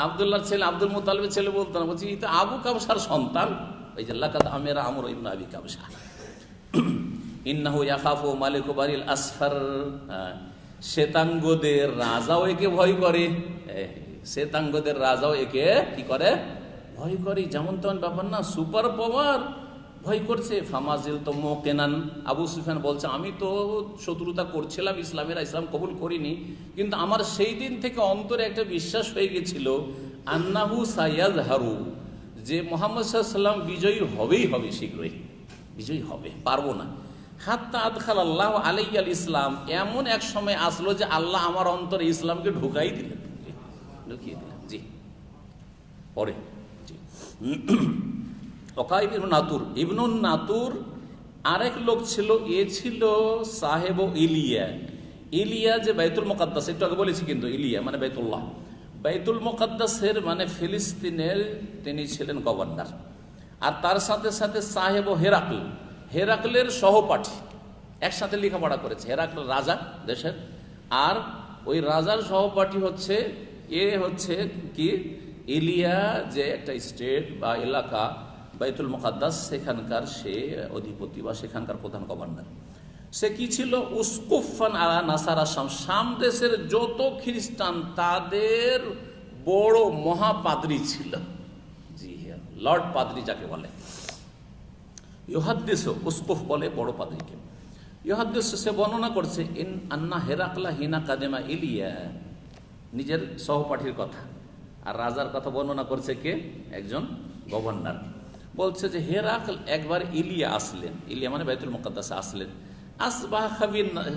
আব্দুল্লাহর ছেলে, আব্দুল মুত্তালিবের ছেলে বলতো না, বলছি এই তো আবু কাবসার সন্তান। ওই যে লাকাদ আমেরা আমর ইবনে আবি কাবসা ইন্নাহু ইয়াখাফু মালিকু বানিল আসফার। শ্বেতাঙ্গদের রাজাও একে ভয় করে, শ্বেতাঙ্গদের রাজাও একে কি করে? ভয় করে। যেমন তেমন ব্যাপার না, সুপার পাওয়ার, ভয় করছে। ফামাজিল তো মোকেনান। আবু সুফিয়ান বলছে আমি তো শত্রুতা করছিলাম ইসলামের, ইসলাম কবুল করিনি, কিন্তু আমার সেই দিন থেকে অন্তরে একটা বিশ্বাস হয়ে গেছিল আন্নাহু সাইয়াযহারু, যে মুহাম্মদ সাল্লাল্লাহু আলাইহি ওয়াসাল্লাম বিজয়ী হবেই হবে, শীঘ্রই বিজয়ী হবে, পারবো না। হাত্তা আদখালাল্লাহু আলাইয়াল ইসলাম, এমন এক সময় আসলো যে আল্লাহ আমার অন্তরে ইসলামকে ঢুকিয়ে দিলেন। জি, পরে জি ইবনুন নাতুর আরেক লোক ছিল, এ ছিল সাহেব ইলিয়া যে বাইতুল মুকাদ্দাস, একটু আগে বলেছি কিন্তু, ইলিয়া মানে বাইতুল্লাহ, বাইতুল মুকাদ্দাসের মানে ফিলিস্তিনের তিনি ছিলেন গভর্নর। আর তার সাথে সাথে সাহেব হেরাকলের সহপাঠী, একসাথে লেখাপড়া করেছে। হেরাকল রাজা দেশের, আর ওই রাজার সহপাঠী হচ্ছে কি ইলিয়া, যে একটা স্টেট বা এলাকা বাইতুল মুকাদ্দাস, সেখানকার সে অধিপতি বা সেখানকার প্রধান গভর্নর। সে কি ছিল? উসকুফান আলা নাসারা শাম, শাম দেশের যত খ্রিস্টান তাদের বড় মহাপাদ্রী ছিল। জি হ্যাঁ, লর্ড পাদ্রী যাকে বলে। ইউহাদ্দিস, উসকুফ বলে বড় পাদ্রীকে। ইউহাদ্দিস সে বর্ণনা করছে আন্না হেরাকলা হিনা কাদেমা ইলিয়া, নিজের সহপাঠীর কথা, আর রাজার কথা বর্ণনা করছে কে? একজন গভর্নর। বলছে যে হেরাকল একবার ইলিয়া আসলেন, ইলিয়া মানে বাইতুল মুকাদ্দাসে আসলেন। আসবাহ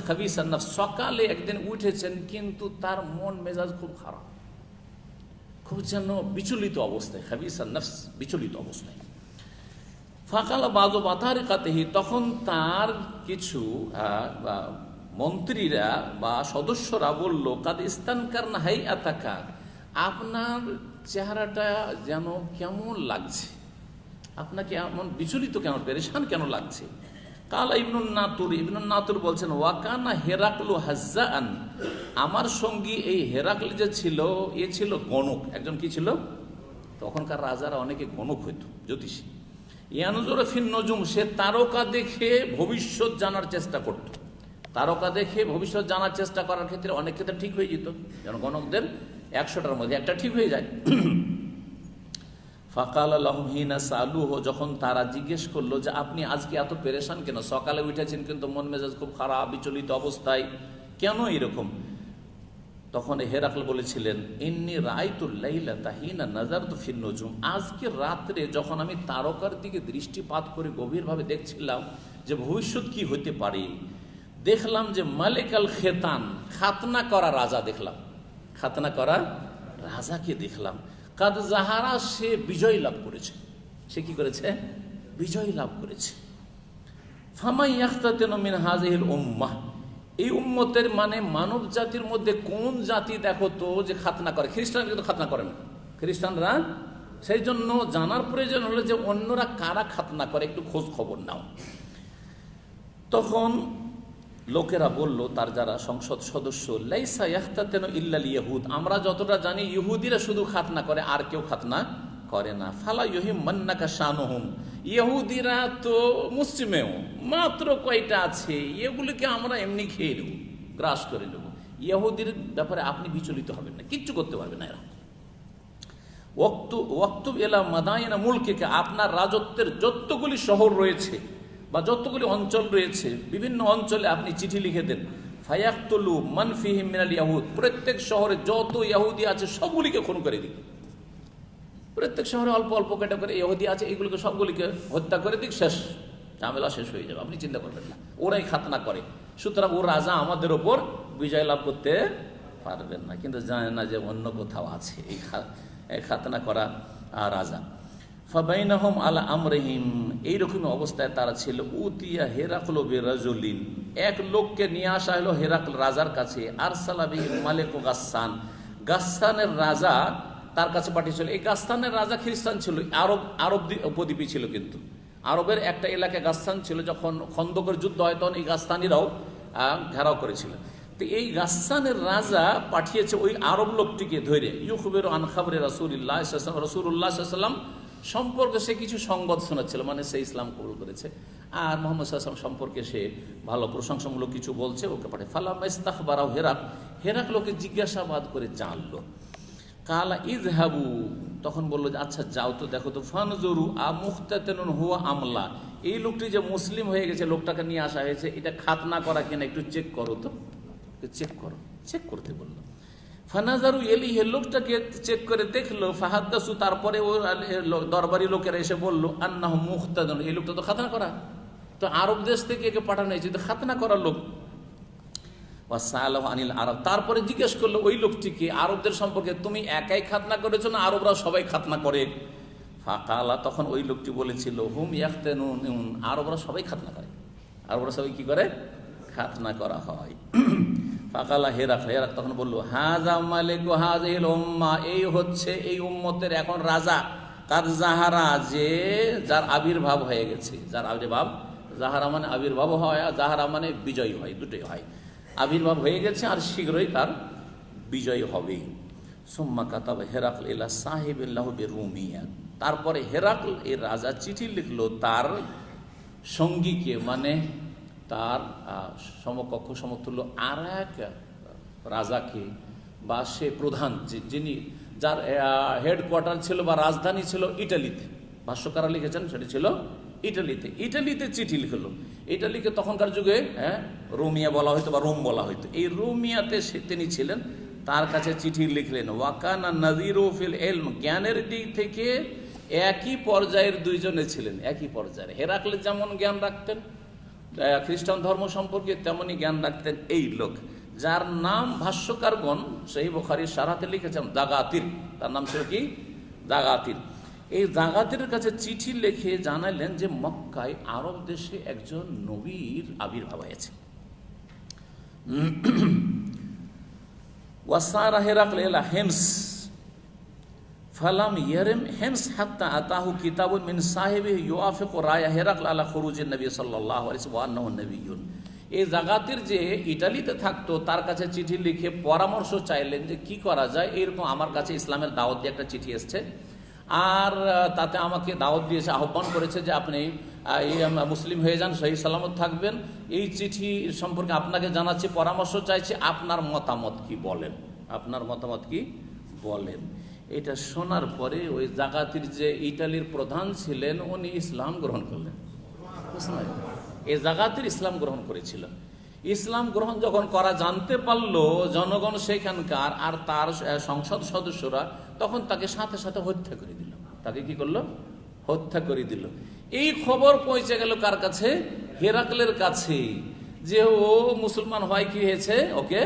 খাবিসান নফস, সকালে একদিন উঠেছেন কিন্তু তার মন মেজাজ খুব খারাপ, খুব যেন বিচলিত অবস্থায়, খাবিসান নফস, বিচলিত অবস্থায়। ফাকালা বাজু বাতারিকাতেহি, তখন তার কিছু মন্ত্রীরা বা সদস্যরা বলল কাদ ইস্তানকার না হাই আতাকা, আপনার চেহারাটা যেন কেমন লাগছে, আপনাকে এমন বিচলিত কেন, পেরেশান কেন লাগছে? কালা ইবনুন নাতুর বলছেন ওয়াকানা হেরাকলু হাজ্জাআন, আমার সঙ্গী এই হেরাকল যে ছিল, এ ছিল গণক, একজন কি ছিল? তখনকার রাজারা অনেকে গণক হইত, জ্যোতিষী। ইয়ানজুরু ফিন নজুম, সে তারকা দেখে ভবিষ্যৎ জানার চেষ্টা করত। তারকা দেখে ভবিষ্যৎ জানার চেষ্টা করার ক্ষেত্রে অনেক ক্ষেত্রে ঠিক হয়ে যেত, যেন গণকদের 100টার মধ্যে একটা ঠিক হয়ে যায়। ফাকাল লাহুম হিনা সালুহু, যখন তারা জিজ্ঞেস করলো যে আপনি আজকে এত পেরেশান কেন, সকালে উঠেছেন কিন্তু মন মেজাজ খুব খারাপ, বিচলিত অবস্থায়, কেন এরকম? তখন হেরাকল বলেছিলেন ইন্নী রাআইতুল লাইলাতা হিনা নাযারতু ফিন নুজুম, আজকে রাত্রে যখন আমি তারকার দিকে দৃষ্টিপাত করে গভীরভাবে দেখছিলাম যে ভবিষ্যৎ কি হতে পারে, দেখলাম যে মালিক আল খেতান, খাতনা করা রাজা দেখলাম, খাতনা করা রাজাকে দেখলাম। কাদ জাহারা, সে বিজয় লাভ করেছে। সে কি করেছে? বিজয় লাভ করেছে। ফামাই ইয়াখতাতিনু মিন হাযিহিল উম্মাহ, এই উম্মতের মানে মানব জাতির মধ্যে কোন জাতি দেখো তো যে খাতনা করে? খ্রিস্টানরা কিন্তু খাতনা করে না, খ্রিস্টানরা সেই জন্য জানার প্রয়োজন হলো যে অন্যরা কারা খাতনা করে একটু খোঁজ খবর নাও। তখন লোকেরা বলল, তার যারা সংসদ সদস্য, লাইসা ইয়াখতাতেন ইল্লাল ইয়াহুদ, আমরা যতটা জানি ইহুদিরা শুধু খাতনা করে, আর কেউ খাতনা করে না। ফালা ইউহিম্মান্নাকা শানুহুম, ইহুদিরা তো মুসলিমেও মাত্র কয়টা আছে, এগুলিকে আমরা এমনি খেয়ে নেব, গ্রাস করে নেব। ইহুদির ব্যাপারে আপনি বিচলিত হবেন না, কিচ্ছু করতে পারবেন না এরা। ওয়াক্তুব ইলা মাদায়িনা মুলকিকা, আপনার রাজত্বের যতগুলি শহর রয়েছে বা যতগুলি অঞ্চল রয়েছে, বিভিন্ন অঞ্চলে আপনি চিঠি লিখে দেন। ফায়াকতুলু মান ফিহিম মিনাল ইয়াহুদ, প্রত্যেক শহরে যত ইহুদি আছে সবগুলিকে খুন করে দিন। প্রত্যেক শহরে অল্প অল্প কেটে করে ইহুদি আছে, এগুলোকে সবগুলিকে হত্যা করে দিক, শেষ, ঝামেলা শেষ হয়ে যাবে, আপনি চিন্তা করবেন না। ওরাই খাতনা করে, সুতরাং ও রাজা আমাদের ওপর বিজয় লাভ করতে পারবেন না। কিন্তু জানে না যে অন্য কোথাও আছে এই খাতনা করা রাজা। ফাবাইনাহুম আলা আমরিহিম, এইরকম অবস্থায় তারা ছিল। উতিয়া হেরাকল বিরাজুলিন, এক লোককে নিয়ে আসা হলো হেরাকল রাজার কাছে। আরসালা বিহি মালিক গাসসান, গাসসানের রাজা তার কাছে পাঠিয়েছিল। এই গাসসানের রাজা খ্রিস্টান ছিল, আরব উপদ্বীপী ছিল। কিন্তু আরবের একটা এলাকায় গাসসান ছিল, যখন খন্দকের যুদ্ধ হয় তখন এই গাসসানিরাও ঘেরাও করেছিল। তো এই গাসসানের রাজা পাঠিয়েছে ওই আরব লোকটিকে ধরে, ইউখবিরু আন খাবরে রাসূলুল্লাহ রাসূলুল্লাহ সাল্লাল্লাহু আলাইহি ওয়াসাল্লাম সম্পর্কে সে কিছু সংবাদ শোনাচ্ছিল, মানে সে ইসলাম কবুল করেছে, আর মুহাম্মদ সাল্লাল্লাহু আলাইহি ওয়াসাল্লাম সম্পর্কে সে ভালো প্রশংসামূলক কিছু বলছে, ওকে পাঠিয়ে। ফালাম্মা ইস্তাখবারাহু হেরাক লোকে জিজ্ঞাসাবাদ করে জানলো। কালা ইযহাবু, তখন বললো যে আচ্ছা যাও তো দেখো তো, ফানজুরু আমুখতাতানুন হুয়া আমলা, এই লোকটি যে মুসলিম হয়ে গেছে, লোকটাকে নিয়ে আসা হয়েছে, এটা খাতনা করা কিনা একটু চেক করো তো, চেক করো। চেক করতে বললো। ফানাজারু এলিহে, লোকটাকে চেক করে দেখলো। ফাহাদ্দাসু, তারপরে ও দরবারি লোকেরা এসে বললো, আন্নাহু মুখতাদুন, এই লোকটা তো খাতনা করা, তো আরব দেশ থেকে একে পাঠানো হয়েছে, তো খাতনা করার লোক। ওয়াসালাহু আনিল আরব, তারপরে জিজ্ঞেস করলো ওই লোকটিকে আরবদের সম্পর্কে, তুমি একাই খাতনা করেছো না আরবরা সবাই খাতনা করে? ফাকালা, তখন ওই লোকটি বলেছিল, হুম ইয়াখতানুন, আরবরা সবাই খাতনা করে, আরবরা সবাই কি করে? খাতনা করা হয়। ফাকালা হেরাক তখন বললো, হাযা মালিকু হাযিহিল উম্মাহ, এই হচ্ছে এই উম্মতের এখন রাজা। কাদ জাহারা, যে যার আবির্ভাব হয়ে গেছে, যার আবির্ভাব, জাহারা মানে আবির্ভাব হয়, আর জাহারা মানে বিজয়ী হয়, দুটোই হয়। আবির্ভাব হয়ে গেছে আর শীঘ্রই তার বিজয় হবে। সুম্মা কাতাবা হেরাকল ইলা সাহিবিল্লাহ বিরুমিয়া, তারপরে হেরাকল এই রাজা চিঠি লিখলো তার সঙ্গীকে, মানে তার সমকক্ষ সমতুল্য আর এক রাজাকে, বা সে প্রধান যিনি, যার হেডকোয়ার্টার ছিল বা রাজধানী ছিল ইটালিতে, ভাষ্যকারা লিখেছেন সেটি ছিল ইটালিতে। ইটালিতে চিঠি লিখলো। ইটালিকে তখনকার যুগে রোমিয়া বলা হইতো বা রোম বলা হইতো। এই রোমিয়াতে তিনি ছিলেন, তার কাছে চিঠি লিখলেন। ওয়াকানা নাযিরু ফিল ইলম, জ্ঞানের দিক থেকে একই পর্যায়ের দুইজনে ছিলেন, একই পর্যায়ে। হেরাকলে যেমন জ্ঞান রাখতেন খ্রিস্টান ধর্ম সম্পর্কে, তেমনি জ্ঞান রাখতেন এই লোক, যার নাম ভাষ্যকারগণ সহিহ বুখারীর শারহাতে লিখেছেন দাগাতির, তার নাম ছিল কি? দাগাতির। এই দাগাতির কাছে চিঠি লিখে জানালেন যে মক্কায় আরব দেশে একজন নবীর আবির্ভাব হয়েছে। ওয়াসারা হেরাকল ইলা হিমস ফালাম ইয়ারিম হিমস হাত্তা আতাহু কিতাবুন মিন সাহিবিহি ইউআফিকু রায়া হেরাকল আলা খুরুজিন নবী সাল্লাল্লাহু আলাইহি ওয়া আন্নাহু নবিয়্যুন। এই জাগাতির যে ইটালিতে থাকতো, তার কাছে চিঠি লিখে পরামর্শ চাইলেন যে কি করা যায়। এরকম আমার কাছে ইসলামের দাওয়াত দিয়ে একটা চিঠি এসছে, আর তাতে আমাকে দাওয়াত দিয়েছে, আহ্বান করেছে যে আপনি মুসলিম হয়ে যান, সহি সালামত থাকবেন। এই চিঠি সম্পর্কে আপনাকে জানাচ্ছি, পরামর্শ চাইছি, আপনার মতামত কি বলেন, আপনার মতামত কি বলেন। এটা শোনার পরে ওই জাগাতির যে ইটালির প্রধান ছিলেন, উনি ইসলাম গ্রহণ করলেন। এই জাগাতির ইসলাম গ্রহণ করেছিল। ইসলাম গ্রহণ যখন করা জানতে পারলো জনগণ সেখানকার আর তার সংসদ সদস্যরা, তখন তাকে সাথে সাথে হত্যা করে দিল। তাকে কি করলো? হত্যা করে দিল। এই খবর পৌঁছে গেল কার কাছে? হেরাকলের কাছে, যে ও মুসলমান হয় কি হয়েছে, ওকে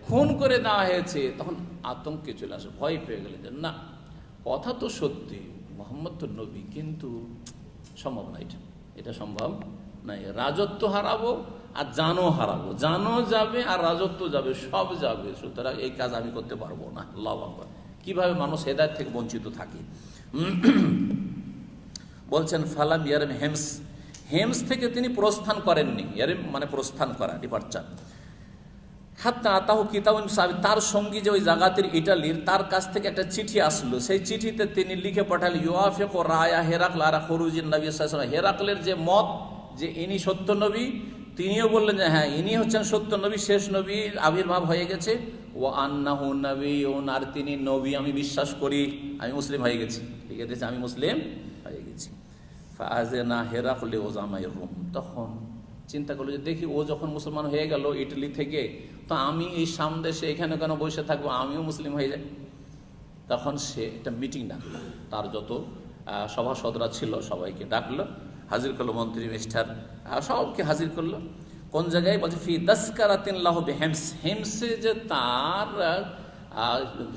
খুন করে দেওয়া হয়েছে। তখন আতঙ্কে চলে আসে, ভয় পেয়ে গেলেন যে না, কথা তো সত্যি, মুহাম্মদ তো নবী, কিন্তু সম্ভব না, এটা সম্ভব নাই। রাজত্ব হারাবো আর জানও হারাবো, জানও যাবে আর রাজত্ব যাবে, সব যাবে, সুতরাং এই কাজ আমি করতে পারবো না। আল্লাহু আকবার। কিভাবে মানুষ হেদায়েত থেকে বঞ্চিত থাকে। বলছেন ফালাম ইয়ারম হেমস, হেমস থেকে তিনি প্রস্থান করেননি, ইয়ারম মানে প্রস্থান করা, ডিপার্চার। হাত্তা আতাহু কিতাবুন সাবিত, তার সঙ্গী যে ওই জাগাতের ইটালির, তার কাছ থেকে একটা চিঠি আসলো। সেই চিঠিতে তিনি লিখে পাঠালেন ইউআফিক রায়া হেরাকল আলা খুরুজিন নবী সাল্লাল্লাহু আলাইহি ওয়াসাল্লাম, হেরাকলের যে মত যে ইনি সত্য নবী, তিনিও বললেন যে হ্যাঁ ইনি হচ্ছেন সত্য নবী, শেষ নবীর আবির্ভাব হয়ে গেছে। ও আন্নাহু নবিয়্যুন, আর তিনি নবী, আমি বিশ্বাস করি, আমি মুসলিম হয়ে গেছি, লিখে দিয়েছে আমি মুসলিম হয়ে গেছি। ফাআযানা হেরাকলে ওজামাই রুম, তখন চিন্তা করলো যে দেখি ও যখন মুসলমান হয়ে গেল ইটালি থেকে, তো আমি এই সামদেশে এখানে কেন বসে থাকবো, আমিও মুসলিম হয়ে যাই। তখন সে একটা মিটিং ডাকলো, তার যত সভাসদরা ছিল সবাইকে ডাকলো, হাজির করলো, মন্ত্রী মিনিস্টার সবকে হাজির করলো। কোন জায়গায় বলছে ফি দাসকারাতিন লাহু বিহেমস, হেমসে যে তার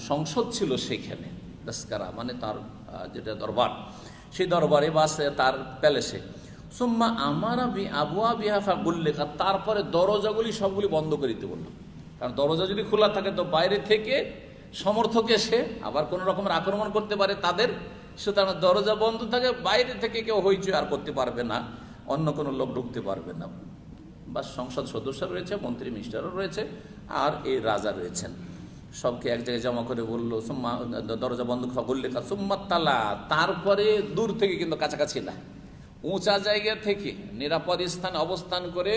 সংসদ ছিল সেখানে, দাসকারা মানে তার যেটা দরবার, সেই দরবারে বা তার প্যালেসে। সুম্মা আমারা আবুয়া বিহাফা গুল্লেখা, তারপরে দরজাগুলি সবগুলি বন্ধ করে দিতে বললো, কারণ দরজা যদি খোলা থাকে তো বাইরে থেকে সমর্থক এসে আবার কোনো রকমের আক্রমণ করতে পারে তাদের, সুতরাং দরজা বন্ধ থাকে, বাইরে থেকে কেউ হইচই আর করতে পারবে না, অন্য কোনো লোক ঢুকতে পারবে না। বা সংসদ সদস্য রয়েছে, মন্ত্রী মিনিস্টারও রয়েছে, আর এই রাজা রয়েছেন, সবকে এক জায়গায় জমা করে বললো সুম্মা, দরজা বন্ধ গুল্লেখা সুম্মা তালা, তারপরে দূর থেকে কিন্তু কাছাকাছি না, উঁচা জায়গা থেকে নিরাপদ স্থানে অবস্থান করে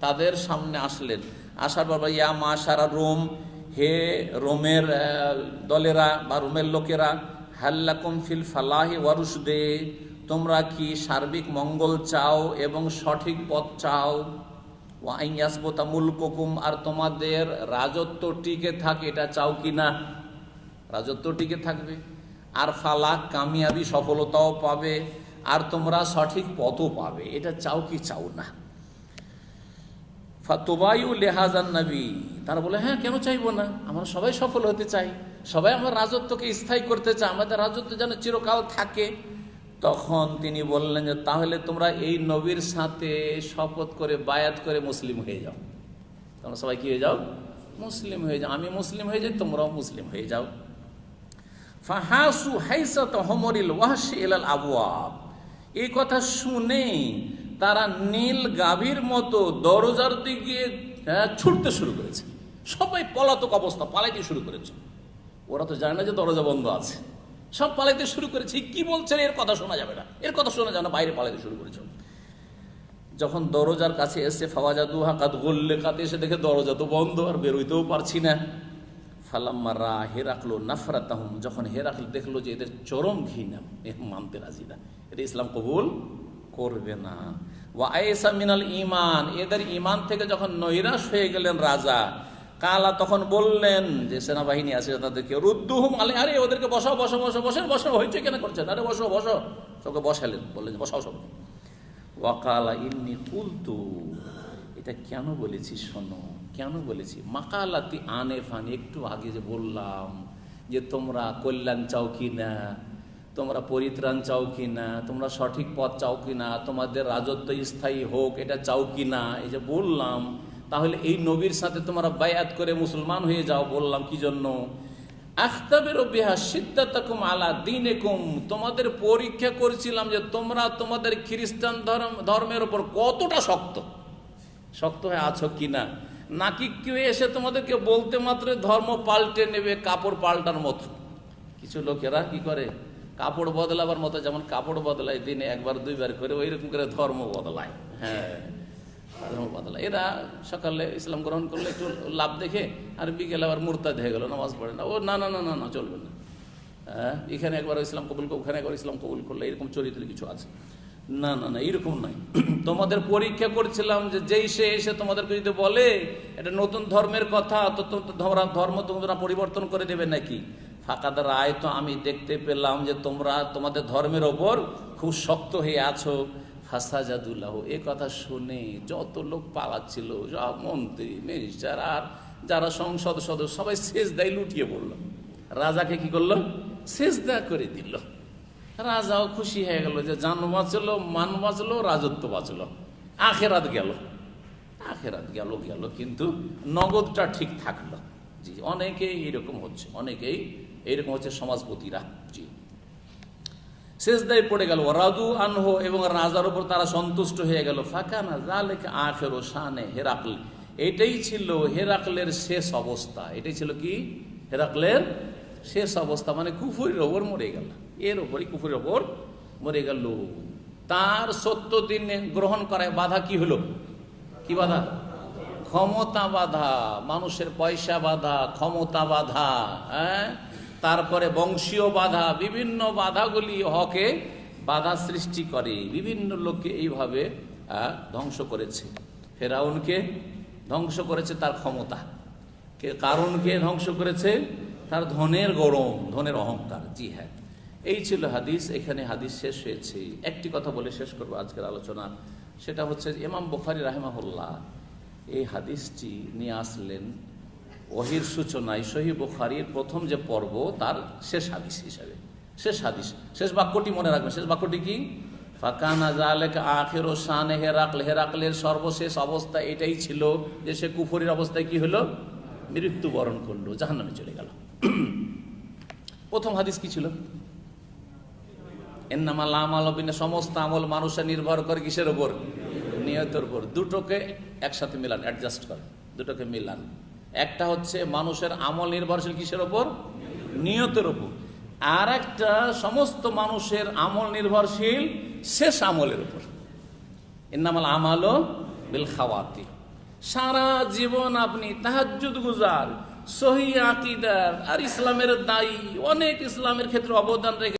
তাদের সামনে আসলেন। আসার পর ইয়া মাশারা রোম, হে রোমের দলেরা বা রোমের লোকেরা, হাল্লাকুম ফিল ফালাহি ওয়ারুশদে, তোমরা কি সার্বিক মঙ্গল চাও এবং সঠিক পথ চাও? ওয়াইন ইয়াসবুতা মুলকুকুম, আর তোমাদের রাজত্ব টিকে থাকে, এটা চাও কি না? রাজত্ব টিকে থাকবে, আর ফালাক কামিয়াবি সফলতাও পাবে, আর তোমরা সঠিক পথও পাবে, এটা চাও কি চাও না? ফাতুবায়ু লেহাজান নবী, তারা বলে হ্যাঁ কেন চাইবো না, আমরা সবাই সফল হতে চাই, সবাই আমার রাজত্বকে স্থায়ী করতে চাই, আমাদের রাজত্ব যেন চিরকাল থাকে। তখন তিনি বললেন যে তাহলে তোমরা এই নবীর সাথে শপথ করে বায়াত করে মুসলিম হয়ে যাও, তোমরা সবাই কি হয়ে যাও? মুসলিম হয়ে যাও, আমি মুসলিম হয়ে যাই, তোমরাও মুসলিম হয়ে যাও। ফাহাসু হাইসাত হুমরিল ওয়াহশি ইলাল আবওয়াব, এই কথা শুনে তারা নীল গাভীর মতো দরজার দিকে ছুটতে শুরু করেছে, সবাই পলাতক অবস্থা, পালাইতে শুরু করেছে। ওরা তো জানে না যে দরজা বন্ধ আছে, সব পালাইতে শুরু করেছে। কি বলছেন, এর কথা শোনা যাবে না, এর কথা শোনা যাবে না, বাইরে পালাইতে শুরু করেছে। যখন দরজার কাছে এসে ফাওয়াজাদুহা কাদ গুল্লিকাত, এসে দেখে দরজা তো বন্ধ, আর বেরোইতেও পারছি না। ফালাম্মা রা হেরাকল নাফরাতাহুম, যখন হেরাকল দেখলো যে এদের চরম ঘৃণা, মানতে রাজি না, এটা ইসলাম কবুল করবে না। ওয়া আয়েসা মিনাল ঈমান, এদের ঈমান থেকে যখন নৈরাশ হয়ে গেলেন রাজা, কালা তখন বললেন যে সেনাবাহিনী আছে তাদেরকে, রুদ্দুহুম আলে, আরে ওদেরকে বসাও বসো বসো বসেন, বসো হইছে কেন করছেন, আরে বসো বসো, সবকে বসালেন, বললেন বসাও সবকে। ওয়াকালা ইন্নি কুলতু, এটা কেন বলেছি শোনো, কেন বলেছি, মাকালাতি আনে ফানি, একটু আগে যে বললাম যে তোমরা কল্যাণ চাও কি না, তোমরা পরিত্রাণ চাও কি না, তোমরা সঠিক পথ চাও কি না, তোমাদের রাজত্ব স্থায়ী হোক এটা চাও কি না, এই যে বললাম, তাহলে এই নবীর সাথে তোমরা বায়াত করে মুসলমান হয়ে যাও। বললাম কি জন্য? আখতাবের বিহা সিদ্ধাতাকুম আলা দীনিকুম, তোমাদের পরীক্ষা করছিলাম যে তোমরা তোমাদের খ্রিস্টান ধর্মের উপর কতটা শক্ত হয়ে আছো কিনা, নাকি কেউ এসে তোমাদেরকে বলতে মাত্র ধর্ম পাল্টে নেবে কাপড় পাল্টার মতো। কিছু লোকেরা কি করে, কাপড় বদলাবার মতো, যেমন কাপড় বদলায় দিনে একবার দুইবার করে, ওই রকম করে ধর্ম বদলায়। হ্যাঁ, ধর্ম বদলায়। এরা সকালে ইসলাম গ্রহণ করলে একটু লাভ দেখে, আর বিকেলে আবার মুরতাদ হয়ে গেল, নামাজ পড়ে না, ও না না না না না চলবে না। হ্যাঁ, এখানে একবার ইসলাম কবুল, ওখানে একবার ইসলাম কবুল করলে, এরকম চরিত্র কিছু আছে। না না না, এরকম নয়। তোমাদের পরীক্ষা করছিলাম যে যেই সে এসে তোমাদেরকে যদি বলে এটা নতুন ধর্মের কথা, তো ধর্ম তোমরা পরিবর্তন করে দেবে নাকি? ফাঁকাদার রায়, তো আমি দেখতে পেলাম যে তোমরা তোমাদের ধর্মের ওপর খুব শক্ত হয়ে আছো। ফাসাজাদুল্লাহ, এ কথা শুনে যত লোক পালাচ্ছিল, সব মন্ত্রী মিনিস্টার আর যারা সংসদ সদস্য, সবাই সেজদায় লুটিয়ে পড়ল। রাজাকে কি করলো? সেজদা করে দিল। রাজাও খুশি হয়ে গেল যে জান বাঁচলো, মান বাঁচলো, রাজত্ব বাঁচলো, আখেরাত গেল। আখেরাত গেল গেল, কিন্তু নগদটা ঠিক থাকলো। জি, অনেকেই এইরকম হচ্ছে, অনেকেই এইরকম হচ্ছে সমাজপতিরা। জি। সেজদায় পড়ে গেল, রাজু আনহু, এবং রাজার উপর তারা সন্তুষ্ট হয়ে গেল। ফাকানা যালিকা আখিরু শানে হেরাকল, এটাই ছিল হেরাকলের শেষ অবস্থা। এটাই ছিল কি হেরাকলের শেষ অবস্থা, মানে কুফরির ওপর মরে গেল, এর ওপরই কুফরির ওপর মরে গেল। তার 70 দিন গ্রহণ করায় বাধা কি হলো? কি বাধা? ক্ষমতা বাধা, মানুষের পয়সা বাধা, ক্ষমতা বাধা, হ্যাঁ, তারপরে বংশীয় বাধা, বিভিন্ন বাধাগুলি হকে বাধা সৃষ্টি করে, বিভিন্ন লোককে এইভাবে ধ্বংস করেছে। ফেরাউনকে ধ্বংস করেছে তার ক্ষমতা, কারণকে ধ্বংস করেছে তার ধনের গরম, ধনের অহংকার। জি হ্যাঁ, এই ছিল হাদিস। এখানে হাদিস শেষ হয়েছে। একটি কথা বলে শেষ করবো আজকের আলোচনা, সেটা হচ্ছে ইমাম বুখারী রাহিমাহুল্লাহ এই হাদিসটি নিয়ে আসলেন ওহীর সূচনায় সহিহ বুখারীর প্রথম যে পর্ব তার শেষ হাদিস হিসাবে। শেষ হাদিস, শেষ বাক্যটি মনে রাখবেন। শেষ বাক্যটি কি? ফাকানা যালিকা আখিরু শানে হেরাকল, হেরাকলের সর্বশেষ অবস্থা এটাই ছিল যে সে কুফরির অবস্থায় কি হলো? মৃত্যুবরণ করলো, জাহান্নামে চলে গেল। প্রথম হাদিস কি ছিল? ইন্নামাল আমালু বিন্নিয়াত, সমস্ত আমল মানুষের নির্ভর করে কিসের উপর? নিয়তের উপর। দুটোকে একসাথে মিলান, অ্যাডজাস্ট করেন, দুটোকে মিলান। একটা হচ্ছে মানুষের আমল নির্ভরশীল কিসের ওপর? নিয়তের উপর। আর একটা সমস্ত মানুষের আমল নির্ভরশীল শেষ আমলের উপর। ইন্নামাল আমালু বিল খাওয়াতিম। সারা জীবন আপনি তাহাজ্জুদ গুজার, সহিহ আকীদার আর ইসলামের দায়ী, অনেক ইসলামের ক্ষেত্রে অবদান রেখে